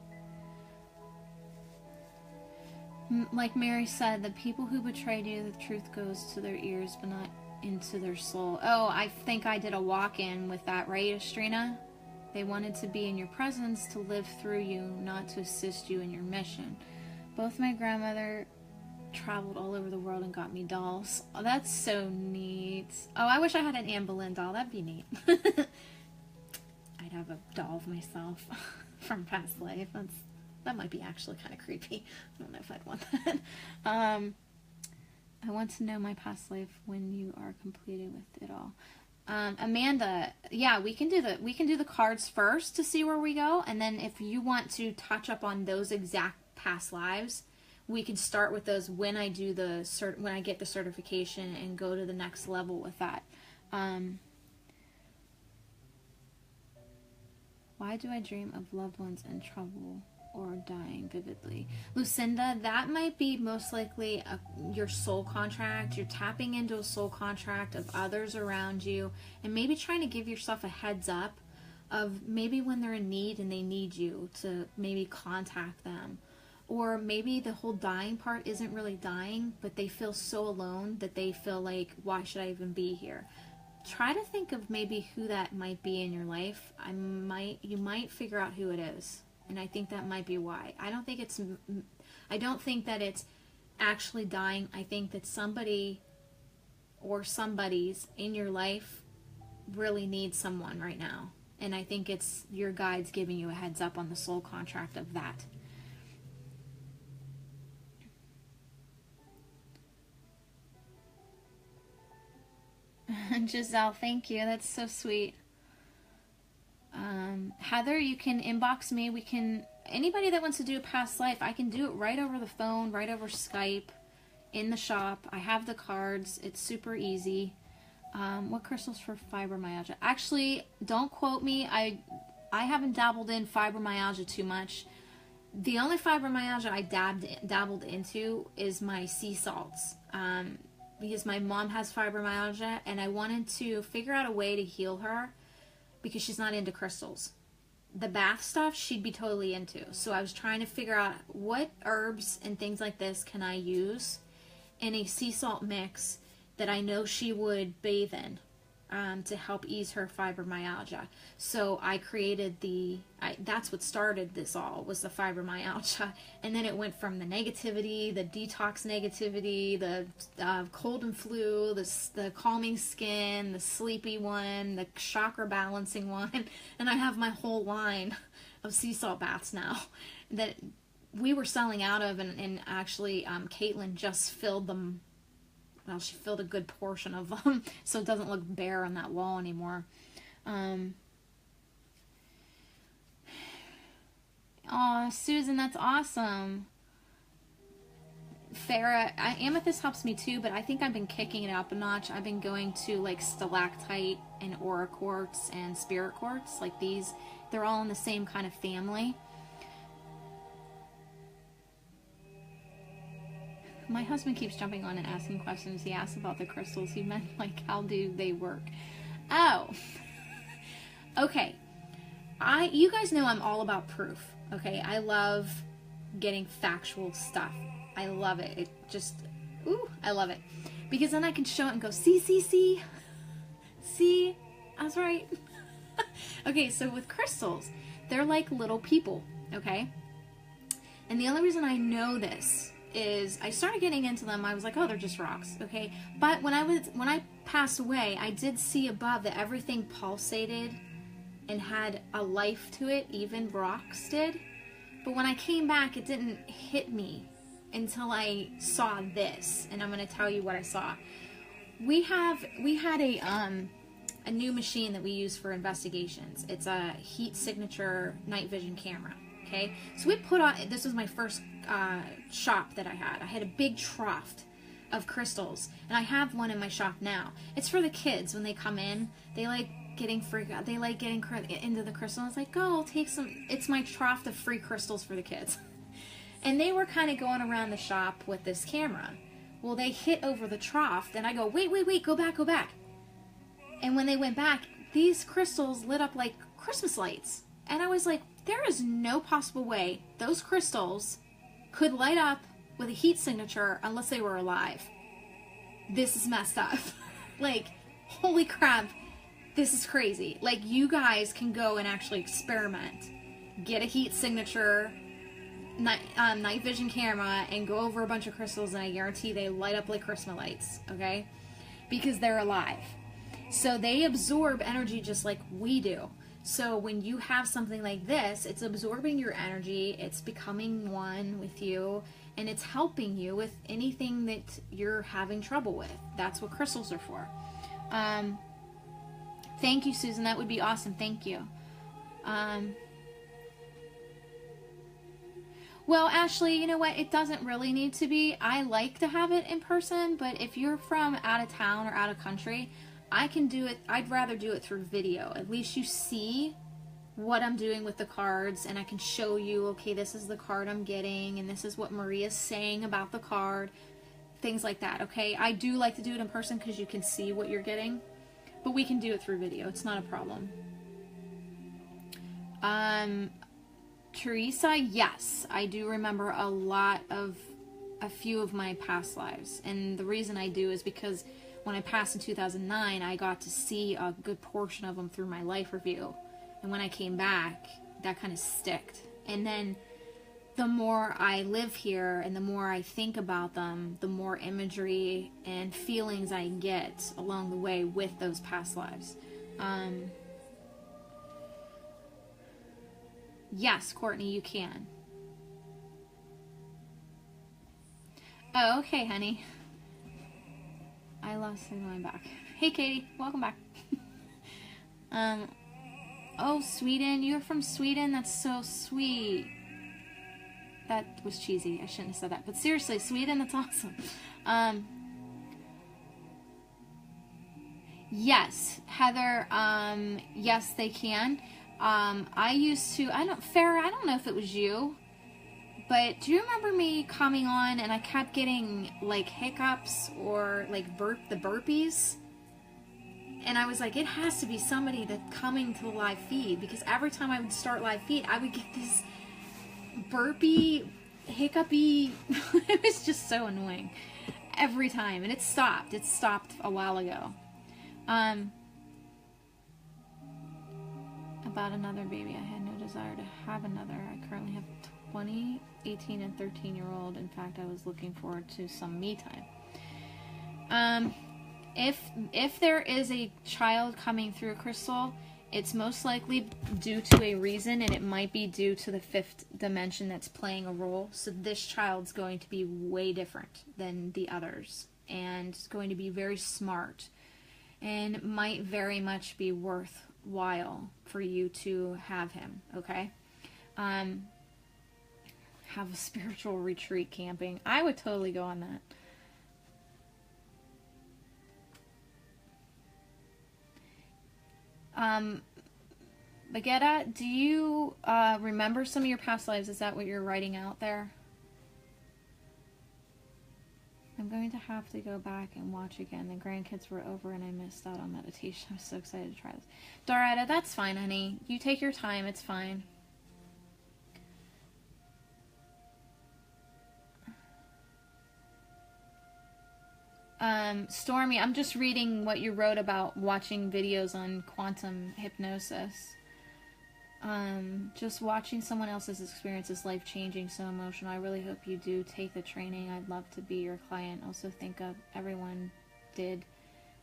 Like Mary said, the people who betrayed you, the truth goes to their ears, but not into their soul. Oh, I think I did a walk-in with that, right, Estrina? They wanted to be in your presence, to live through you, not to assist you in your mission. Both my grandmother traveled all over the world and got me dolls. Oh, that's so neat. Oh, I wish I had an Anne Boleyn doll. That'd be neat. I'd have a doll of myself from past life. That might be actually kind of creepy. I don't know if I'd want that. I want to know my past life when you are completed with it all. Amanda, yeah, we can do the cards first to see where we go, and then if you want to touch up on those exact past lives, we can start with those when I do when I get the certification and go to the next level with that. Why do I dream of loved ones in trouble or dying vividly? Lucinda, that might be most likely your soul contract. You're tapping into a soul contract of others around you and maybe trying to give yourself a heads up of maybe when they're in need and they need you to maybe contact them. Or maybe the whole dying part isn't really dying, but they feel so alone that they feel like, why should I even be here? Try to think of maybe who that might be in your life. You might figure out who it is. And I think that might be why. I don't think that it's actually dying. I think that somebody or somebody's in your life really needs someone right now. And I think it's your guides giving you a heads up on the soul contract of that. Giselle, thank you. That's so sweet. Heather, you can inbox me. We can, anybody that wants to do a past life, I can do it right over the phone, right over Skype, in the shop. I have the cards. It's super easy. What crystals for fibromyalgia? Actually, don't quote me. I haven't dabbled in fibromyalgia too much. The only fibromyalgia I dabbled into is my sea salts. Because my mom has fibromyalgia, and I wanted to figure out a way to heal her because she's not into crystals. The bath stuff she'd be totally into. So I was trying to figure out what herbs and things like this can I use in a sea salt mix that I know she would bathe in to help ease her fibromyalgia. So I created that's what started this all, was the fibromyalgia. And then it went from the negativity, the detox negativity, the cold and flu, the calming skin, the sleepy one, the chakra balancing one. And I have my whole line of sea salt baths now that we were selling out of, and actually Caitlin just filled them. Well, she filled a good portion of them, so it doesn't look bare on that wall anymore. Aw, Susan, that's awesome. Farah, amethyst helps me too, but I think I've been kicking it up a notch. I've been going to like stalactite and aura quartz and spirit quartz, like these. They're all in the same kind of family. My husband keeps jumping on and asking questions. He asks about the crystals. He meant, like, how do they work? Oh. Okay. You guys know I'm all about proof, okay? I love getting factual stuff. I love it. It just, I love it. Because then I can show it and go, see? See? I was right. Okay, so with crystals, they're like little people, okay? And the only reason I know this is I started getting into them. I was like, oh, they're just rocks, okay? But when I passed away, I did see above that everything pulsated and had a life to it, even rocks did. But when I came back, it didn't hit me until I saw this, and I'm going to tell you what I saw. We had a new machine that we use for investigations. It's a heat signature night vision camera. Okay, so we put on, this was my first shop that I had. I had a big trough of crystals, and I have one in my shop now. It's for the kids when they come in. They like getting they like getting into the crystal. It's like, go, I'll take some. It's my trough of free crystals for the kids. And they were kind of going around the shop with this camera. Well, they hit over the trough, then I go, wait, go back. And when they went back, these crystals lit up like Christmas lights. And I was like, there is no possible way those crystals could light up with a heat signature unless they were alive. This is messed up. Like, holy crap, this is crazy. Like, you guys can go and actually experiment. Get a heat signature night vision camera and go over a bunch of crystals, and I guarantee they light up like Christmas lights, okay? Because they're alive. So they absorb energy just like we do. So when you have something like this, it's absorbing your energy, it's becoming one with you, and it's helping you with anything that you're having trouble with. That's what crystals are for. Thank you, Susan. That would be awesome. Thank you. Well, Ashley, you know what? It doesn't really need to be. I like to have it in person, but if you're from out of town or out of country, I can do it. I'd rather do it through video. At least you see what I'm doing with the cards, and I can show you, okay, this is the card I'm getting, and this is what Maria's saying about the card. Things like that, okay? I do like to do it in person because you can see what you're getting, but we can do it through video. It's not a problem. Teresa, yes, I do remember a few of my past lives, and the reason I do is because when I passed in 2009, I got to see a good portion of them through my life review. And when I came back, that kind of sticked. And then the more I live here and the more I think about them, the more imagery and feelings I get along the way with those past lives. Yes, Courtney, you can. Oh, okay, honey. I lost my mind back. Hey, Katie. Welcome back. Oh, Sweden. You're from Sweden? That's so sweet. That was cheesy. I shouldn't have said that. But seriously, Sweden, that's awesome. Yes, Heather, yes, they can. I used to, Farrah, I don't know if it was you, but do you remember me coming on and I kept getting, like, hiccups or, like, the burpees? And I was like, it has to be somebody that's coming to the live feed, because every time I would start live feed, I would get this burpy, hiccupy, it was just so annoying every time, and it stopped a while ago. About another baby, I had no desire to have another. I currently have 20, 18, and 13-year-old. In fact, I was looking forward to some me time. If there is a child coming through a crystal, it's most likely due to a reason, and it might be due to the fifth dimension that's playing a role. So this child's going to be way different than the others, and it's going to be very smart, and might very much be worthwhile for you to have him, okay? Have a spiritual retreat camping. I would totally go on that. Bagetta, do you remember some of your past lives? Is that what you're writing out there? I'm going to have to go back and watch again. The grandkids were over and I missed out on meditation. I'm so excited to try this. Doretta, that's fine, honey. You take your time. It's fine. Stormy, I'm just reading what you wrote about watching videos on quantum hypnosis. Just watching someone else's experience is life-changing, so emotional. I really hope you do take the training. I'd love to be your client. Also think of everyone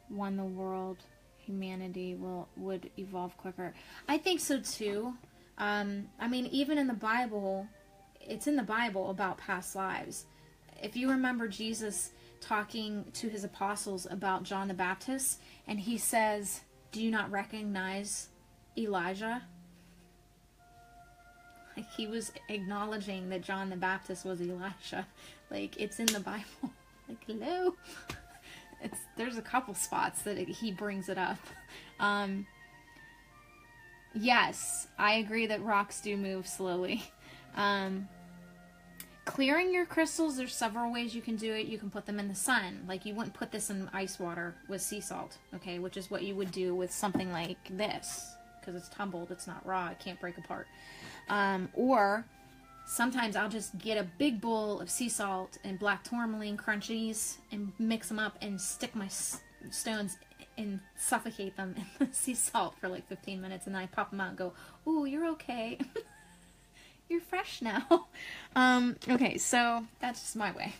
won the world, humanity would evolve quicker. I think so too. I mean, even in the Bible, it's in the Bible about past lives. If you remember Jesus talking to his apostles about John the Baptist, and he says, do you not recognize Elijah? Like, he was acknowledging that John the Baptist was Elijah. Like, it's in the Bible. Like, hello? There's a couple spots that he brings it up. Yes, I agree that rocks do move slowly. Clearing your crystals, there's several ways you can do it. You can put them in the sun. Like, you wouldn't put this in ice water with sea salt, okay? Which is what you would do with something like this. Because it's tumbled, it's not raw, it can't break apart. Or sometimes I'll just get a big bowl of sea salt and black tourmaline crunchies and mix them up and stick my stones and suffocate them in the sea salt for like 15 minutes, and then I pop them out and go, ooh, you're okay. You're fresh now. Okay, so that's just my way.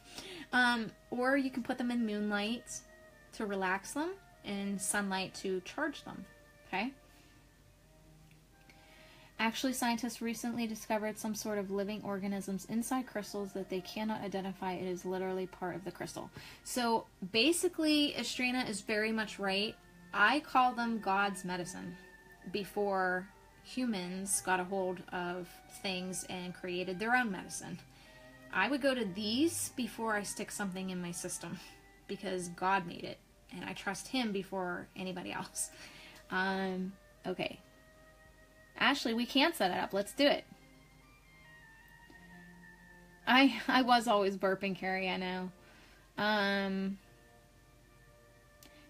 Or you can put them in moonlight to relax them and sunlight to charge them, okay? Actually, scientists recently discovered some sort of living organisms inside crystals that they cannot identify. It is literally part of the crystal. So basically, Estrina is very much right. I call them God's medicine before humans got a hold of things and created their own medicine. I would go to these before I stick something in my system, because God made it and I trust him before anybody else. Okay, Ashley, we can set it up. Let's do it. I was always burping, Carrie, I know.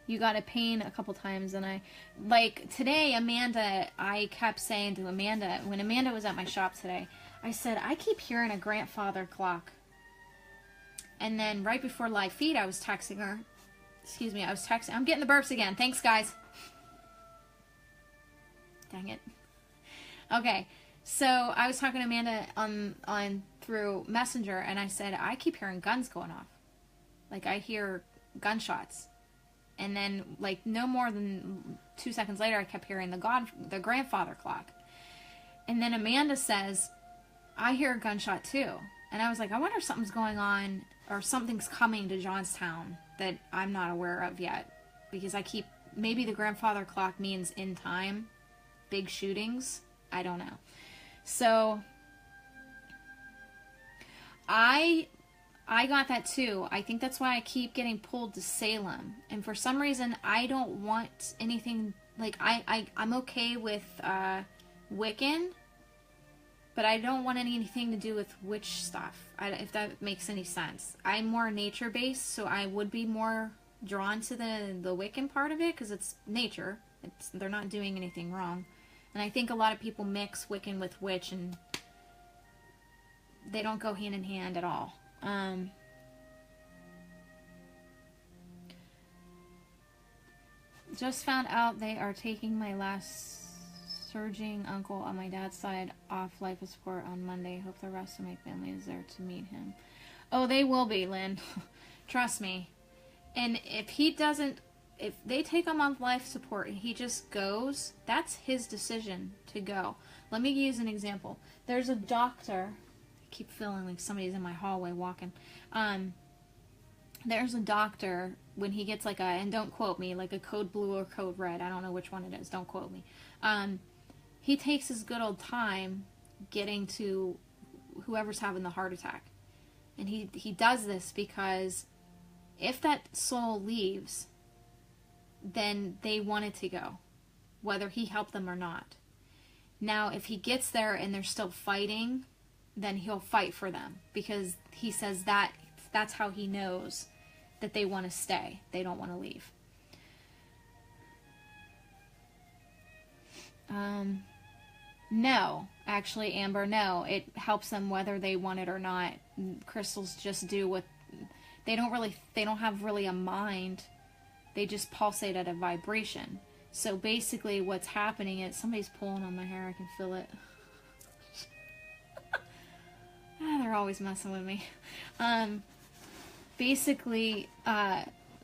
You got a pain a couple times, and like today, Amanda, I kept saying to Amanda, when Amanda was at my shop today, I said, I keep hearing a grandfather clock. And then right before live feed, I was texting her. Excuse me, I'm getting the burps again. Thanks, guys. Dang it. Okay, so I was talking to Amanda on through Messenger, and I said, I keep hearing guns going off. Like, I hear gunshots. And then, like, no more than 2 seconds later, I kept hearing the grandfather clock. And then Amanda says, I hear a gunshot too. And I was like, I wonder if something's going on or something's coming to Johnstown that I'm not aware of yet. Because I keep maybe the grandfather clock means in time, big shootings. I don't know. So I got that too. I think that's why I keep getting pulled to Salem. And for some reason, I don't want anything, like, I'm okay with Wiccan, but I don't want anything to do with witch stuff, if that makes any sense. I'm more nature-based, so I would be more drawn to the Wiccan part of it, because it's nature. They're not doing anything wrong. And I think a lot of people mix Wiccan with witch, and they don't go hand in hand at all. Just found out they are taking my last surging uncle on my dad's side off life support on Monday. Hope the rest of my family is there to meet him. Oh, they will be, Lynn. Trust me. And if they take him off life support and he just goes, that's his decision to go. Let me use an example. There's a doctor. I keep feeling like somebody's in my hallway walking. There's a doctor, when he gets like and don't quote me, like a code blue or code red. I don't know which one it is. Don't quote me. He takes his good old time getting to whoever's having the heart attack. And he does this because if that soul leaves, then they want it to go, whether he helped them or not. Now, if he gets there and they're still fighting, then he'll fight for them, because he says that's how he knows that they want to stay. They don't want to leave. No, actually, Amber, no. It helps them whether they want it or not. Crystals just do what they don't have really a mind. They just pulsate at a vibration. So basically what's happening is somebody's pulling on my hair. I can feel it. They're always messing with me. Basically,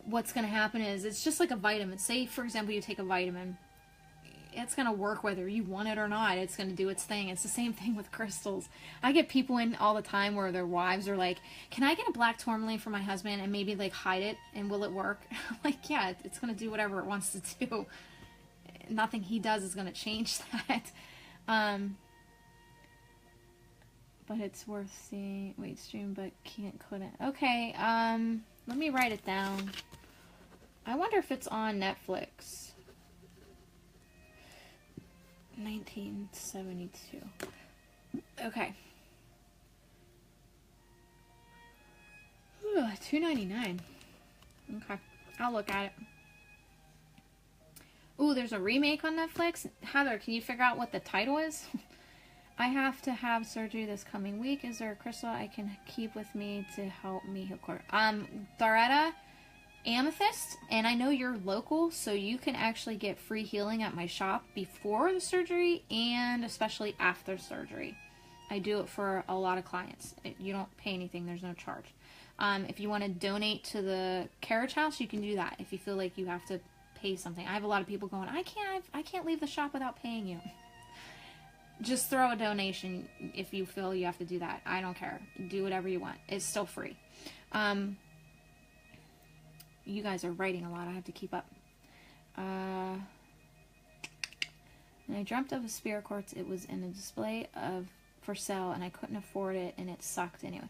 what's going to happen is it's just like a vitamin. Say, for example, you take a vitamin. It's going to work whether you want it or not. It's going to do its thing. It's the same thing with crystals. I get people in all the time where their wives are like, can I get a black tourmaline for my husband and maybe like hide it, and will it work? I'm like, yeah, it's going to do whatever it wants to do. Nothing he does is going to change that. But it's worth seeing. Wait, stream, but couldn't. Okay, let me write it down. I wonder if it's on Netflix. 1972. Okay. $2.99. Okay, I'll look at it. Ooh, there's a remake on Netflix. Heather, can you figure out what the title is? I have to have surgery this coming week. Is there a crystal I can keep with me to help me heal? Doretta, amethyst, and I know you're local, so you can actually get free healing at my shop before the surgery and especially after surgery. I do it for a lot of clients. You don't pay anything. There's no charge. If you want to donate to the carriage house, you can do that if you feel like you have to pay something. I have a lot of people going, I can't leave the shop without paying you. Just throw a donation if you feel you have to do that. I don't care. Do whatever you want. It's still free. You guys are writing a lot. I have to keep up. And I dreamt of a spirit quartz. It was in a display for sale, and I couldn't afford it, and it sucked anyway.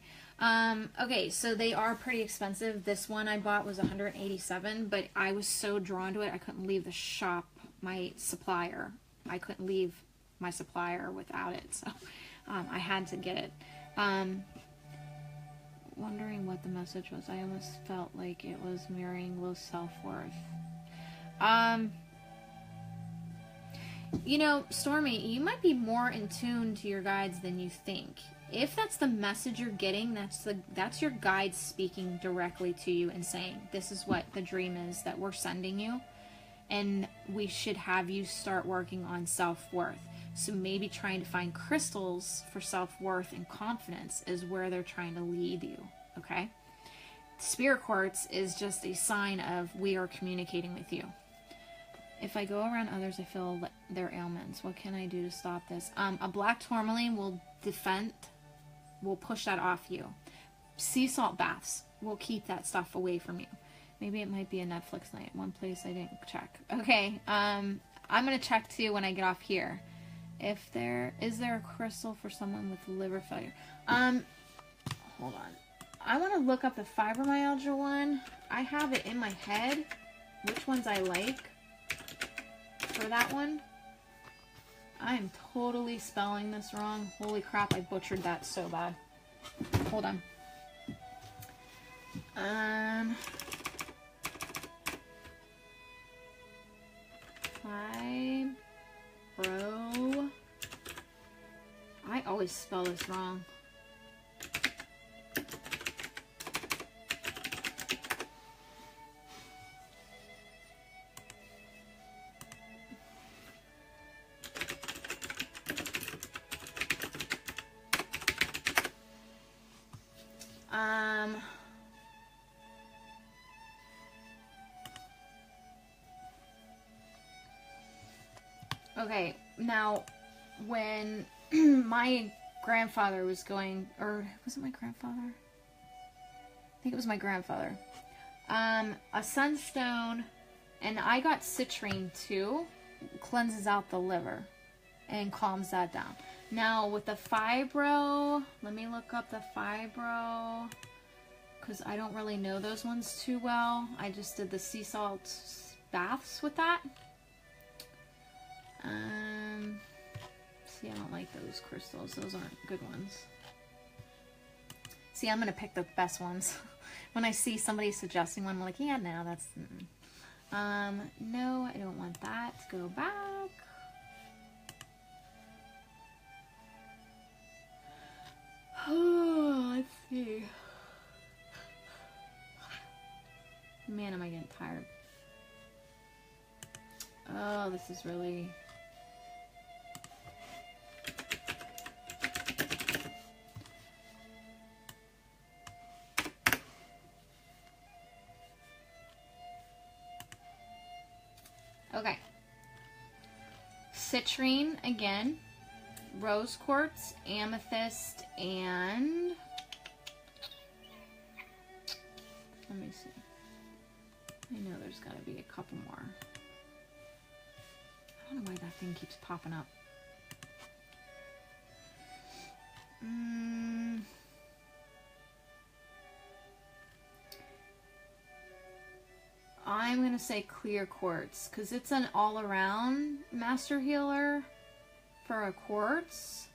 Okay, so they are pretty expensive. This one I bought was $187, but I was so drawn to it, I couldn't leave the shop, my supplier. I couldn't leave my supplier without it, so I had to get it. Wondering what the message was. I almost felt like it was mirroring low self-worth. You know, Stormy, you might be more in tune to your guides than you think. If that's the message you're getting, that's your guides speaking directly to you and saying, this is what the dream is that we're sending you, and we should have you start working on self-worth. So maybe trying to find crystals for self-worth and confidence is where they're trying to lead you, okay? Spirit quartz is just a sign of we are communicating with you. If I go around others, I feel their ailments. What can I do to stop this? A black tourmaline will push that off you. Sea salt baths will keep that stuff away from you. Maybe it might be a Netflix night. One place I didn't check. Okay, I'm gonna check too when I get off here. If there is there a crystal for someone with liver failure? Hold on. I want to look up the fibromyalgia one. I have it in my head. Which ones I like for that one. I am totally spelling this wrong. Holy crap! I butchered that so bad. Hold on. Fibro. I always spell this wrong. Okay, now, when my grandfather was going, or was it my grandfather? I think it was my grandfather. A sunstone, and I got citrine too, cleanses out the liver and calms that down. Now, with the fibro, let me look up the fibro, because I don't really know those ones too well. I just did the sea salt baths with that. See, I don't like those crystals. Those aren't good ones. See, I'm going to pick the best ones. When I see somebody suggesting one, I'm like, yeah, no, that's... no, I don't want that. Go back. Oh, let's see. Man, am I getting tired. Oh, this is really... Okay. Citrine again, rose quartz, amethyst, and let me see. I know there's got to be a couple more. I don't know why that thing keeps popping up. I'm going to say clear quartz because it's an all-around master healer for a quartz.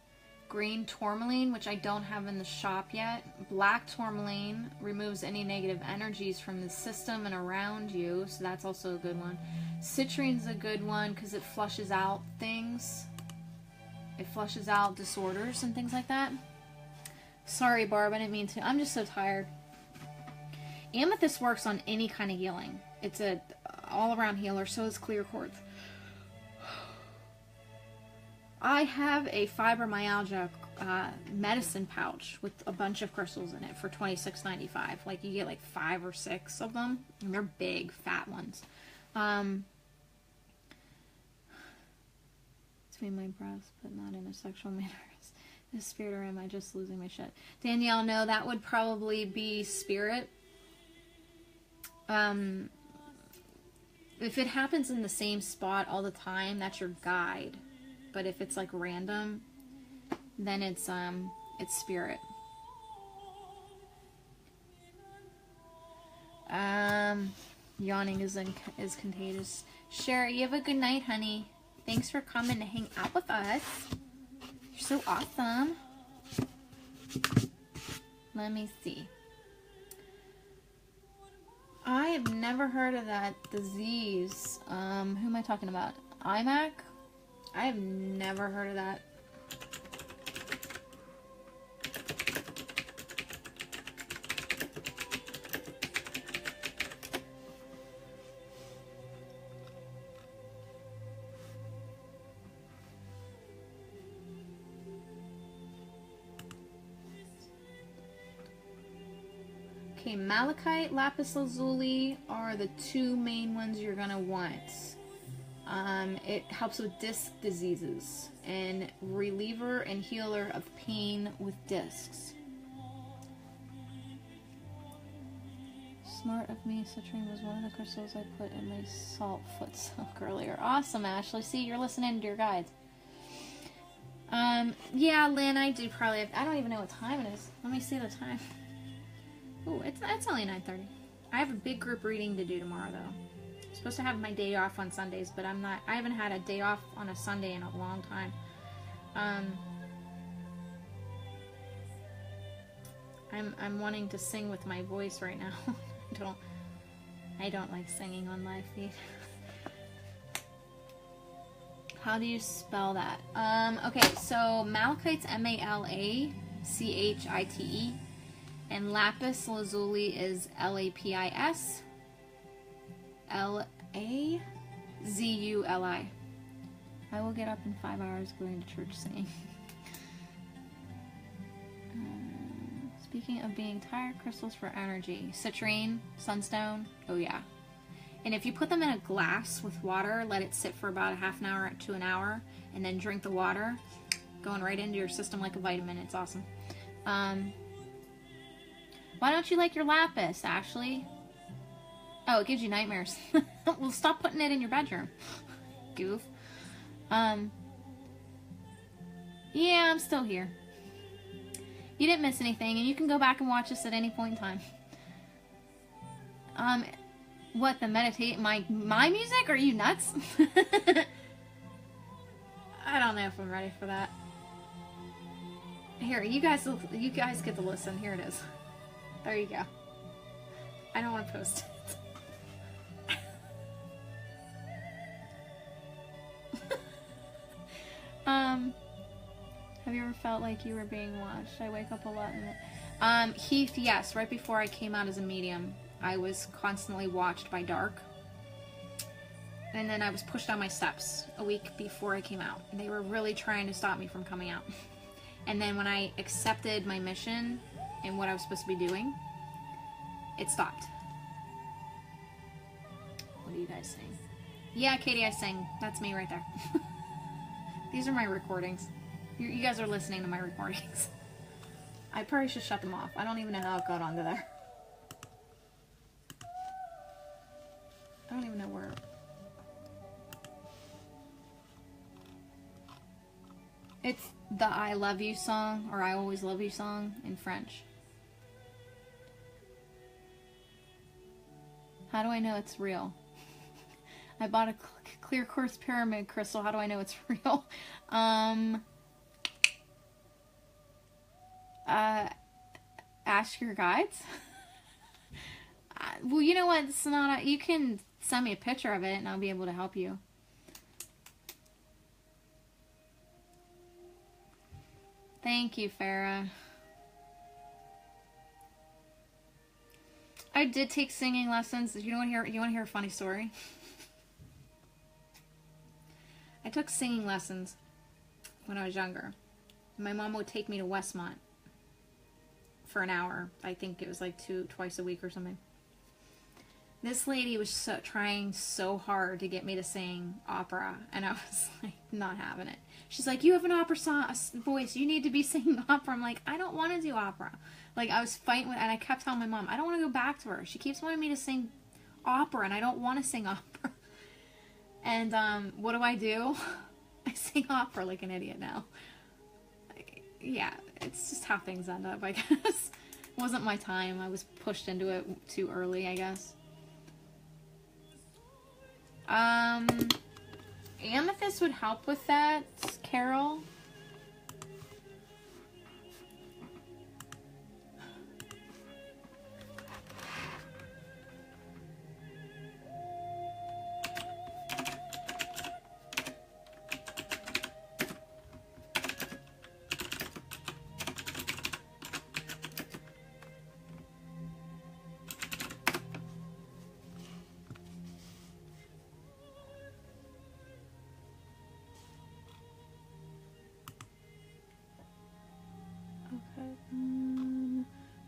Green tourmaline, which I don't have in the shop yet. Black tourmaline removes any negative energies from the system and around you, so that's also a good one. Citrine's a good one because it flushes out things. It flushes out disorders and things like that. Sorry, Barb, I didn't mean to. I'm just so tired. Amethyst works on any kind of healing. It's a all-around healer, so is clear quartz. I have a fibromyalgia medicine pouch with a bunch of crystals in it for $26.95. Like, you get like 5 or 6 of them, and they're big, fat ones. Between my breasts, but not in a sexual manner. Is spirit, or am I just losing my shit? Danielle, no, that would probably be spirit. If it happens in the same spot all the time, that's your guide. But if it's like random, then it's spirit. Yawning is contagious. Sherry, you have a good night, honey. Thanks for coming to hang out with us. You're so awesome. Let me see. I have never heard of that disease. Who am I talking about? IMAC? I have never heard of that. Okay, malachite, lapis lazuli are the two main ones you're gonna want. It helps with disc diseases and reliever and healer of pain with discs. smart of me. Citrine was one of the crystals I put in my salt foot soak earlier. Awesome, Ashley. See, you're listening to your guides. Yeah, Lynn, I do probably have, I don't even know what time it is. Let me see the time. Ooh, it's only 9:30. I have a big group reading to do tomorrow, though. I'm supposed to have my day off on Sundays, but I haven't had a day off on a Sunday in a long time. I'm wanting to sing with my voice right now. I don't like singing on live feed. How do you spell that? Okay, so Malachite's M-A-L-A-C-H-I-T-E, and Lapis Lazuli is L-A-P-I-S L-A-Z-U-L-I. I will get up in 5 hours going to church singing. Speaking of being tired, crystals for energy. Citrine, sunstone, oh yeah. And if you put them in a glass with water, let it sit for about a half an hour to an hour, and then drink the water, going right into your system like a vitamin. It's awesome. Why don't you like your lapis, Ashley? Oh, it gives you nightmares. Well, stop putting it in your bedroom. Goof. Yeah, I'm still here. You didn't miss anything, and you can go back and watch this at any point in time. What, the meditate my music? Are you nuts? I don't know if I'm ready for that. Here, you guys get to listen. Here it is. There you go. I don't want to post it. Have you ever felt like you were being watched? I wake up a lot in the... Heath, yes. Right before I came out as a medium, I was constantly watched by Dark. And then I was pushed down my steps a week before I came out. They were really trying to stop me from coming out. And then when I accepted my mission and what I was supposed to be doing, it stopped. What do you guys saying? Yeah, Katie, I sang. That's me right there. These are my recordings. You guys are listening to my recordings. I probably should shut them off. I don't even know how it got onto there. I don't even know where. It's the I Love You song, or I Always Love You song in French. How do I know it's real? I bought a clear quartz pyramid crystal. How do I know it's real? Ask your guides. Well, you know what? It's not. You can send me a picture of it, and I'll be able to help you. Thank you, Farah. I did take singing lessons. You want to hear a funny story? I took singing lessons when I was younger. My mom would take me to Westmont for an hour. I think it was like twice a week or something. This lady was trying so hard to get me to sing opera, and I was like not having it. She's like, "You have an opera voice. You need to be singing opera." I'm like, "I don't want to do opera." Like, I was fighting with, and I kept telling my mom, "I don't want to go back to her. She keeps wanting me to sing opera, and I don't want to sing opera." And what do? I sing opera like an idiot now. Yeah, it's just how things end up, I guess. It wasn't my time. I was pushed into it too early, I guess. Amethyst would help with that, Carol.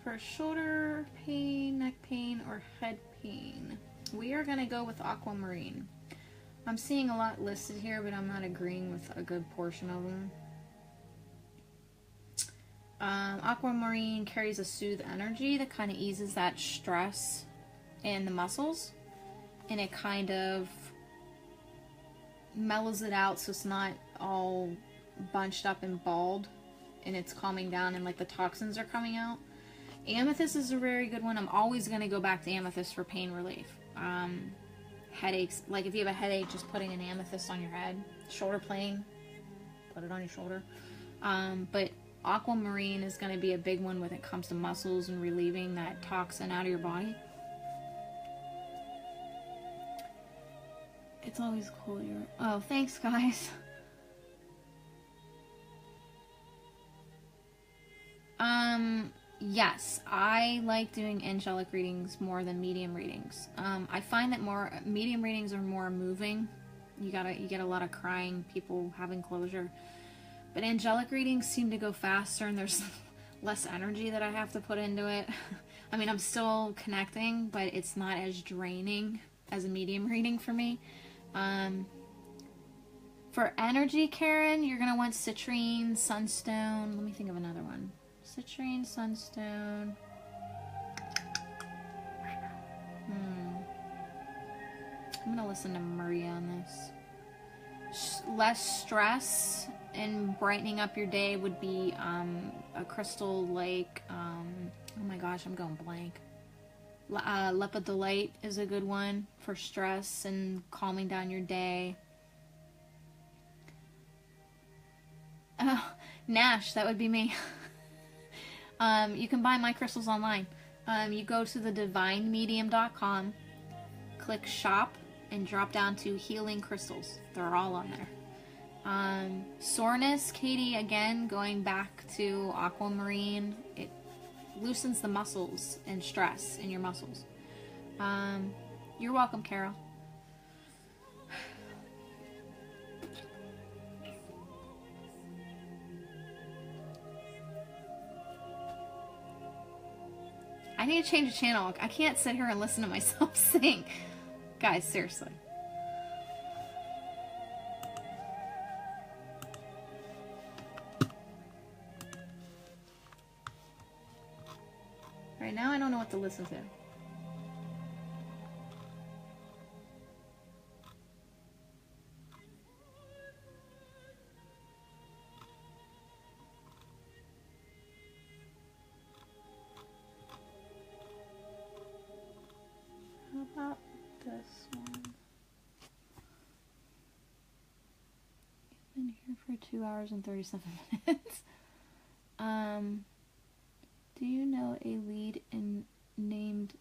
For shoulder pain, neck pain, or head pain, we are going to go with aquamarine. I'm seeing a lot listed here, but I'm not agreeing with a good portion of them. Aquamarine carries a soothe energy that kind of eases that stress in the muscles, and it kind of mellows it out so it's not all bunched up and balled, and it's calming down and like the toxins are coming out. Amethyst is a very good one. I'm always going to go back to amethyst for pain relief. Headaches, like if you have a headache, just putting an amethyst on your head. Shoulder pain, put it on your shoulder. But aquamarine is going to be a big one when it comes to muscles and relieving that toxin out of your body. It's always cool here. Oh, thanks, guys. Yes, I like doing angelic readings more than medium readings. I find that more medium readings are more moving. You get a lot of crying, people having closure. But angelic readings seem to go faster, and there's less energy that I have to put into it. I mean, I'm still connecting, but it's not as draining as a medium reading for me. For energy, Karen, you're gonna want citrine, sunstone. Let me think of another one. Citrine, sunstone. I'm gonna listen to Maria on this. Less stress and brightening up your day would be a crystal like, oh my gosh, I'm going blank. Lepidolite is a good one for stress and calming down your day. Oh, Nash, that would be me. You can buy my crystals online. You go to thedivinemedium.com, click shop, and drop down to healing crystals. They're all on there. Soreness, Katie, again, going back to aquamarine, it loosens the muscles and stress in your muscles. You're welcome, Carol. I need to change the channel. I can't sit here and listen to myself sing. Guys, seriously. Right now, I don't know what to listen to. How about this one? You've been here for 2 hours and 37 minutes. Do you know a lead in named?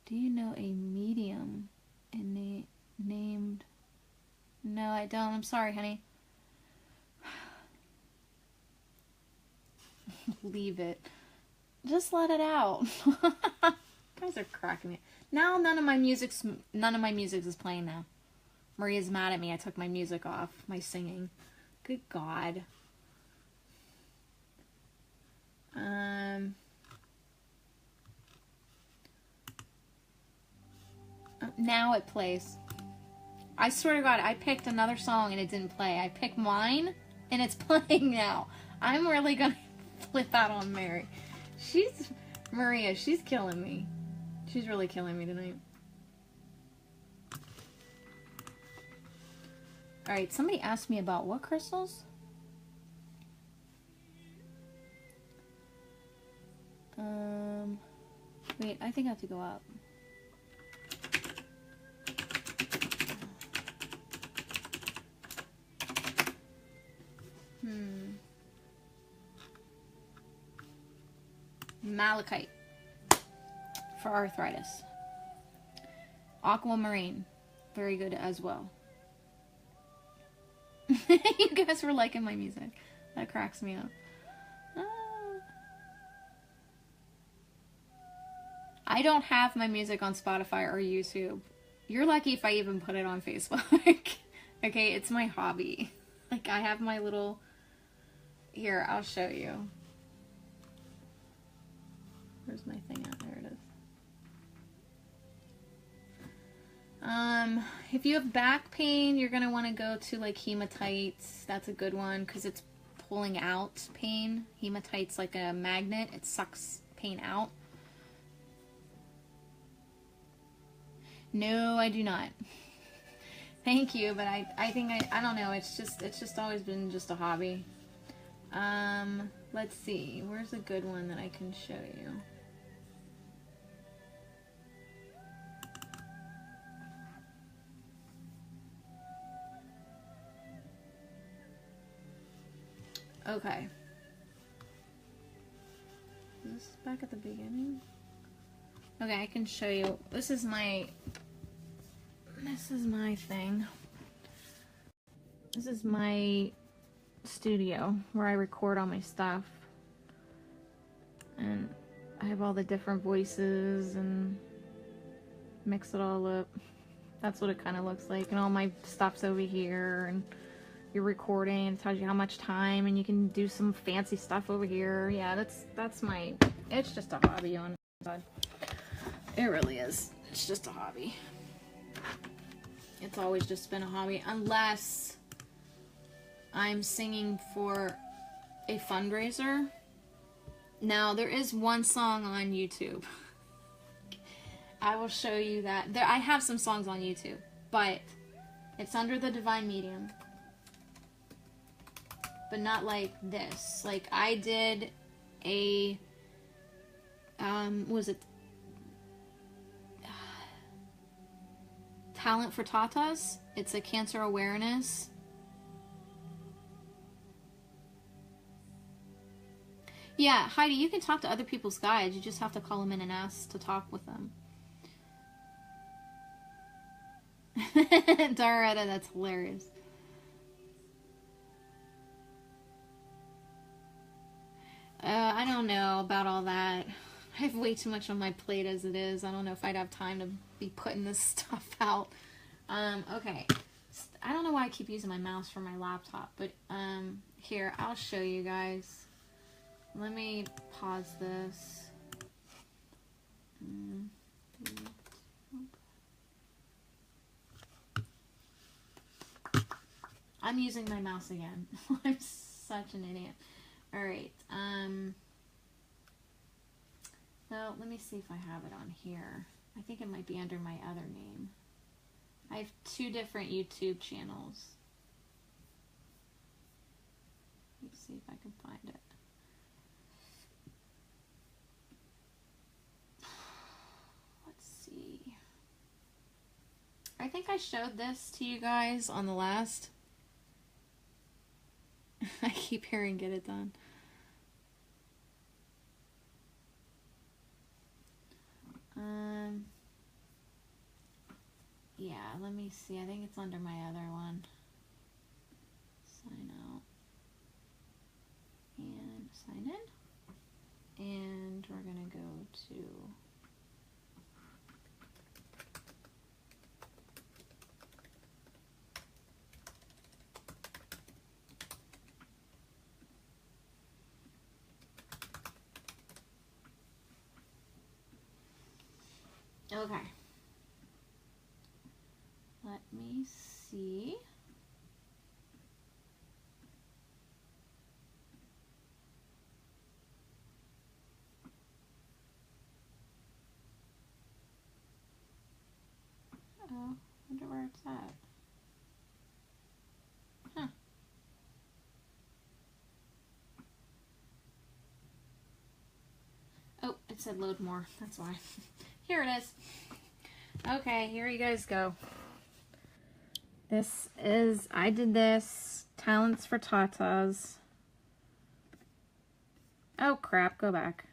Do you know a medium in named? No, I don't. I'm sorry, honey. Leave it. Just let it out. Guys are cracking me. Now none of my music is playing now. Maria's mad at me. I took my music off. My singing. Good God. Now it plays. I swear to God, I picked another song and it didn't play. I picked mine and it's playing now. I'm really gonna flip out on Mary. Maria, she's killing me. She's really killing me tonight. Alright, somebody asked me about what crystals? Wait, I think I have to go up. Malachite for arthritis. Aquamarine, very good as well. You guys were liking my music. That cracks me up. I don't have my music on Spotify or YouTube. You're lucky if I even put it on Facebook. Okay, it's my hobby. Like, I have my little... Here, I'll show you. Where's my thing at? There it is. If you have back pain, you're going to want to go to, like, hematites. That's a good one, because it's pulling out pain. Hematite's like a magnet. It sucks pain out. No, I do not. Thank you, but I think I don't know. It's just always been just a hobby. Let's see. Where's a good one that I can show you? Okay. Is this back at the beginning? Okay, I can show you. This is my thing. This is my studio where I record all my stuff. And I have all the different voices and mix it all up. That's what it kind of looks like. And all my stuff's over here, and you're recording, and it tells you how much time, and you can do some fancy stuff over here. Yeah, that's my, it's just a hobby on God. It really is. It's just a hobby. It's always just been a hobby, unless I'm singing for a fundraiser. Now, there is one song on YouTube. I will show you that. I have some songs on YouTube, but it's under the Divine Medium. But not like this. Like, I did a, was it Talent for Tatas? It's a cancer awareness. Yeah, Heidi, you can talk to other people's guides. You just have to call them in and ask to talk with them. Doretta, that's hilarious. I don't know about all that. I have way too much on my plate as it is. I don't know if I'd have time to be putting this stuff out. Okay. I don't know why I keep using my mouse for my laptop, but here, I'll show you guys. Let me pause this. I'm using my mouse again. I'm such an idiot. Alright, well, let me see if I have it on here. I think it might be under my other name. I have 2 different YouTube channels. Let's see if I can find it. Let's see. I think I showed this to you guys on the last. I keep hearing get it done. Yeah, let me see. I think it's under my other one. Sign out. And sign in. And we're going to go to... Okay. Let me see. Oh, wonder where it's at. Huh. Oh, it said load more. That's why. Here it is. Okay, here you guys go. This is, I did this, Talents for Tatas. Oh crap, go back.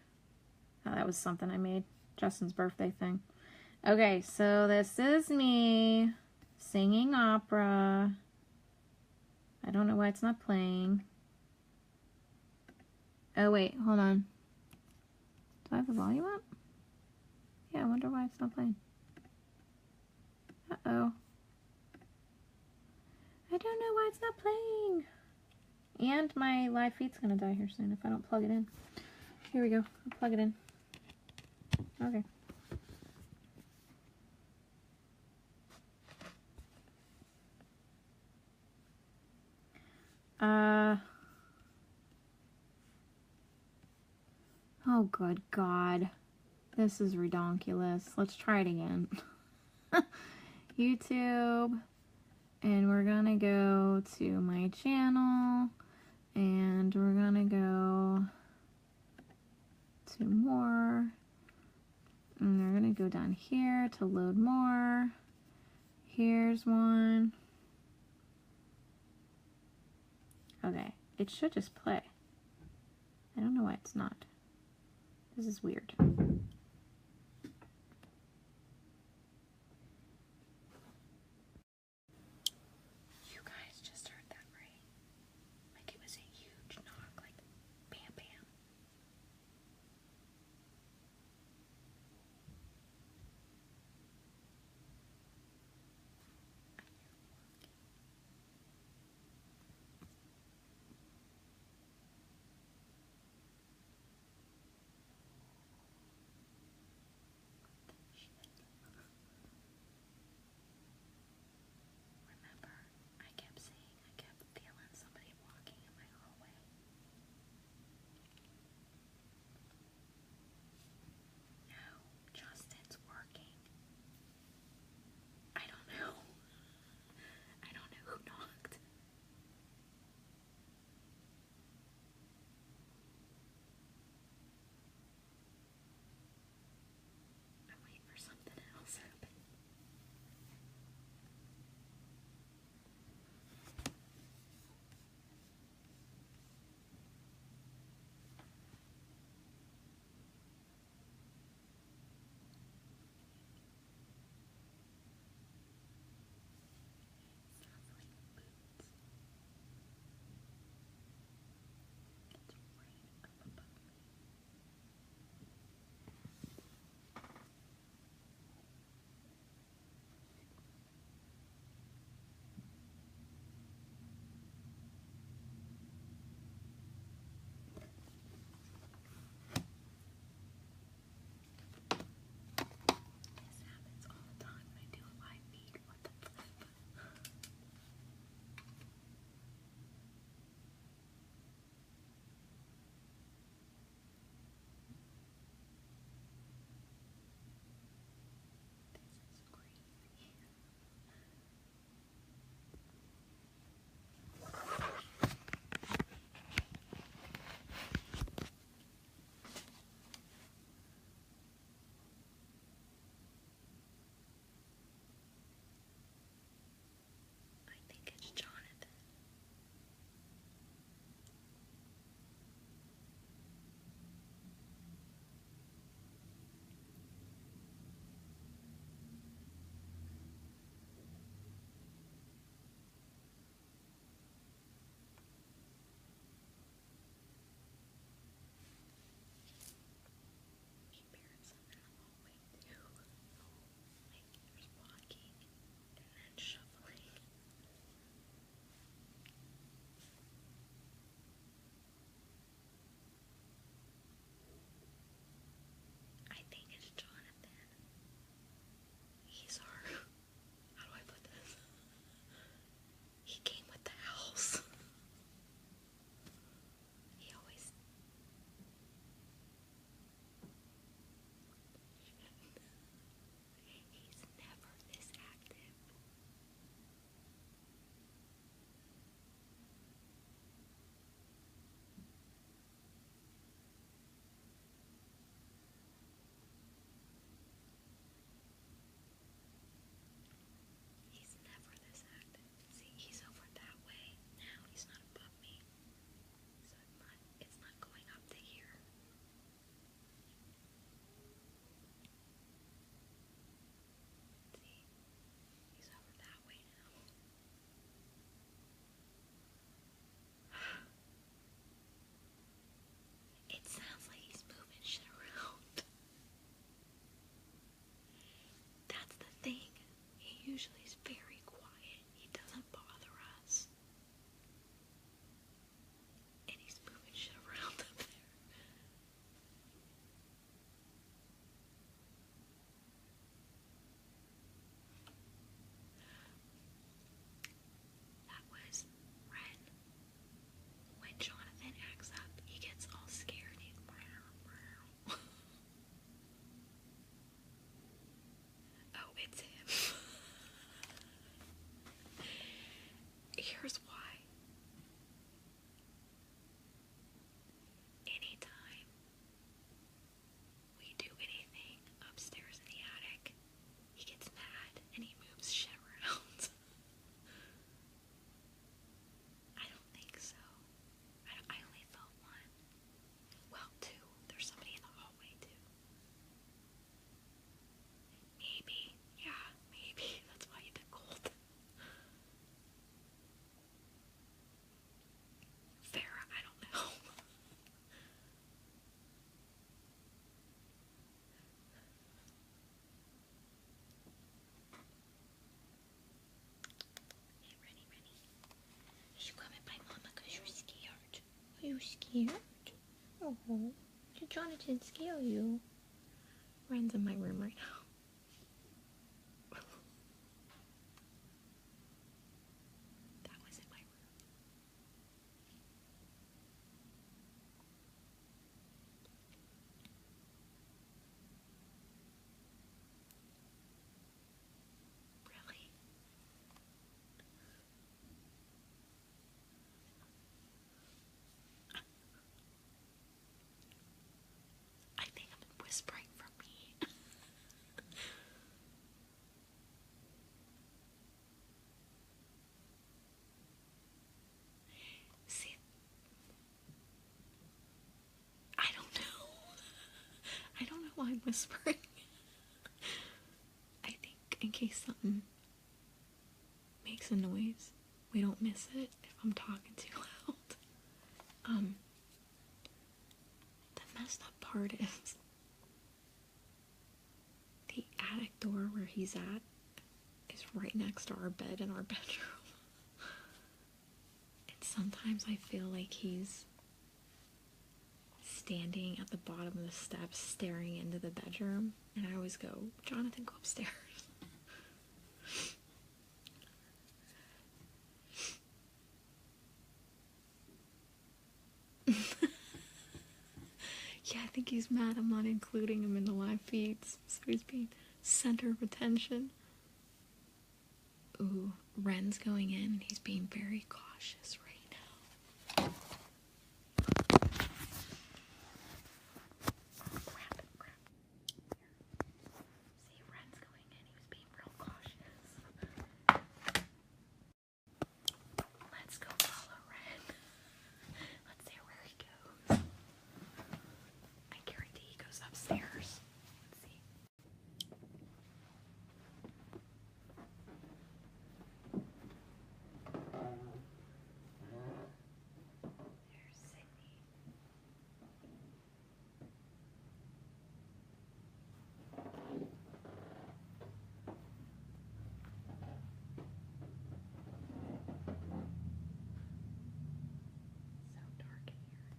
Oh, that was something I made. Justin's birthday thing. Okay, so this is me singing opera. I don't know why it's not playing. Oh wait, hold on. Do I have the volume up? Yeah, I wonder why it's not playing. Uh-oh. I don't know why it's not playing. And my live feed's gonna die here soon if I don't plug it in. Here we go. I'll plug it in. Okay. Oh, good God. This is redonkulous. Let's try it again. YouTube, and we're gonna go to my channel, and we're gonna go to more, and we're gonna go down here to load more. Here's one. Okay, it should just play. I don't know why it's not. This is weird. You guys just heard that, right? Like it was a huge knock, like bam bam. scared? Oh, did Jonathan scare you? Ren's in my room right now. That was in my room. Really? I think I'm whispering for me. See, I don't know. I don't know why I'm whispering. I think in case something makes a noise, we don't miss it if I'm talking too loud. The messed up part is the attic door where he's at is right next to our bed in our bedroom. And sometimes I feel like he's standing at the bottom of the steps staring into the bedroom, and I always go, Jonathan, go upstairs. Yeah, I think he's mad I'm not including him in the live feeds, so he's being center of attention. Ooh, Ren's going in and he's being very cautious right now. Crap. See, Ren's going in, he was being real cautious. Let's go follow Ren. Let's see where he goes. I guarantee he goes upstairs. Let's see. There's Sydney. So dark in here.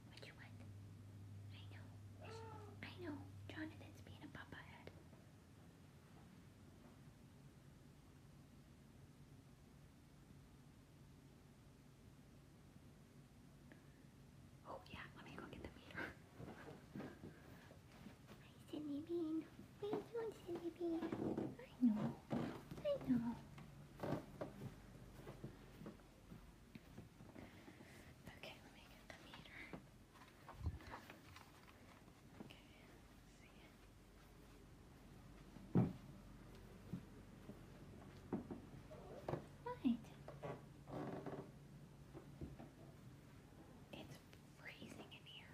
What you want? I know. Jonathan's being a papa head. Oh yeah, let me go get the meter. Hi, Sydney Bean. What are you doing, Sydney Bean? I know. Okay, let me get the meter. Okay, let's see. Right. It's freezing in here.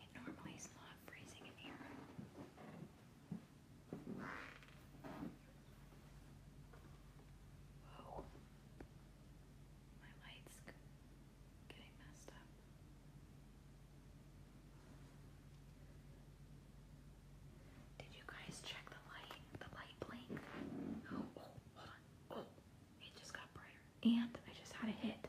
It normally is not freezing in here. Whoa. My light's getting messed up. Did you guys check the light? The light blink? Oh, hold on. Oh, it just got brighter. And I just had a hit.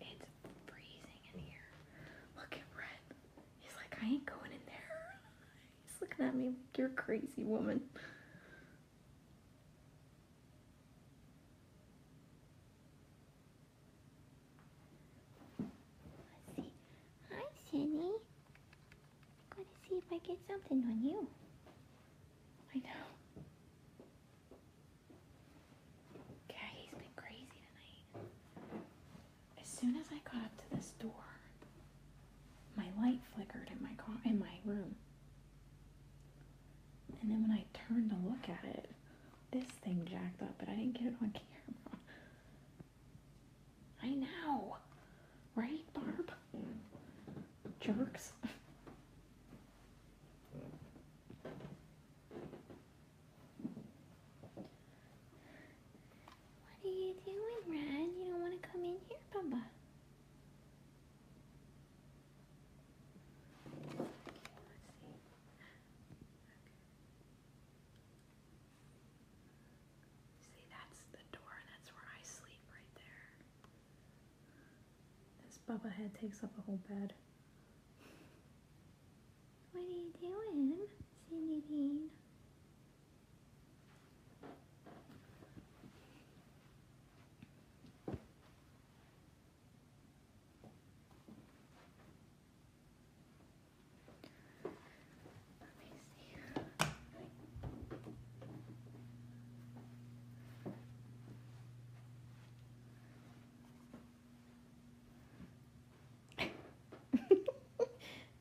It's freezing in here. Look at Red. He's like, I ain't going in there. He's looking at me like, you're a crazy woman. Let's see. Hi, Cindy. I'm going to see if I get something on you. I know. Yeah, he's been crazy tonight. As soon as I got up to this door, my light flickered in my room. at it. This thing jacked up, but I didn't get it on camera. I know. Right, Barb? Jerks. What are you doing, Ren? You don't want to come in here, Bubba? See, that's the door, and that's where I sleep right there. This Bubba head takes up a whole bed. What are you doing, Cindy Bean?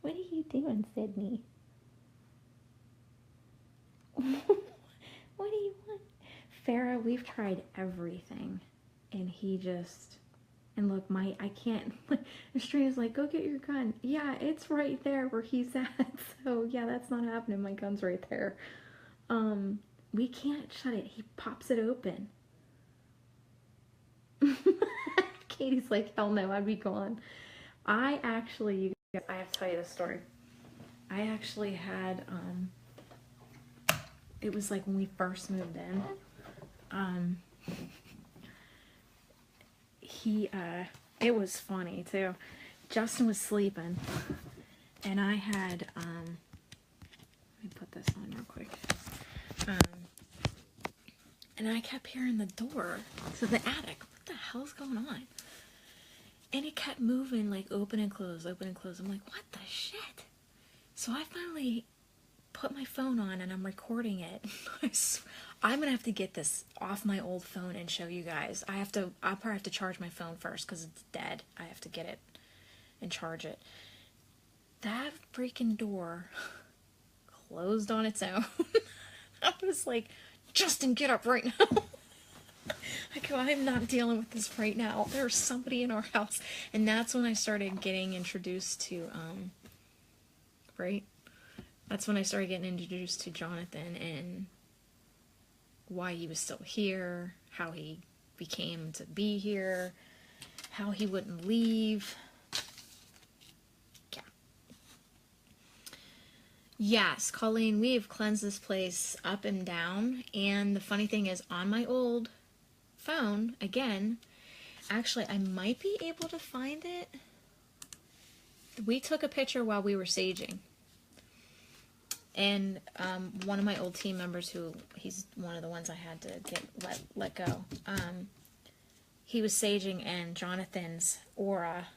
What are you doing, Sydney? What do you want? Farrah, we've tried everything. And he just... And look, I can't... Estrina's like, go get your gun. Yeah, it's right there where he's at. So, yeah, that's not happening. My gun's right there. We can't shut it. He pops it open. Katie's like, hell no, I'd be gone. I actually, you guys, I have to tell you this story. I actually had, it was like when we first moved in, it was funny too. Justin was sleeping, and I had, let me put this on real quick, and I kept hearing the door to the attic. What the hell's going on? And it kept moving, like, open and close, open and close. I'm like, what the shit? So I finally put my phone on and I'm recording it. I'm gonna have to get this off my old phone and show you guys. I'll probably have to charge my phone first because it's dead. I have to get it and charge it. That freaking door closed on its own. I was like, Justin, get up right now. I go, I'm not dealing with this right now. There's somebody in our house. And that's when I started getting introduced to, right? That's when I started getting introduced to Jonathan and why he was still here, how he became to be here, how he wouldn't leave. Yeah. Yes, Colleen, we have cleansed this place up and down. And the funny thing is, on my old phone, again, actually, I might be able to find it. We took a picture while we were saging. And one of my old team members, who he's one of the ones I had to let go, he was saging, and Jonathan's aura,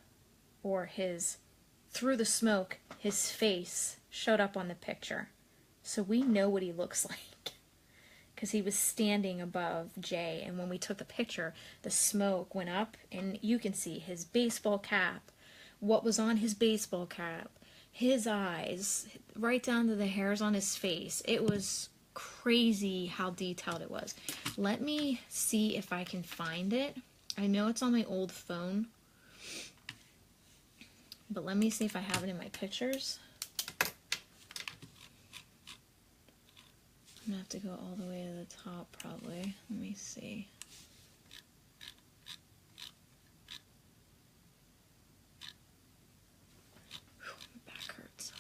or his, through the smoke, his face showed up on the picture. So we know what he looks like. Because he was standing above Jay, and when we took the picture, the smoke went up, and you can see his baseball cap, what was on his baseball cap, his eyes, right down to the hairs on his face. It was crazy how detailed it was. Let me see if I can find it. I know it's on my old phone, but let me see if I have it in my pictures. I'm gonna have to go all the way to the top, probably. Let me see. Whew, my back hurts.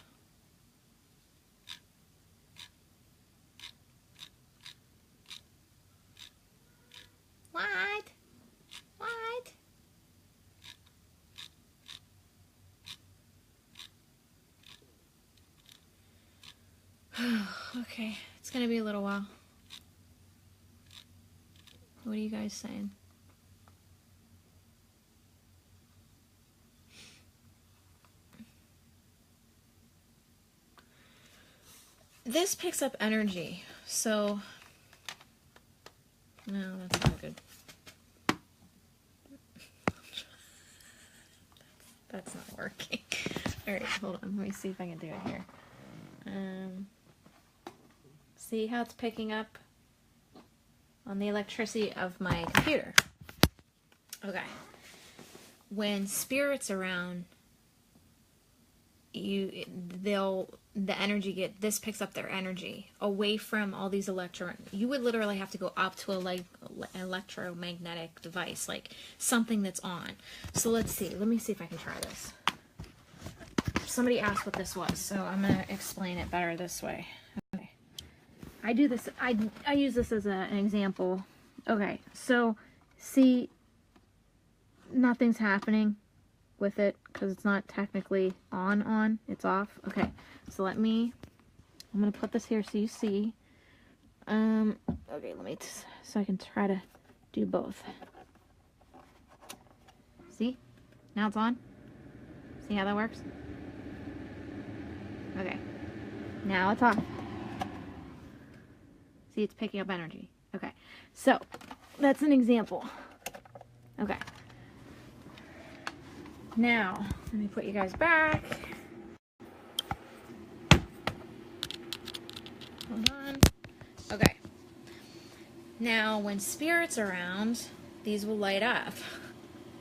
What? What? Okay, it's gonna be a little while. What are you guys saying? This picks up energy, so no, that's not good. That's not working. All right, hold on. Let me see if I can do it here. See how it's picking up on the electricity of my computer. Okay. When spirit's around, the energy this picks up their energy away from all these you would literally have to go up to a electromagnetic device, like something that's on. So let's see. Let me see if I can try this. Somebody asked what this was, so I'm gonna explain it better this way. Okay. I do this. I use this as an example. Okay. So see, nothing's happening with it because it's not technically on, it's off. Okay, so I'm gonna put this here so you see. Okay, so I can try to do both. See, now it's on. See how that works? Okay, now it's off. See, it's picking up energy. Okay, so that's an example. Okay. Now, let me put you guys back. Hold on. Okay. Now, when spirit's around, these will light up.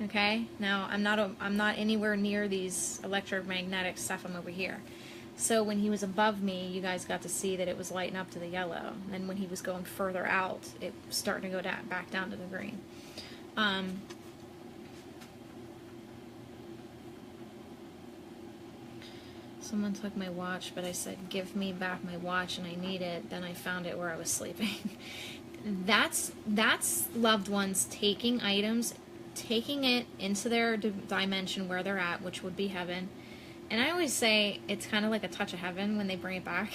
Okay? Now, I'm not anywhere near these electromagnetic stuff. I'm over here. So when he was above me, you guys got to see that it was lighting up to the yellow. And when he was going further out, it was starting to go back down to the green. Someone took my watch, but I said, give me back my watch and I need it. Then I found it where I was sleeping. That's loved ones taking items, taking it into their dimension where they're at, which would be heaven. And I always say it's kind of like a touch of heaven when they bring it back.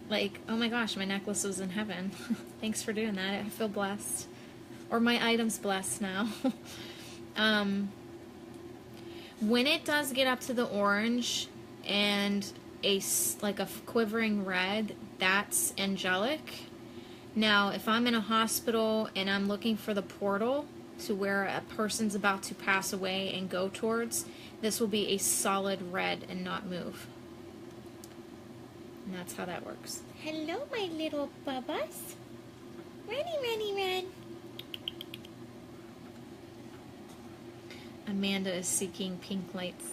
Like, oh my gosh, my necklace was in heaven. Thanks for doing that. I feel blessed. Or my item's blessed now. When it does get up to the orange and like a quivering red, that's angelic. Now, if I'm in a hospital and I'm looking for the portal to where a person's about to pass away and go towards, this will be a solid red and not move. And that's how that works. Hello, my little bubbas. Ren. Amanda is seeking pink lights.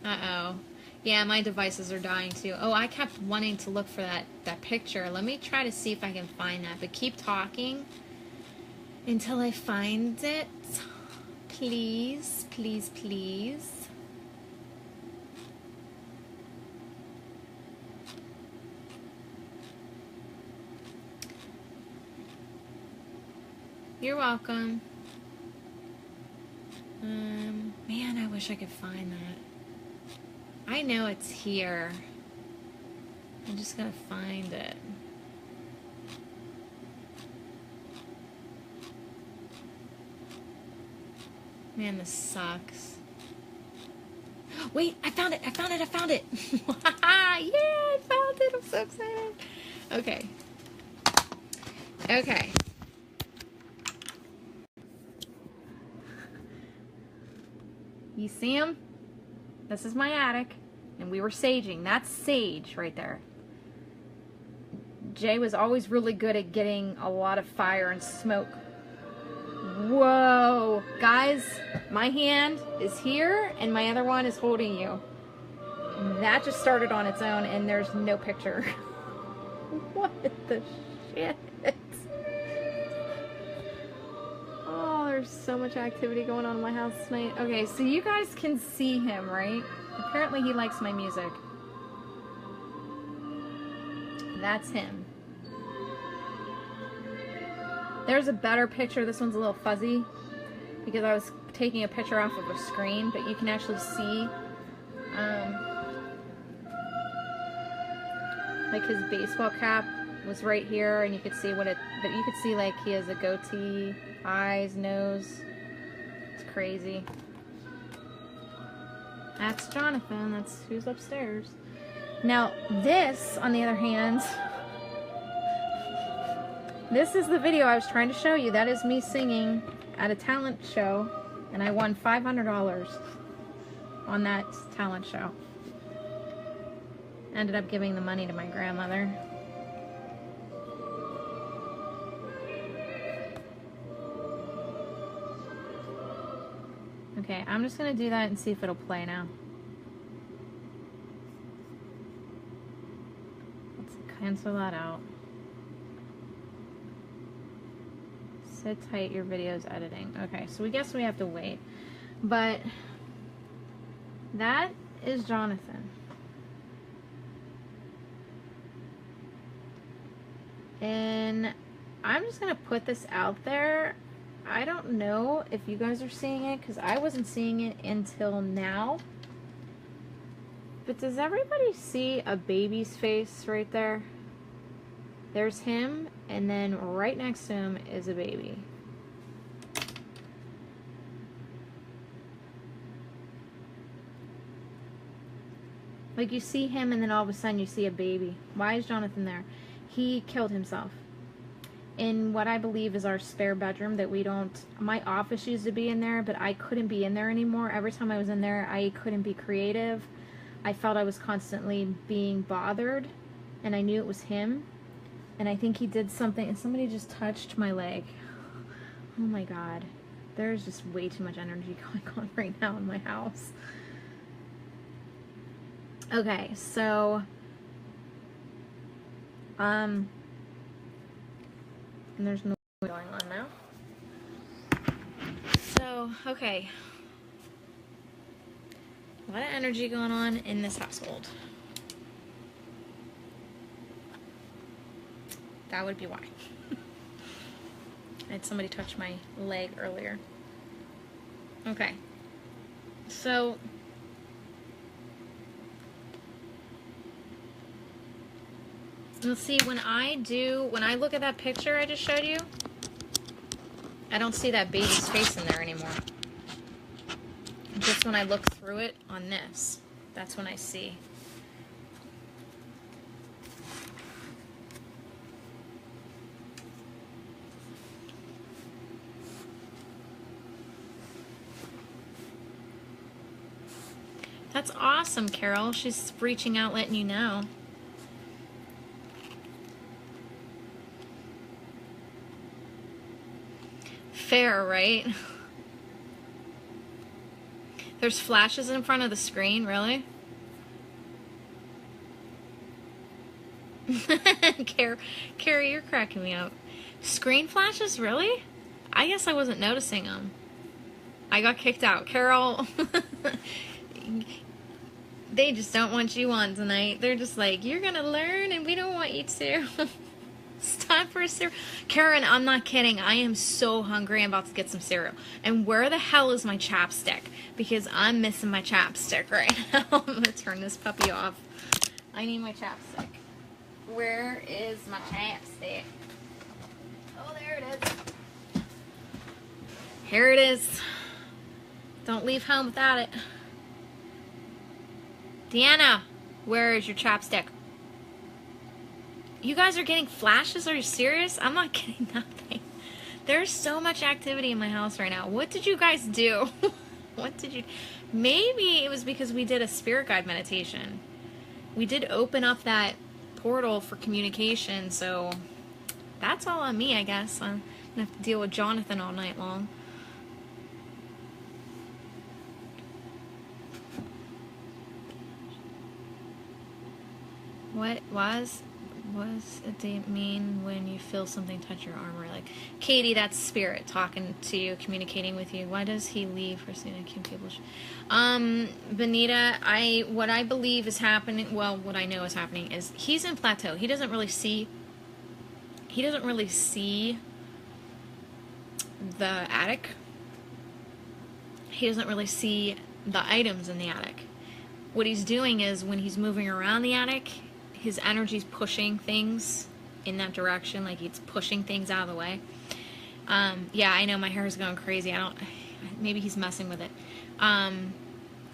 Uh-oh. Yeah, my devices are dying too. Oh, I kept wanting to look for that picture. Let me try to see if I can find that. But keep talking until I find it. Please, please, please. You're welcome. Man, I wish I could find that. I know it's here. I'm just gonna find it. Man, this sucks. Wait, I found it! Yeah, I found it! I'm so excited. Okay. Okay. You see him? This is my attic, and we were saging. That's sage right there. Jay was always really good at getting a lot of fire and smoke. Whoa! Guys, my hand is here, and my other one is holding you. That just started on its own, and there's no picture. What the shit? Oh, there's so much activity going on in my house tonight. Okay, so you guys can see him, right? Apparently he likes my music. That's him. There's a better picture. This one's a little fuzzy because I was taking a picture off of a screen, but you can actually see like his baseball cap was right here, and you could see but you could see like he has a goatee, eyes, nose. It's crazy. That's Jonathan. That's who's upstairs. Now, this, on the other hand, this is the video I was trying to show you. That is me singing at a talent show, and I won $500 on that talent show. Ended up giving the money to my grandmother. Okay, I'm just gonna do that and see if it'll play now. Let's cancel that out. Sit tight, your video's editing. Okay, so we guess we have to wait. But that is Jonathan. And I'm just gonna put this out there. I don't know if you guys are seeing it because I wasn't seeing it until now. But does everybody see a baby's face right there? There's him, and then right next to him is a baby. Like you see him and then all of a sudden you see a baby. Why is Jonathan there? He killed himself in what I believe is our spare bedroom that we don't, my office used to be in there, but I couldn't be in there anymore. Every time I was in there, I couldn't be creative. I felt I was constantly being bothered, and I knew it was him. And I think he did something, and somebody just touched my leg. Oh my God. There's just way too much energy going on right now in my house. Okay, so, and there's no going on now. So, okay. A lot of energy going on in this household. That would be why. I had somebody touch my leg earlier. Okay. So, you'll see when I look at that picture I just showed you, I don't see that baby's face in there anymore. Just when I look through it on this, that's when I see. That's awesome, Carol. She's reaching out, letting you know. Fair, right? There's flashes in front of the screen, really? Carrie, you're cracking me up. Screen flashes, really? I guess I wasn't noticing them. I got kicked out. Carol, they just don't want you on tonight. They're just like, you're gonna learn and we don't want you to. It's time for a cereal. Karen, I'm not kidding. I am so hungry. I'm about to get some cereal. And where the hell is my chapstick? Because I'm missing my chapstick right now. I'm going to turn this puppy off. I need my chapstick. Where is my chapstick? Oh, there it is. Here it is. Don't leave home without it. Deanna, where is your chapstick? You guys are getting flashes? Are you serious? I'm not getting nothing. There's so much activity in my house right now. What did you guys do? What did you... Maybe it was because we did a spirit guide meditation. We did open up that portal for communication, so that's all on me, I guess. I'm gonna have to deal with Jonathan all night long. What was it mean when you feel something touch your arm or leg? Katie, that's spirit talking to you, communicating with you. Why does he leave for saying I can't people? Benita, what I believe is happening, well, what I know is happening is he's in plateau. He doesn't really see the attic. He doesn't really see the items in the attic. What he's doing is when he's moving around the attic, his energy's pushing things in that direction, like he's pushing things out of the way. Yeah, I know my hair is going crazy. Maybe he's messing with it.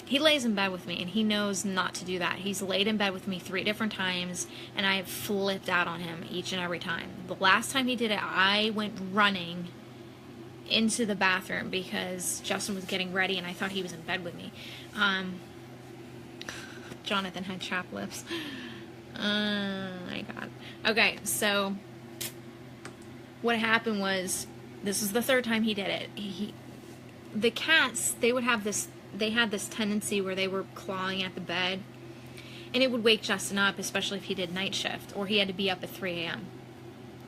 He lays in bed with me, and he knows not to do that. He's laid in bed with me 3 different times, and I have flipped out on him each and every time. The last time he did it, I went running into the bathroom because Justin was getting ready, and I thought he was in bed with me. Jonathan had chapped lips. Oh my god. Okay, so what happened was, this is the third time he did it. The cats, they had this tendency where they were clawing at the bed, and it would wake Justin up, especially if he did night shift, or he had to be up at 3 a.m.,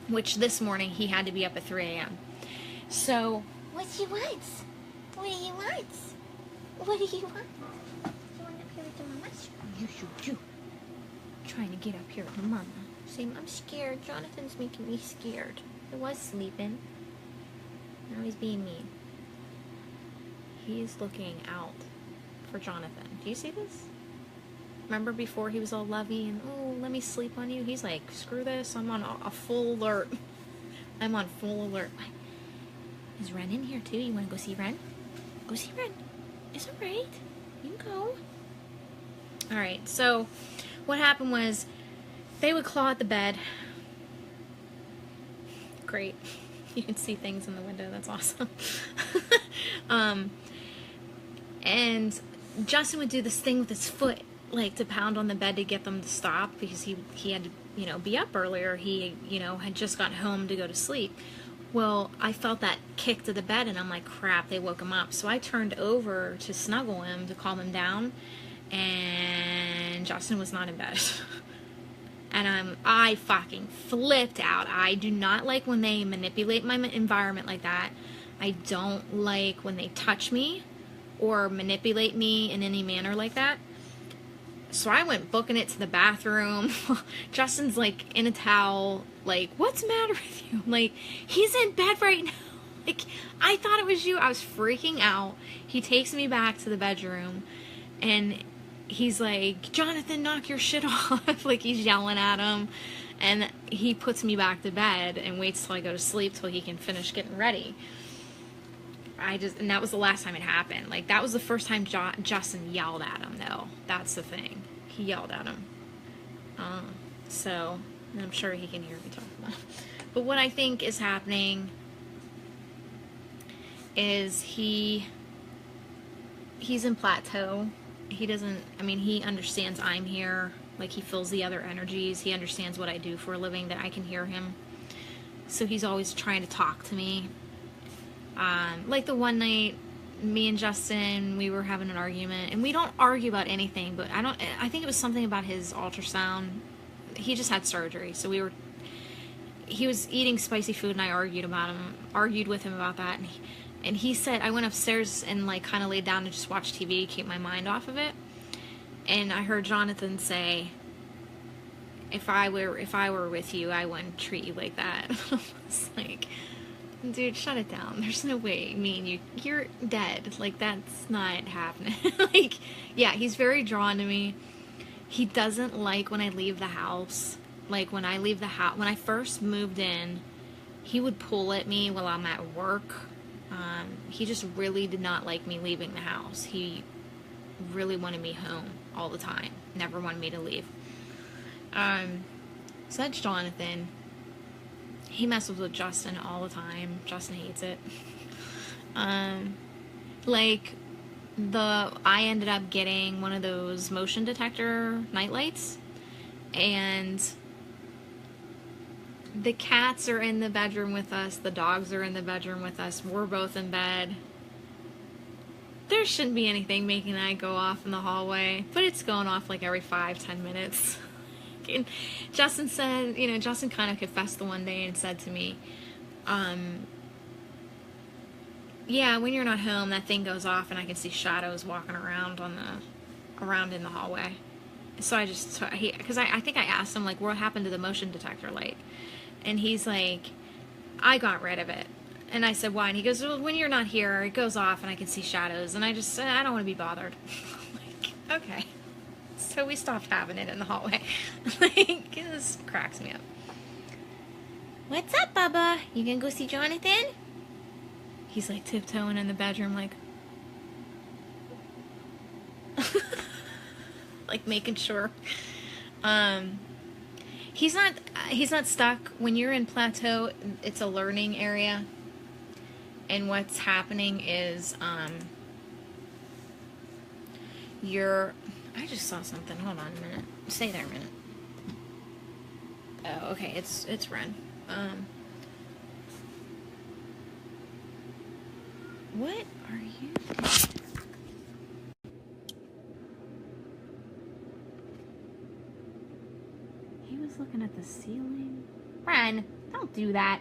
which this morning he had to be up at 3 a.m. So, what do you want? What do you want? What do you want? You want up here with the mama? You. Trying to get up here with the mama. Saying, I'm scared. Jonathan's making me scared. I was sleeping. Now he's being mean. He's looking out for Jonathan. Do you see this? Remember before he was all lovey and, oh, let me sleep on you? He's like, screw this. I'm on a full alert. I'm on full alert. Is Ren in here too? You want to go see Ren? Go see Ren. It's alright. You can go. Alright, so what happened was they would claw at the bed. Great. You can see things in the window. That's awesome. And Justin would do this thing with his foot, like to pound on the bed to get them to stop, because he had to, be up earlier. He, had just gotten home to go to sleep. Well, I felt that kick to the bed, and I'm like, crap, they woke him up. So I turned over to snuggle him, to calm him down, and Justin was not in bed. And I fucking flipped out. I do not like when they manipulate my environment like that. I don't like when they touch me or manipulate me in any manner like that. So I went booking it to the bathroom. Justin's like in a towel, like, what's the matter with you? I'm like, he's in bed right now. Like, I thought it was you. I was freaking out. He takes me back to the bedroom, and he's like, Jonathan, knock your shit off. Like, he's yelling at him. And he puts me back to bed and waits till I go to sleep till he can finish getting ready. And that was the last time it happened. Like, that was the first time Justin yelled at him, though. That's the thing. He yelled at him. So, I'm sure he can hear me talk about it. But what I think is happening is he's in plateau. He understands I'm here. Like, he feels the other energies. He understands what I do for a living, that I can hear him. So he's always trying to talk to me. Like the one night, me and Justin, we were having an argument, and we don't argue about anything, but I think it was something about his ultrasound. He just had surgery, so he was eating spicy food, and I argued with him about that, and he said, I went upstairs and like kind of laid down to just watch TV, keep my mind off of it, and I heard Jonathan say, if I were with you, I wouldn't treat you like that. I was like, dude, shut it down. There's no way me and you're dead. Like, that's not happening. Like, yeah, he's very drawn to me. He doesn't like when I leave the house. Like, when I first moved in, he would pull at me while I'm at work. He just really did not like me leaving the house. He really wanted me home all the time. Never wanted me to leave. So that's Jonathan. He messes with Justin all the time. Justin hates it. I ended up getting one of those motion detector nightlights, and the cats are in the bedroom with us, the dogs are in the bedroom with us, we're both in bed. There shouldn't be anything making that go off in the hallway, but it's going off like every 5-10 minutes. And Justin said, Justin kind of confessed the one day and said to me, yeah, when you're not home, that thing goes off and I can see shadows walking around in the hallway. So I think I asked him, like, what happened to the motion detector light? And he's like, I got rid of it. And I said, why? And he goes, well, when you're not here, it goes off and I can see shadows. And I just said, I don't want to be bothered. I'm like, okay. So we stopped having it in the hallway. Like, this cracks me up. What's up, Bubba? You gonna go see Jonathan? He's like tiptoeing in the bedroom, like, like making sure. He's not stuck. When you're in plateau, it's a learning area. And what's happening is, I just saw something. Hold on a minute. Stay there a minute. Oh, okay, it's Ren. What are you doing? He was looking at the ceiling. Ren, don't do that.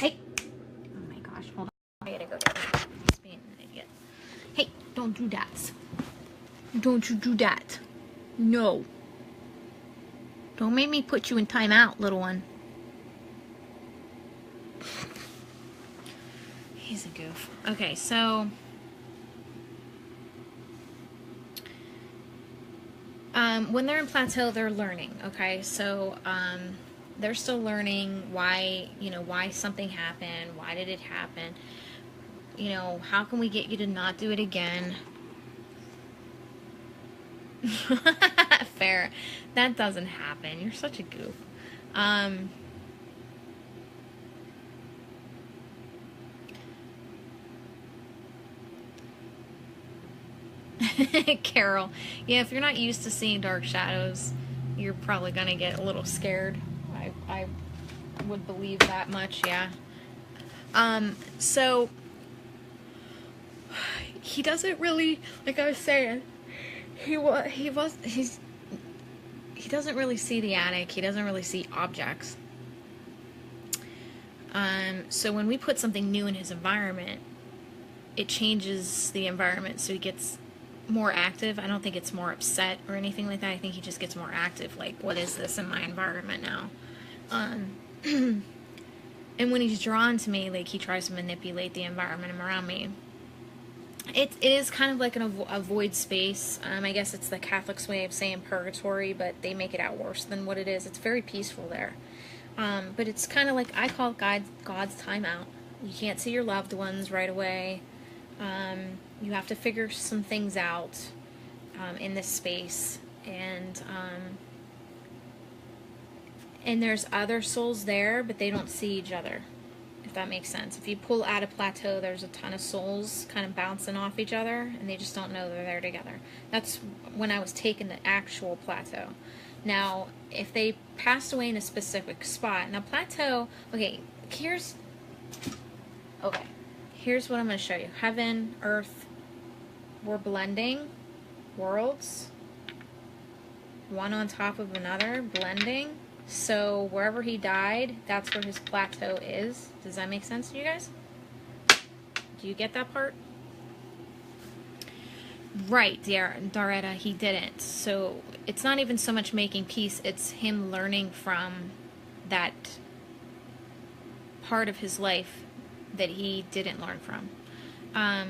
Hey. Oh my gosh, hold on. I gotta go down. He's being an idiot. Hey, don't do that. Don't you do that. No. Don't make me put you in timeout, little one. He's a goof. Okay, so when they're in plateau, they're learning. Okay, so they're still learning why, why something happened. Why did it happen? How can we get you to not do it again? Fair. That doesn't happen. You're such a goof. Carol. Yeah, if you're not used to seeing dark shadows, you're probably gonna get a little scared. I would believe that much, yeah. So he doesn't really, like I was saying, he doesn't really see the attic. He doesn't really see objects. So when we put something new in his environment, it changes the environment, so he gets more active. I don't think it's more upset or anything like that. I think he just gets more active, like, what is this in my environment now? And when he's drawn to me, like, he tries to manipulate the environment around me. It is kind of like a void space. I guess it's the Catholic's way of saying purgatory, but they make it out worse than what it is. It's very peaceful there. But it's kind of like, I call it God's timeout. You can't see your loved ones right away. You have to figure some things out in this space. And there's other souls there, but they don't see each other, if that makes sense. If you pull out a plateau, there's a ton of souls kind of bouncing off each other, and they just don't know they're there together. That's when I was taking the actual plateau. Now, if they passed away in a specific spot, now plateau, okay, here's what I'm going to show you. Heaven, earth, we're blending worlds, one on top of another, blending. So wherever he died, that's where his plateau is. Does that make sense to you guys? Do you get that part? Right, Daretta, he didn't. So it's not even so much making peace, it's him learning from that part of his life that he didn't learn from.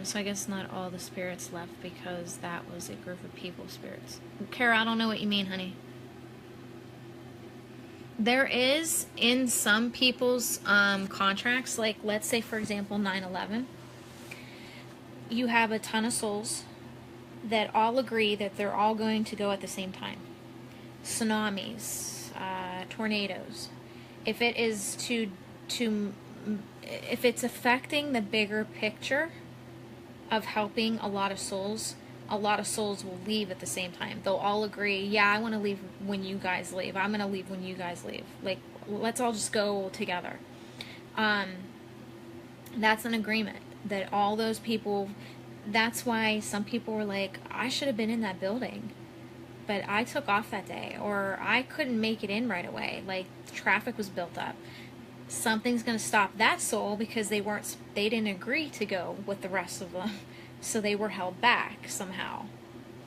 So I guess not all the spirits left, because that was a group of people spirits. Kara, I don't know what you mean, honey. There is, in some people's contracts, like let's say for example 9/11, you have a ton of souls that all agree that they're all going to go at the same time. Tsunamis, tornadoes. If it is if it's affecting the bigger picture of helping a lot of souls will leave at the same time. They'll all agree, yeah, I want to leave when you guys leave. I'm going to leave when you guys leave. Like, let's all just go together. That's an agreement that all those people, that's why some people were like, I should have been in that building, but I took off that day, or I couldn't make it in right away. Like, traffic was built up. Something's going to stop that soul because they didn't agree to go with the rest of them. So they were held back somehow.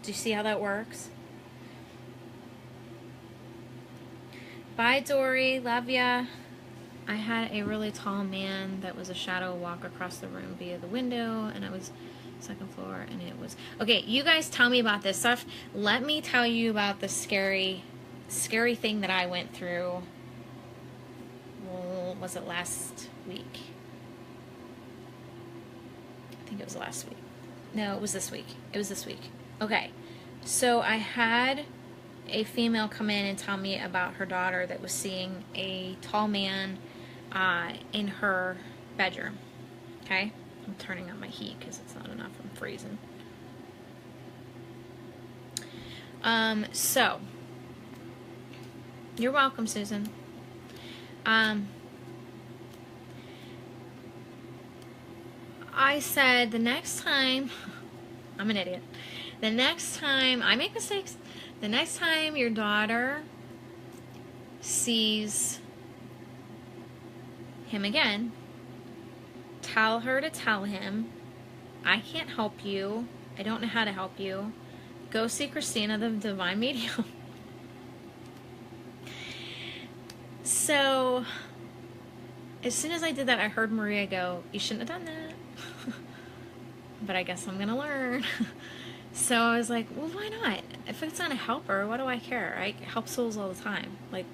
Do you see how that works? Bye, Dory. Love ya. I had a really tall man that was a shadow walk across the room via the window, and I was second floor, and it was... Okay, you guys tell me about this stuff. Let me tell you about the scary thing that I went through. Well, was it last week? I think it was last week. No, it was this week. It was this week. Okay. So I had a female come in and tell me about her daughter that was seeing a tall man in her bedroom. Okay? I'm turning on my heat because it's not enough. I'm freezing. So You're welcome, Susan. I said the next time, I'm an idiot. The next time, I make mistakes. The next time your daughter sees him again, tell her to tell him, I can't help you. I don't know how to help you. Go see Christina, the divine medium. So, as soon as I did that, I heard Maria go, you shouldn't have done that. But I guess I'm going to learn. So I was like, well, why not? If it's going to help her, what do I care? I help souls all the time. Like,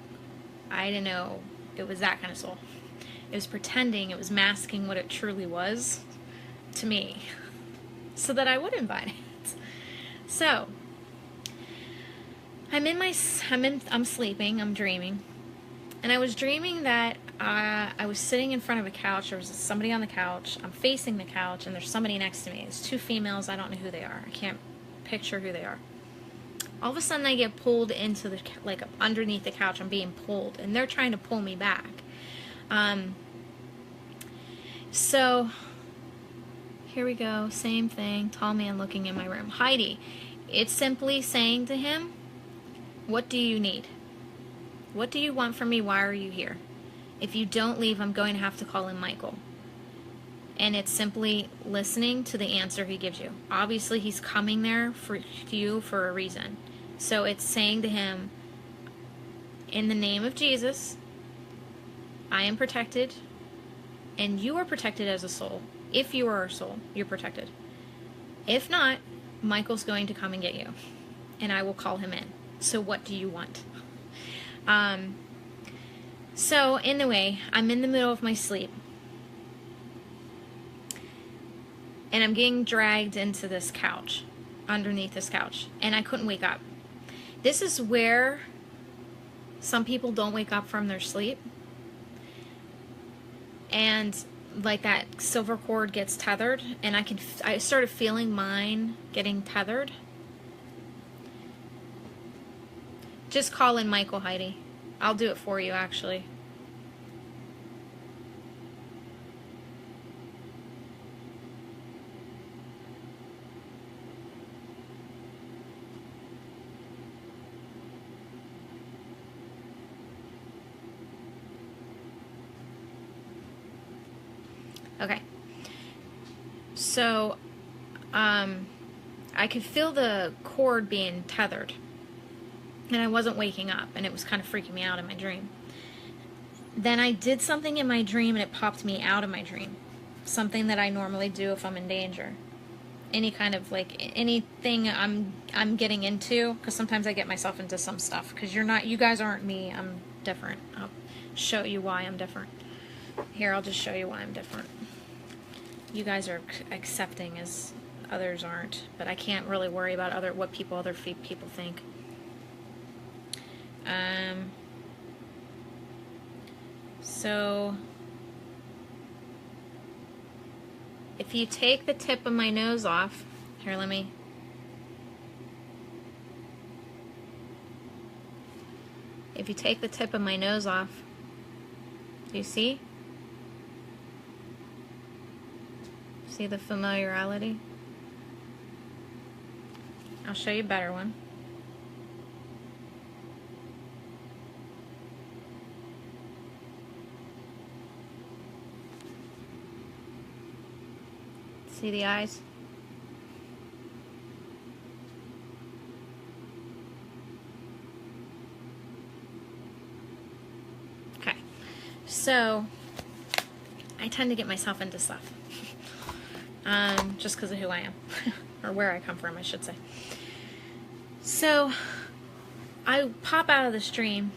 I didn't know it was that kind of soul. It was pretending, it was masking what it truly was to me so that I would invite it. So, I'm sleeping, I'm dreaming. And I was dreaming that I was sitting in front of a couch. There was somebody on the couch. I'm facing the couch, and there's somebody next to me. It's two females. I don't know who they are. I can't picture who they are. All of a sudden, I get pulled into the, like, underneath the couch. I'm being pulled, and they're trying to pull me back. So, here we go. Same thing. Tall man looking in my room. Heidi, it's simply saying to him, what do you need? What do you want from me? Why are you here? If you don't leave, I'm going to have to call in Michael. And it's simply listening to the answer he gives you. Obviously, he's coming there for you for a reason. So it's saying to him, in the name of Jesus, I am protected, and you are protected as a soul. If you are a soul, you're protected. If not, Michael's going to come and get you, and I will call him in. So what do you want? So anyway, I'm in the middle of my sleep, and I'm getting dragged into this couch, underneath this couch, and I couldn't wake up. This is where some people don't wake up from their sleep, and like that silver cord gets tethered, and I started feeling mine getting tethered. Just call in Michael, Heidi. I'll do it for you, actually. Okay. So, I could feel the cord being tethered. And I wasn't waking up, and it was kind of freaking me out in my dream. Then I did something in my dream, and it popped me out of my dream. Something that I normally do if I'm in danger. Any kind of, like, anything I'm getting into, because sometimes I get myself into some stuff, because you guys aren't me, I'm different. I'll show you why I'm different. Here, I'll just show you why I'm different. You guys are accepting as others aren't, but I can't really worry about what other people think. So if you take the tip of my nose off, here, if you take the tip of my nose off, do you see? See the familiarity? I'll show you a better one. See the eyes? Okay, so I tend to get myself into stuff. Just because of who I am. Or where I come from, I should say. So I pop out of the stream,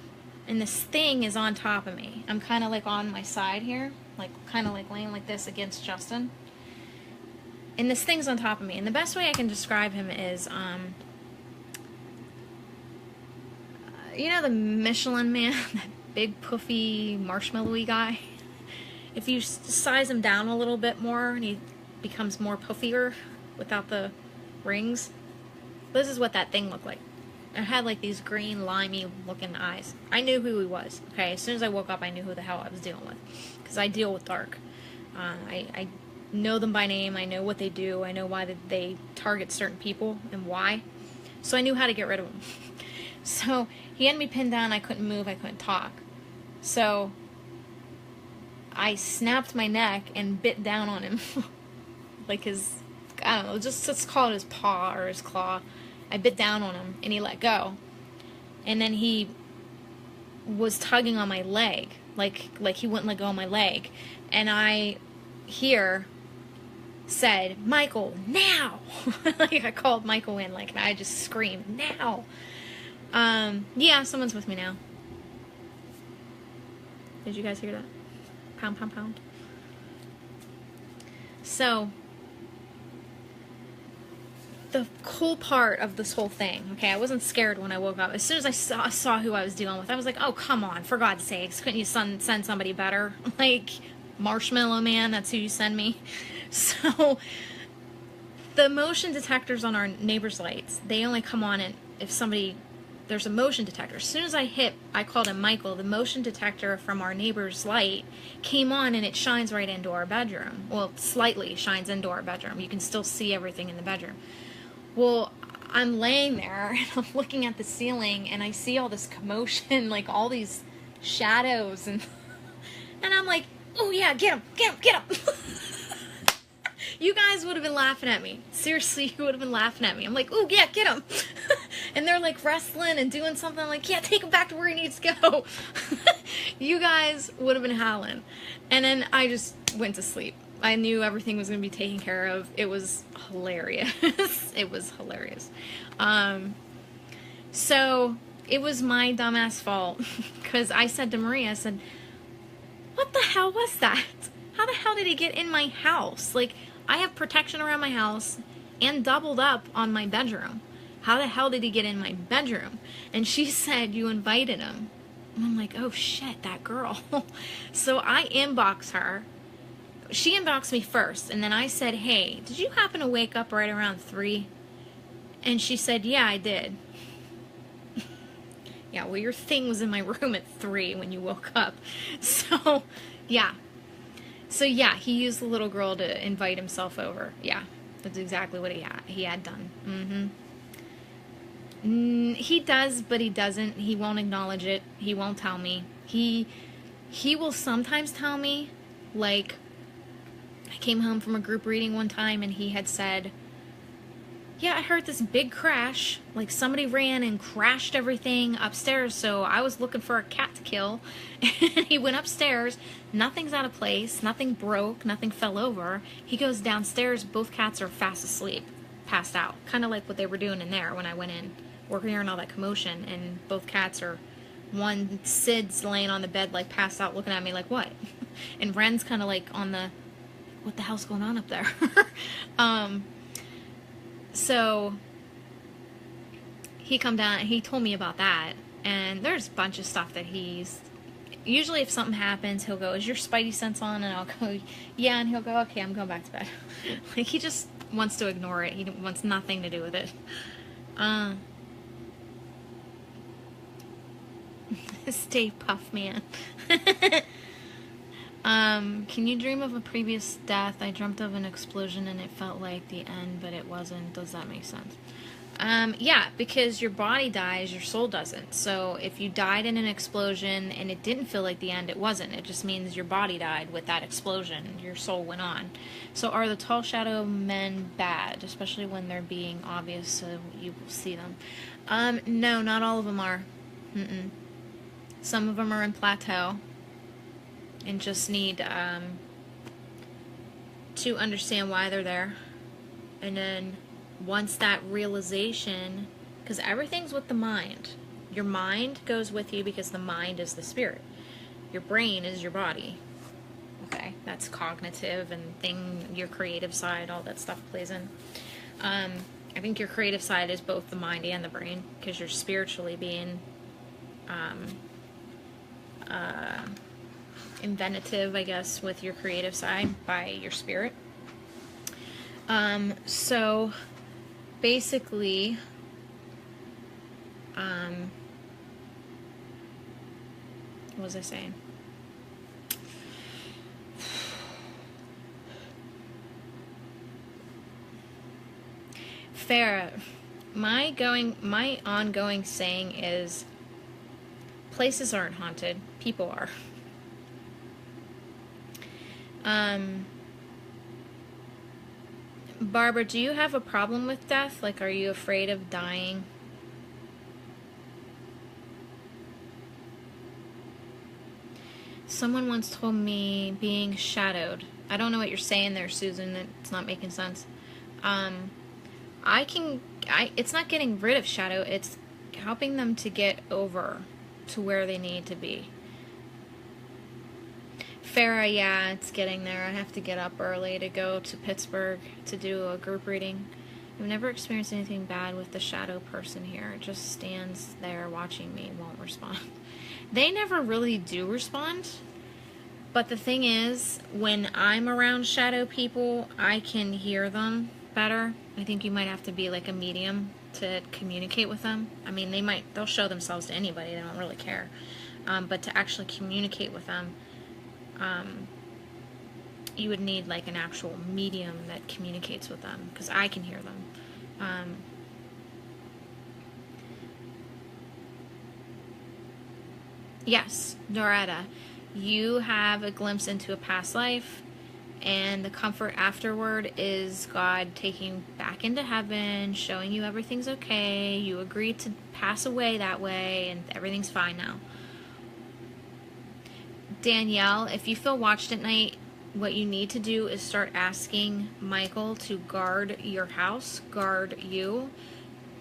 and this thing is on top of me. I'm kind of like on my side here, like kind of like laying like this against Justin. And this thing's on top of me. And the best way I can describe him is, you know the Michelin Man, that big puffy marshmallowy guy? If you size him down a little bit more and he becomes more puffier without the rings, this is what that thing looked like. It had like these green, limey looking eyes. I knew who he was. Okay, as soon as I woke up, I knew who the hell I was dealing with, because I deal with dark. I know them by name. I know what they do. I know why they target certain people and why. So I knew how to get rid of them. So he had me pinned down. I couldn't move. I couldn't talk. So I snapped my neck and bit down on him. Like his, I don't know, just let's call it his paw or his claw. I bit down on him and he let go. And then he was tugging on my leg. Like he wouldn't let go of my leg. And I said, Michael, now! Like I called Michael in, like, and I just screamed, now! Yeah, someone's with me now. Did you guys hear that? Pound, pound, pound. So, the cool part of this whole thing, okay, I wasn't scared when I woke up. As soon as I saw who I was dealing with, I was like, oh, come on, for God's sakes, couldn't you send somebody better? Like, Marshmallow Man, that's who you send me. So, the motion detectors on our neighbor's lights, they only come on if there's a motion detector. As soon as I called him Michael, the motion detector from our neighbor's light came on and it shines right into our bedroom. Well, slightly shines into our bedroom. You can still see everything in the bedroom. Well, I'm laying there and I'm looking at the ceiling and I see all this commotion, like all these shadows, and I'm like, oh yeah, get him. You guys would have been laughing at me. Seriously, you would have been laughing at me. I'm like, oh yeah, get him. And they're like wrestling and doing something. I'm like, yeah, take him back to where he needs to go. You guys would have been howling. And then I just went to sleep. I knew everything was going to be taken care of. It was hilarious. It was hilarious. So it was my dumbass fault, because I said to Maria, I said, what the hell was that? How the hell did he get in my house? Like, I have protection around my house and doubled up on my bedroom. How the hell did he get in my bedroom? And she said, you invited him. And I'm like, oh shit, that girl. So I inbox her. She inboxed me first, and then I said, hey, did you happen to wake up right around 3? And she said, yeah, I did. Yeah, well, your thing was in my room at 3 when you woke up. So, yeah. So, yeah, he used the little girl to invite himself over. Yeah, that's exactly what he had done. He does, but he doesn't. He won't acknowledge it. He won't tell me. He will sometimes tell me, like, I came home from a group reading one time and he had said, yeah, I heard this big crash, like somebody ran and crashed everything upstairs, so I was looking for a cat to kill. And he went upstairs, nothing's out of place, nothing broke, nothing fell over. He goes downstairs, both cats are fast asleep, passed out, kind of like what they were doing in there when I went in. We're hearing all that commotion, and both cats are, one, Sid's laying on the bed like passed out looking at me like, what? And Ren's kind of like on the, what the hell's going on up there? So he come down and he told me about that, and there's a bunch of stuff that usually if something happens, he'll go, is your spidey sense on? And I'll go, yeah, and he'll go, okay, I'm going back to bed. Like, he just wants to ignore it. He wants nothing to do with it. Stay puff, man. Can you dream of a previous death? I dreamt of an explosion and it felt like the end, but it wasn't. Does that make sense? Yeah, because your body dies, your soul doesn't. So if you died in an explosion and it didn't feel like the end, it wasn't. It just means your body died with that explosion. Your soul went on. So are the tall shadow men bad, especially when they're being obvious so you will see them? No, not all of them are. Some of them are in plateau and just need to understand why they're there. And then once that realization, because everything's with the mind. Your mind goes with you because the mind is the spirit. Your brain is your body. Okay, that's cognitive and your creative side, all that stuff plays in. I think your creative side is both the mind and the brain, because you're spiritually being inventive, I guess, with your creative side by your spirit. So basically, What was I saying? Farah, my ongoing saying is, places aren't haunted, people are. Barbara, do you have a problem with death? Like, are you afraid of dying? Someone once told me being shadowed. I don't know what you're saying there, Susan. It's not making sense. It's not getting rid of shadow. It's helping them to get over to where they need to be. Farah, yeah, it's getting there. I have to get up early to go to Pittsburgh to do a group reading. I've never experienced anything bad with the shadow person here. It just stands there watching me, won't respond. They never really do respond. But the thing is, when I'm around shadow people, I can hear them better. I think you might have to be like a medium to communicate with them. I mean, they'll show themselves to anybody. They don't really care. But to actually communicate with them, you would need like an actual medium that communicates with them, because I can hear them. Yes, Doretta, you have a glimpse into a past life, and the comfort afterward is God taking you back into heaven, showing you everything's okay, you agreed to pass away that way, and everything's fine now. Danielle, if you feel watched at night, what you need to do is start asking Michael to guard your house, guard you,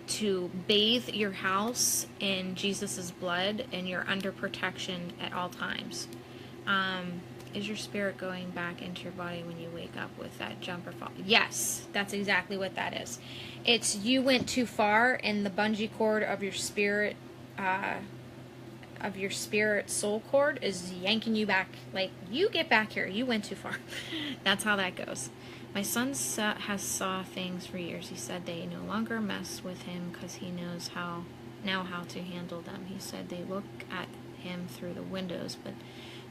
to bathe your house in Jesus' blood, and you're under protection at all times. Is your spirit going back into your body when you wake up with that jump or fall? Yes, that's exactly what that is. It's you went too far, and the bungee cord of your spirit soul cord is yanking you back. Like, you get back here, you went too far. That's how that goes. My son has saw things for years. He said they no longer mess with him because he knows how to handle them. He said they look at him through the windows, but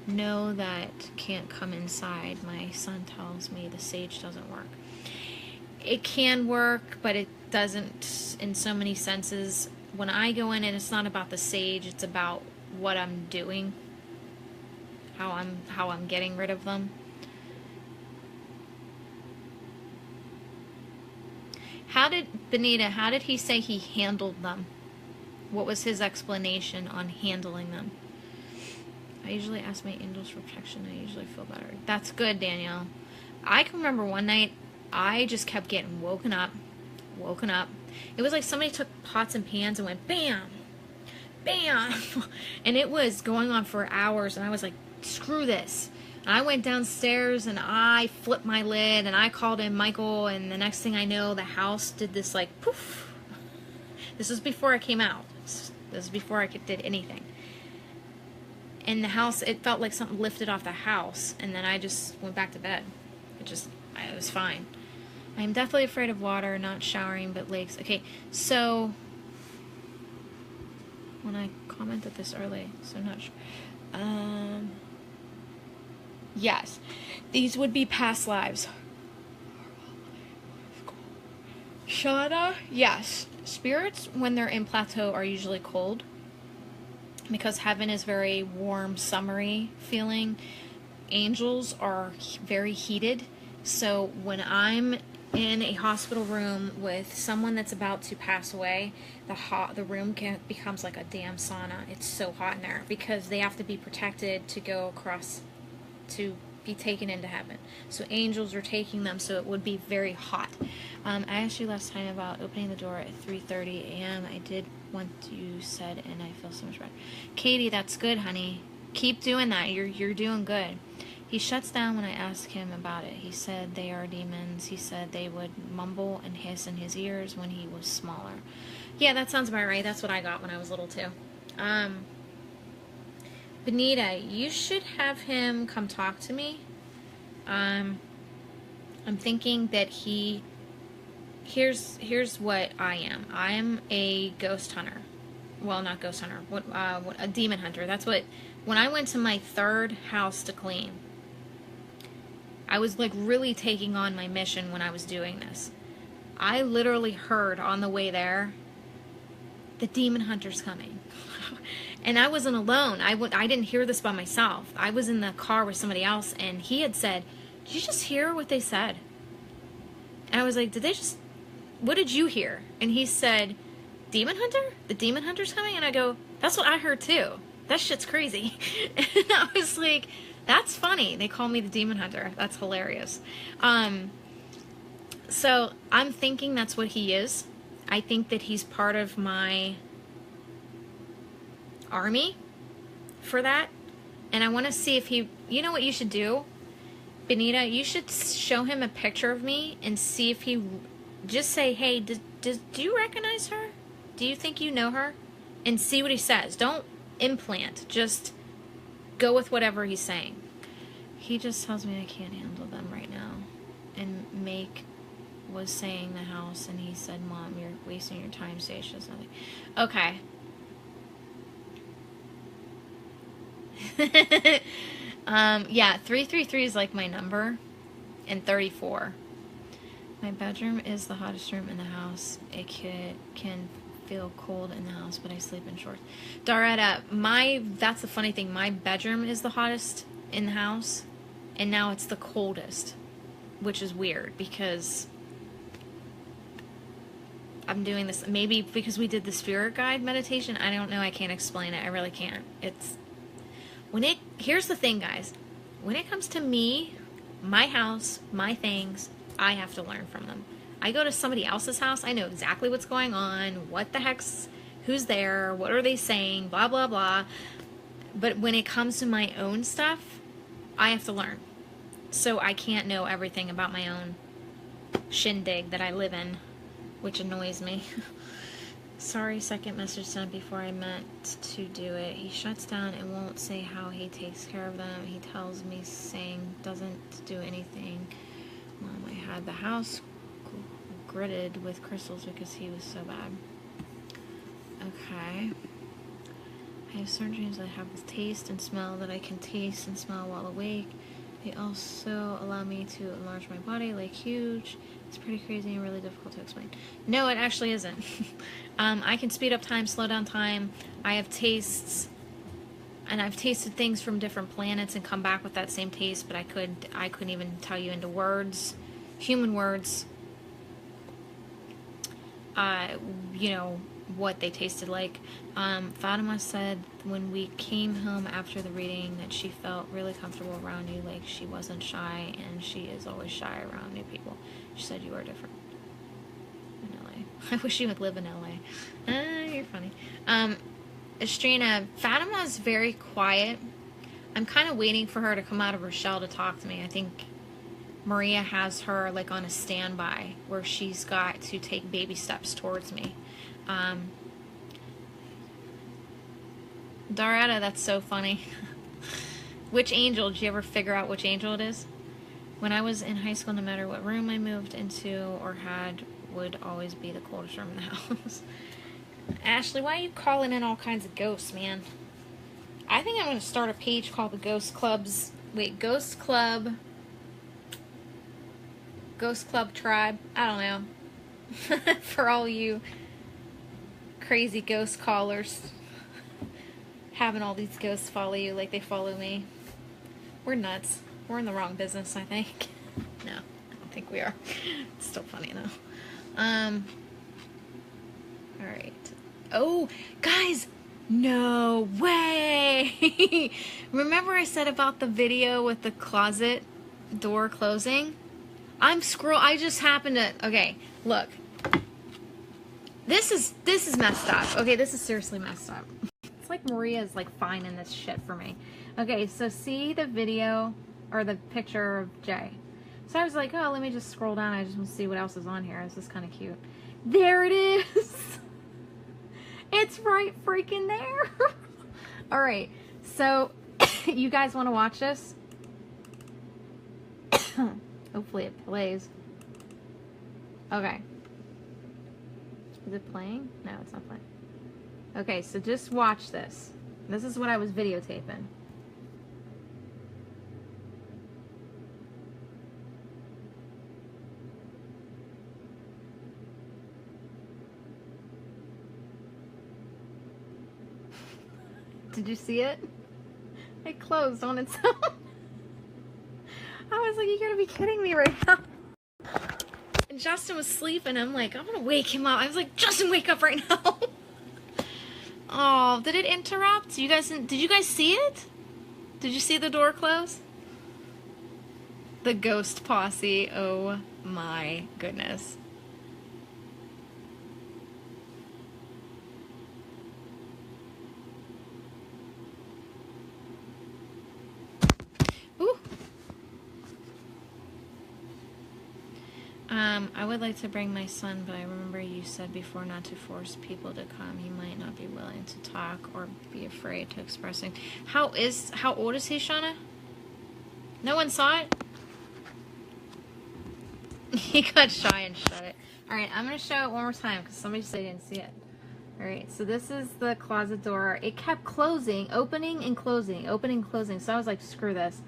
know that can't come inside. My son tells me the sage doesn't work. It can work, but it doesn't in so many senses. When I go in, and it's not about the sage, it's about what I'm doing, how I'm getting rid of them. Benita, how did he say he handled them? What was his explanation on handling them? I usually ask my angels for protection. I usually feel better. That's good, Danielle. I can remember one night, I just kept getting woken up. It was like somebody took pots and pans and went bam, bam. And it was going on for hours, and I was like, screw this. And I went downstairs, and I flipped my lid, and I called in Michael, and the next thing I know, the house did this like poof. This was before I came out. This was before I did anything. And the house, it felt like something lifted off the house, and then I just went back to bed. It was fine. I am deathly afraid of water, not showering, but lakes. Okay, so when I commented this early, so I'm not sure. Yes, these would be past lives. Shada, yes. Spirits, when they're in plateau, are usually cold, because heaven is very warm, summery feeling. Angels are very heated. So when I'm in a hospital room with someone that's about to pass away, the room becomes like a damn sauna. It's so hot in there because they have to be protected to go across to be taken into heaven. So angels are taking them, so it would be very hot. I asked you last time about opening the door at 3:30 a.m. I did what you said, and I feel so much better. Katie, that's good, honey. Keep doing that. You're doing good. He shuts down when I ask him about it. He said they are demons. He said they would mumble and hiss in his ears when he was smaller. Yeah, that sounds about right. That's what I got when I was little, too. Benita, you should have him come talk to me. I'm thinking that here's what I am. I am a ghost hunter. well, not ghost hunter, what a demon hunter. That's what, when I went to my third house to clean, I was like really taking on my mission when I was doing this. I literally heard on the way there, the demon hunter's coming. And I wasn't alone. I didn't hear this by myself. I was in the car with somebody else, and he had said, did you just hear what they said? And I was like, what did you hear? And he said, demon hunter? The demon hunter's coming? And I go, that's what I heard too. That shit's crazy. And I was like, that's funny. They call me the demon hunter. That's hilarious. So I'm thinking that's what he is. I think that he's part of my army for that. And I want to see if he, you know what you should do? Benita, you should show him a picture of me and see if he, just say, hey, do you recognize her? Do you think you know her? And see what he says. Don't implant. Just go with whatever he's saying. He just tells me I can't handle them right now. And Make was saying the house, and he said, Mom, you're wasting your time, Stacia. Nothing. Okay. Yeah, 333 is like my number, and 34. My bedroom is the hottest room in the house. It can feel cold in the house, but I sleep in shorts. Daretta, that's the funny thing. My bedroom is the hottest in the house, and now it's the coldest, which is weird because I'm doing this, maybe because we did the spirit guide meditation. I don't know. I can't explain it. I really can't. Here's the thing, guys. When it comes to me, my house, my things, I have to learn from them. I go to somebody else's house, I know exactly what's going on, who's there, what are they saying, blah, blah, blah. But when it comes to my own stuff, I have to learn. So I can't know everything about my own shindig that I live in, which annoys me. Sorry, second message sent before I meant to do it. He shuts down and won't say how he takes care of them. He tells me saying doesn't do anything. Mom, I had the house gridded with crystals because he was so bad. Okay. I have certain dreams that have taste and smell that I can taste and smell while awake. They also allow me to enlarge my body like huge. It's pretty crazy and really difficult to explain. No, it actually isn't. I can speed up time, slow down time. I have tastes, and I've tasted things from different planets and come back with that same taste, but I couldn't even tell you into words, human words, you know, what they tasted like. Fatima said when we came home after the reading that she felt really comfortable around you, like she wasn't shy, and she is always shy around new people. She said you are different in LA. I wish you would live in LA. You're funny. Estrina, Fatima is very quiet. I'm kind of waiting for her to come out of her shell to talk to me. I think Maria has her like on a standby where she's got to take baby steps towards me. Daretta, that's so funny. Which angel? Did you ever figure out which angel it is? When I was in high school, no matter what room I moved into or had, would always be the coldest room in the house. Ashley, why are you calling in all kinds of ghosts, man? I think I'm going to start a page called the Ghost Clubs. Wait, Ghost Club Tribe. I don't know. For all you crazy ghost callers. Having all these ghosts follow you like they follow me. We're nuts. We're in the wrong business, I think. No, I don't think we are. It's still funny, though. Alright. Oh, guys! No way! Remember I said about the video with the closet door closing? I just happened to... Okay, look. This is messed up. Okay, this is seriously messed up. It's like Maria is like finding this shit for me. Okay, so see the video or the picture of Jay. So I was like, oh, let me just scroll down. I just want to see what else is on here. This is kind of cute. There it is. It's right freaking there. All right, so you guys want to watch this? Hopefully it plays. Okay. Is it playing? No, it's not playing. Okay, so just watch this. This is what I was videotaping. Did you see it? It closed on its own. I was like, you gotta be kidding me right now. And Justin was sleeping. I'm like, I'm gonna wake him up. I was like, Justin, wake up right now. Oh, did it interrupt? Did you guys see it? Did you see the door close? The ghost posse. Oh my goodness. Ooh. I would like to bring my son, but I remember you said before not to force people to come. He might not be willing to talk or be afraid to expressing. How old is he, Shauna? No one saw it? He got shy and shut it. Alright, I'm going to show it one more time because somebody said they didn't see it. Alright, so this is the closet door. It kept closing, opening and closing, opening and closing. So I was like, screw this.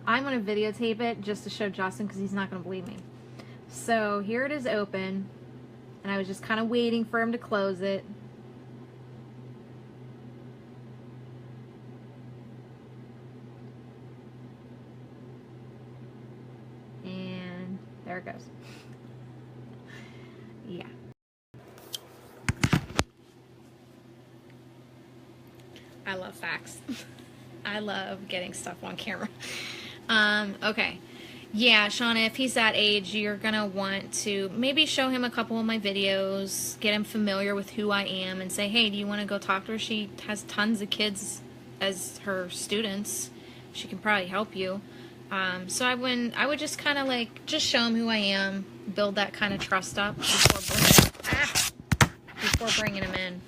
I'm going to videotape it just to show Justin because he's not going to believe me. So here it is open, and I was just kind of waiting for him to close it. And there it goes. Yeah. I love facts. I love getting stuff on camera. Okay. Yeah, Shauna, if he's that age, you're going to want to maybe show him a couple of my videos, get him familiar with who I am, and say, hey, do you want to go talk to her? She has tons of kids as her students. She can probably help you. So I would just kind of like, just show him who I am, build that kind of trust up before bringing him in.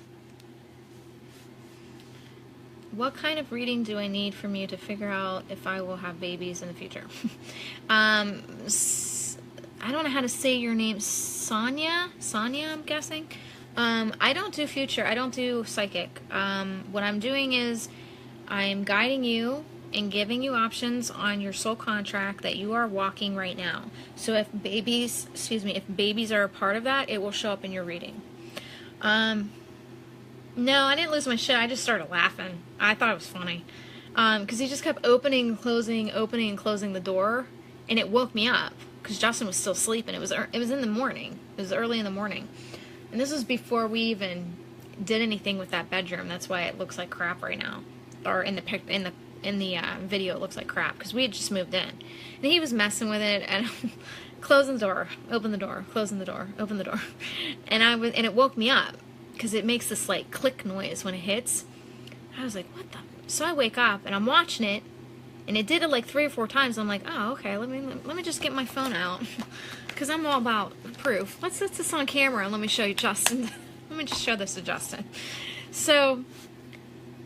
What kind of reading do I need from you to figure out if I will have babies in the future? I don't know how to say your name. Sonia, I'm guessing. I don't do future. I don't do psychic. What I'm doing is I'm guiding you and giving you options on your soul contract that you are walking right now. So if babies are a part of that, it will show up in your reading. No, I didn't lose my shit. I just started laughing. I thought it was funny. Because he just kept opening and closing the door. And it woke me up. Because Justin was still sleeping. It was in the morning. It was early in the morning. And this was before we even did anything with that bedroom. That's why it looks like crap right now. Or in the video, it looks like crap. Because we had just moved in. And he was messing with it. And closing the door. Open the door. Closing the door. Open the door. And it woke me up. Because it makes this like click noise when it hits. I was like, what the? So I wake up and I'm watching it, and it did it like 3 or 4 times. I'm like, oh, okay, let me just get my phone out, because I'm all about proof. Let's set this on camera and let me show you Justin. Let me just show this to Justin. So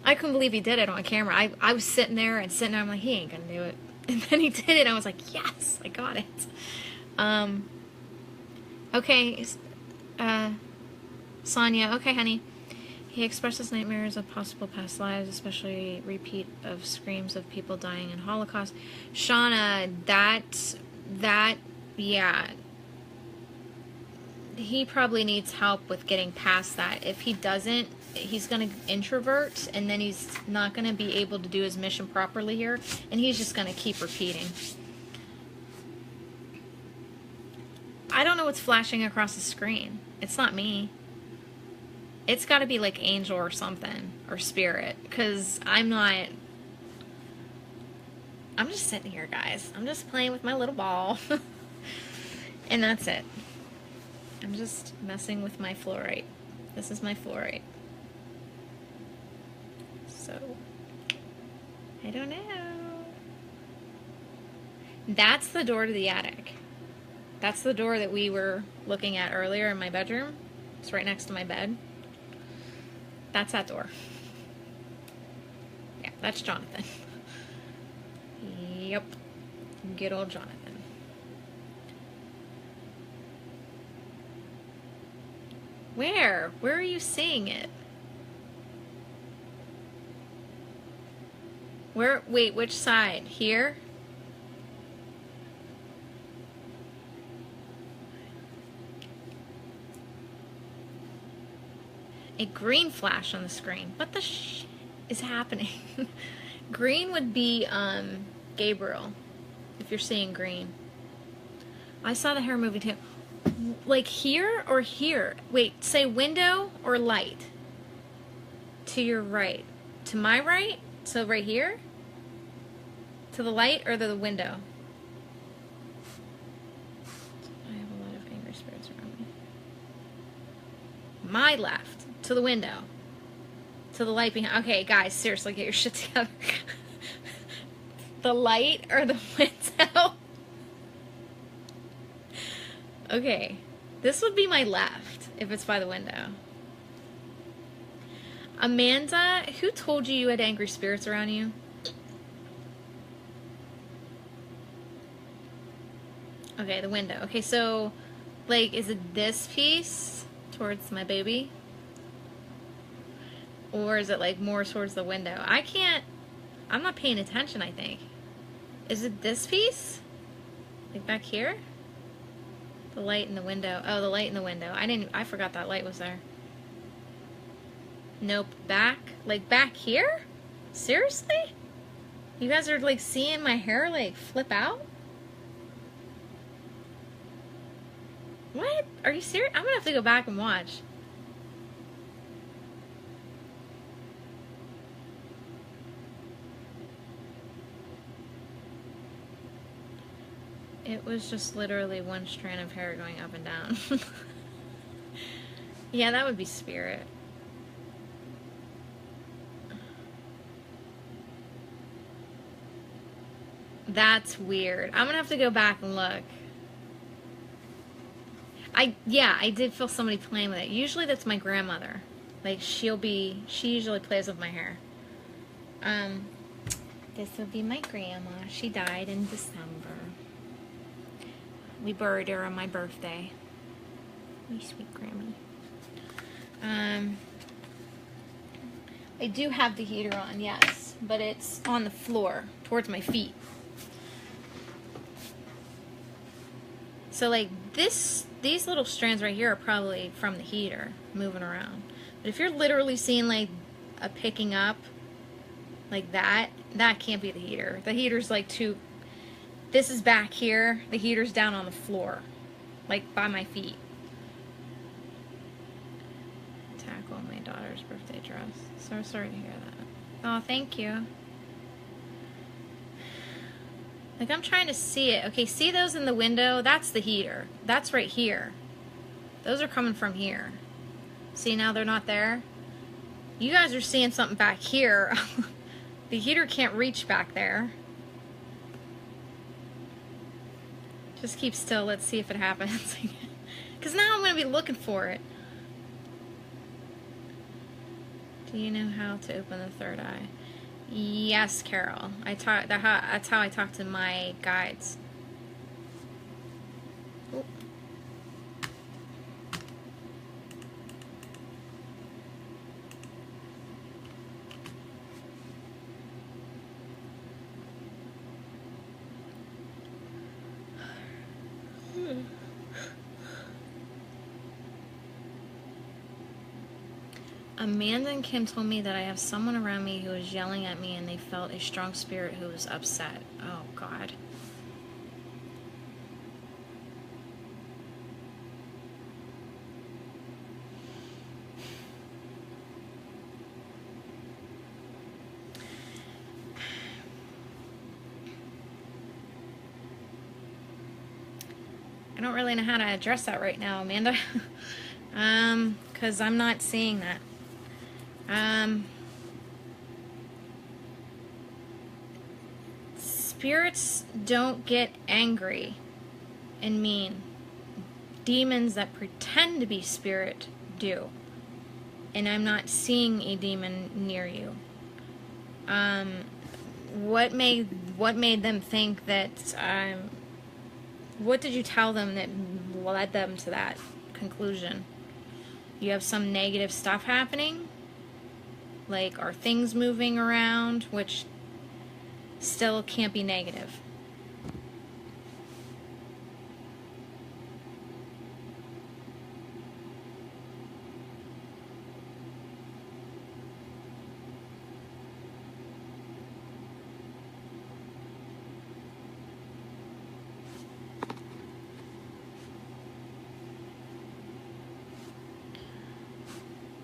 I couldn't believe he did it on camera. I was sitting there. I'm like, he ain't gonna do it. And then he did it. I was like, yes, I got it. Okay. Sonia, okay, honey. He expresses nightmares of possible past lives, especially repeat of screams of people dying in Holocaust. Shauna, yeah. He probably needs help with getting past that. If he doesn't, he's going to introvert, and then he's not going to be able to do his mission properly here, and he's just going to keep repeating. I don't know what's flashing across the screen. It's not me. It's got to be like angel or something, or spirit, because I'm just sitting here, guys. I'm just playing with my little ball. And that's it. I'm just messing with my fluorite. This is my fluorite. So, I don't know. That's the door to the attic. That's the door that we were looking at earlier in my bedroom. It's right next to my bed. That's that door. Yeah, that's Jonathan. Yep. Good old Jonathan. Where? Where are you seeing it? Where? Wait, which side? Here? A green flash on the screen. What the is happening? Green would be Gabriel, if you're seeing green. I saw the hair moving too. Like here or here? Wait, say window or light? To your right. To my right? So right here? To the light or the window? I have a lot of angry spirits around me. My left. To the window. To the light behind. Okay, guys, seriously, get your shit together. The light or the window? Okay, this would be my left if it's by the window. Amanda, who told you you had angry spirits around you? Okay, the window. Okay, so, like, is it this piece towards my baby? Or is it, like, more towards the window? I'm not paying attention, I think. Is it this piece? Like, back here? The light in the window. Oh, the light in the window. I forgot that light was there. Nope. Back? Like, back here? Seriously? You guys are, like, seeing my hair, like, flip out? What? Are you serious? I'm gonna have to go back and watch. It was just literally one strand of hair going up and down. Yeah, that would be spirit. That's weird. I'm gonna have to go back and look. I did feel somebody playing with it. Usually that's my grandmother. Like, she usually plays with my hair. This would be my grandma. She died in December. We buried her on my birthday. My sweet Grammy. I do have the heater on, yes, but it's on the floor towards my feet. So, like, these little strands right here are probably from the heater moving around. But if you're literally seeing, like, a picking up like that can't be the heater. The heater's like this is back here. The heater's down on the floor, like by my feet. Tackle my daughter's birthday dress. So sorry to hear that. Oh, thank you. Like, I'm trying to see it. Okay, see those in the window? That's the heater. That's right here. Those are coming from here. See, now they're not there? You guys are seeing something back here. The heater can't reach back there. Just keep still. Let's see if it happens. Because now I'm going to be looking for it. Do you know how to open the third eye? Yes, Carol. That's how I talk to my guides. Ooh. Amanda and Kim told me that I have someone around me who is yelling at me and they felt a strong spirit who was upset. Oh, God. I don't really know how to address that right now, Amanda. Because I'm not seeing that. Spirits don't get angry and mean. Demons that pretend to be spirit do. And I'm not seeing a demon near you. What made them think that, what did you tell them that led them to that conclusion? You have some negative stuff happening? Like, are things moving around? Which, still can't be negative.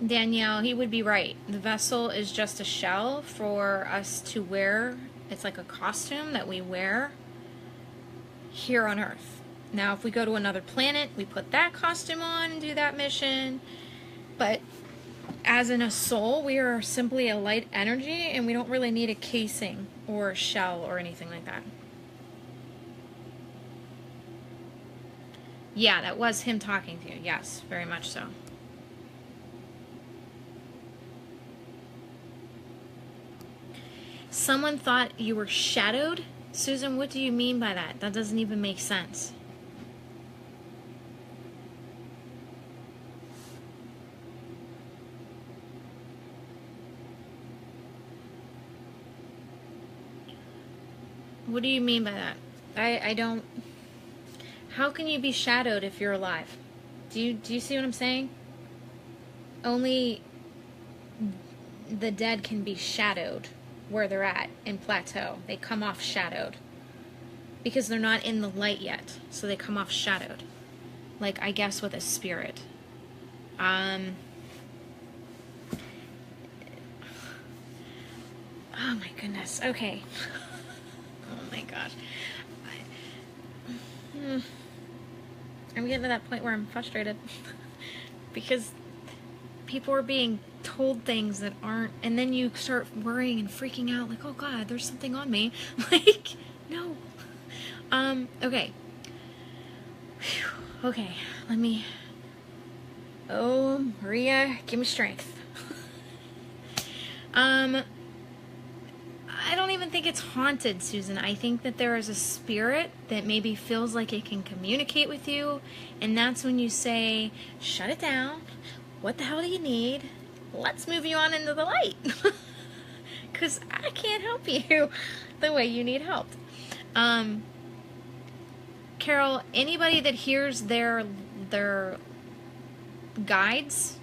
Danielle, he would be right. The vessel is just a shell for us to wear. It's like a costume that we wear here on Earth. Now, if we go to another planet, we put that costume on and do that mission. But as in a soul, we are simply a light energy, and we don't really need a casing or a shell or anything like that. Yeah, that was him talking to you. Yes, very much so. Someone thought you were shadowed? Susan, what do you mean by that? That doesn't even make sense. What do you mean by that? I don't... How can you be shadowed if you're alive? Do you see what I'm saying? Only the dead can be shadowed where they're at in Plateau. They come off shadowed because they're not in the light yet, so they come off shadowed, like I guess with a spirit. Oh my goodness. Okay. Oh my gosh. I'm getting to that point where I'm frustrated because people are being told things that aren't, and then you start worrying and freaking out like, oh God, there's something on me. Like, no. Okay. Whew. Okay, let me, oh, Maria, give me strength. I don't even think it's haunted, Susan. I think that there is a spirit that maybe feels like it can communicate with you, and that's when you say, shut it down. What the hell do you need? Let's move you on into the light. Because I can't help you the way you need help. Carol, anybody that hears their guides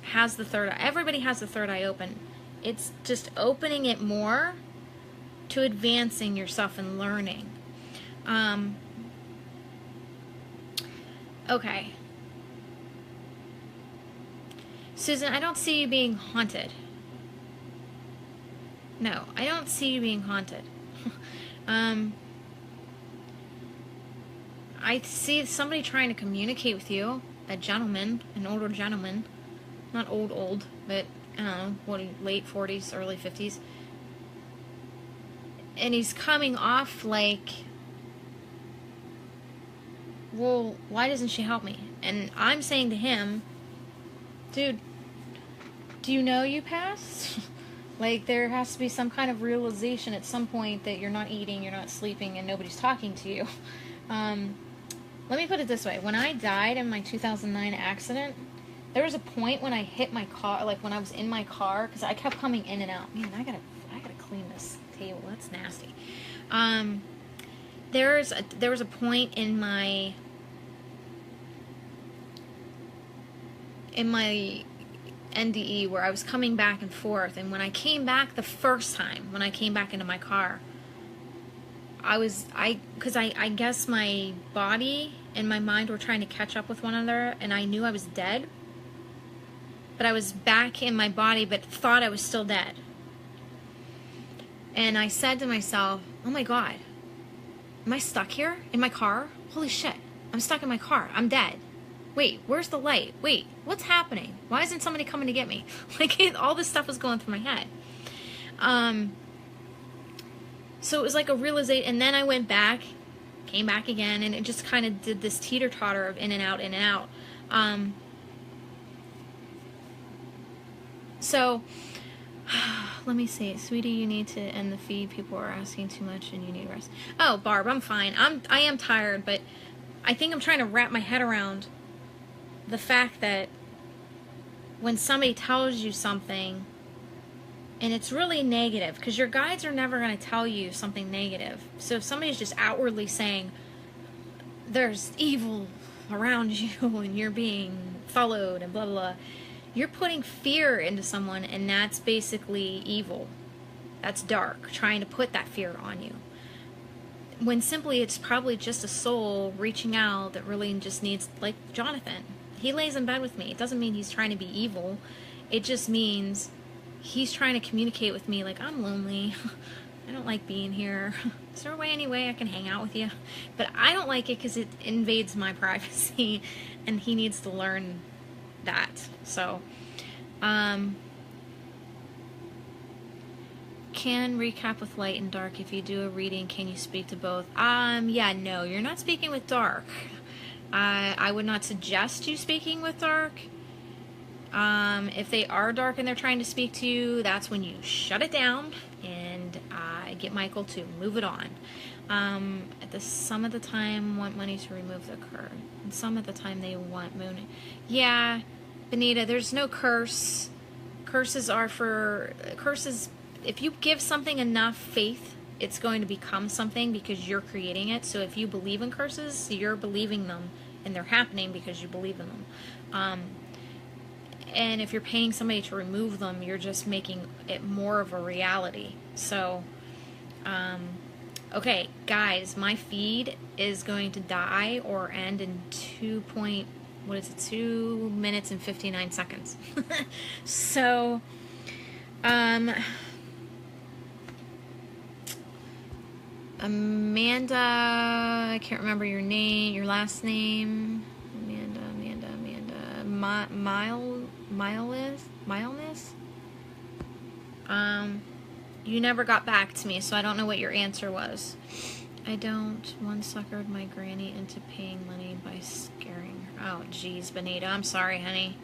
has the third eye. Everybody has the third eye open. It's just opening it more to advancing yourself and learning. Okay. Susan, I don't see you being haunted. No, I don't see you being haunted. I see somebody trying to communicate with you. A gentleman, an older gentleman. Not old, but, I don't know, what, late 40s, early 50s. And he's coming off like, well, why doesn't she help me? And I'm saying to him, dude, do you know you passed? Like, there has to be some kind of realization at some point that you're not eating, you're not sleeping, and nobody's talking to you. Let me put it this way. When I died in my 2009 accident, there was a point when I hit my car, like when I was in my car, because I kept coming in and out. Man, I gotta clean this table. That's nasty. There was a point in my NDE where I was coming back and forth, and when I came back the first time, when I came back into my car, I guess my body and my mind were trying to catch up with one another, and I knew I was dead, but I was back in my body, but thought I was still dead. And I said to myself, oh my God, am I stuck here in my car? Holy shit, I'm stuck in my car. I'm dead. Wait, where's the light? Wait, what's happening? Why isn't somebody coming to get me? Like, all this stuff was going through my head. So it was like a realization, and then I went back, came back again, and it just kind of did this teeter-totter of in and out, in and out. So, let me see. Sweetie, you need to end the feed. People are asking too much, and you need rest. Oh, Barb, I'm fine. I am tired, but I think I'm trying to wrap my head around the fact that when somebody tells you something And it's really negative because your guides are never going to tell you something negative. So if somebody's just outwardly saying there's evil around you and you're being followed and blah, blah, blah, you're putting fear into someone, and that's basically evil. That's dark, trying to put that fear on you. When simply it's probably just a soul reaching out that really just needs, like Jonathan. He lays in bed with me. It doesn't mean he's trying to be evil. It just means he's trying to communicate with me like, I'm lonely. I don't like being here. Is there a way, any way I can hang out with you? But I don't like it because it invades my privacy, and he needs to learn that. So, can recap with light and dark. If you do a reading, can you speak to both? Yeah, no, you're not speaking with dark. I would not suggest you speaking with dark. If they are dark and they're trying to speak to you, that's when you shut it down and get Michael to move it on. Some of the time want money to remove the curse, and some of the time they want moon. Yeah, Benita, there's no curse. Curses are for curses. If you give something enough faith, it's going to become something because you're creating it. So if you believe in curses, you're believing them, and they're happening because you believe in them. And if you're paying somebody to remove them, you're just making it more of a reality. So, okay, guys, my feed is going to die or end in 2 minutes and 59 seconds. So, Amanda, I can't remember your name, your last name. Amanda, Mileness? You never got back to me, so I don't know what your answer was. One suckered my granny into paying money by scaring her. Oh, geez, Benita, I'm sorry, honey.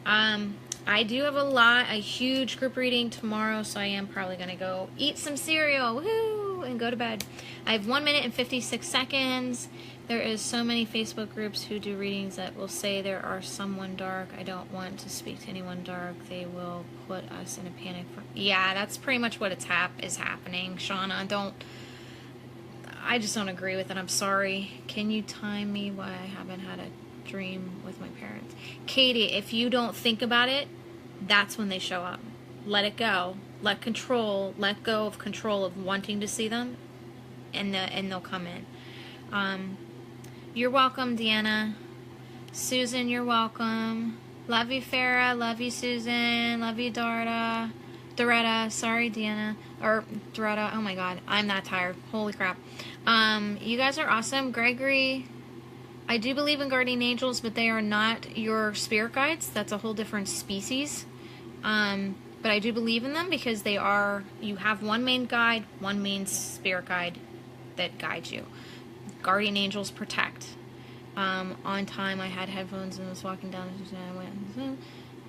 I do have a huge group reading tomorrow, so I am probably going to go eat some cereal, woohoo, and go to bed. I have 1 minute and 56 seconds. There is so many Facebook groups who do readings that will say there are someone dark. I don't want to speak to anyone dark. They will put us in a panic. Yeah, that's pretty much what is happening, Shauna. I just don't agree with it. I'm sorry. Can you time me why I haven't had a dream with my parents? Katie, if you don't think about it, that's when they show up. Let it go. Let go of control of wanting to see them, and they'll come in. You're welcome, Deanna. Susan, you're welcome. Love you, Farah. Love you, Susan. Love you, Doretta. Sorry, Deanna. Or Doretta. Oh my god. I'm that tired. Holy crap. You guys are awesome. Gregory, I do believe in guardian angels, but they are not your spirit guides. That's a whole different species. But I do believe in them because you have one main guide, one main spirit guide that guides you. Guardian angels protect. On time, I had headphones and was walking down. And I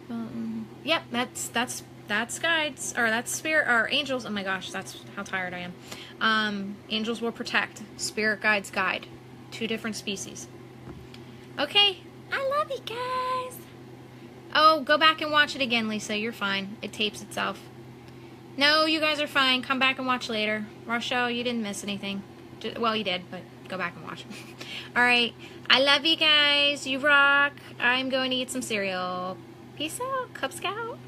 went. Yep, that's guides, or that's spirit, or angels. Oh my gosh, that's how tired I am. Angels will protect. Spirit guides guide. 2 different species. Okay, I love you guys. Oh, go back and watch it again, Lisa. You're fine. It tapes itself. No, you guys are fine. Come back and watch later. Rochelle, you didn't miss anything. Well, you did, but go back and watch. All right. I love you guys. You rock. I'm going to eat some cereal. Peace out, Cub Scout.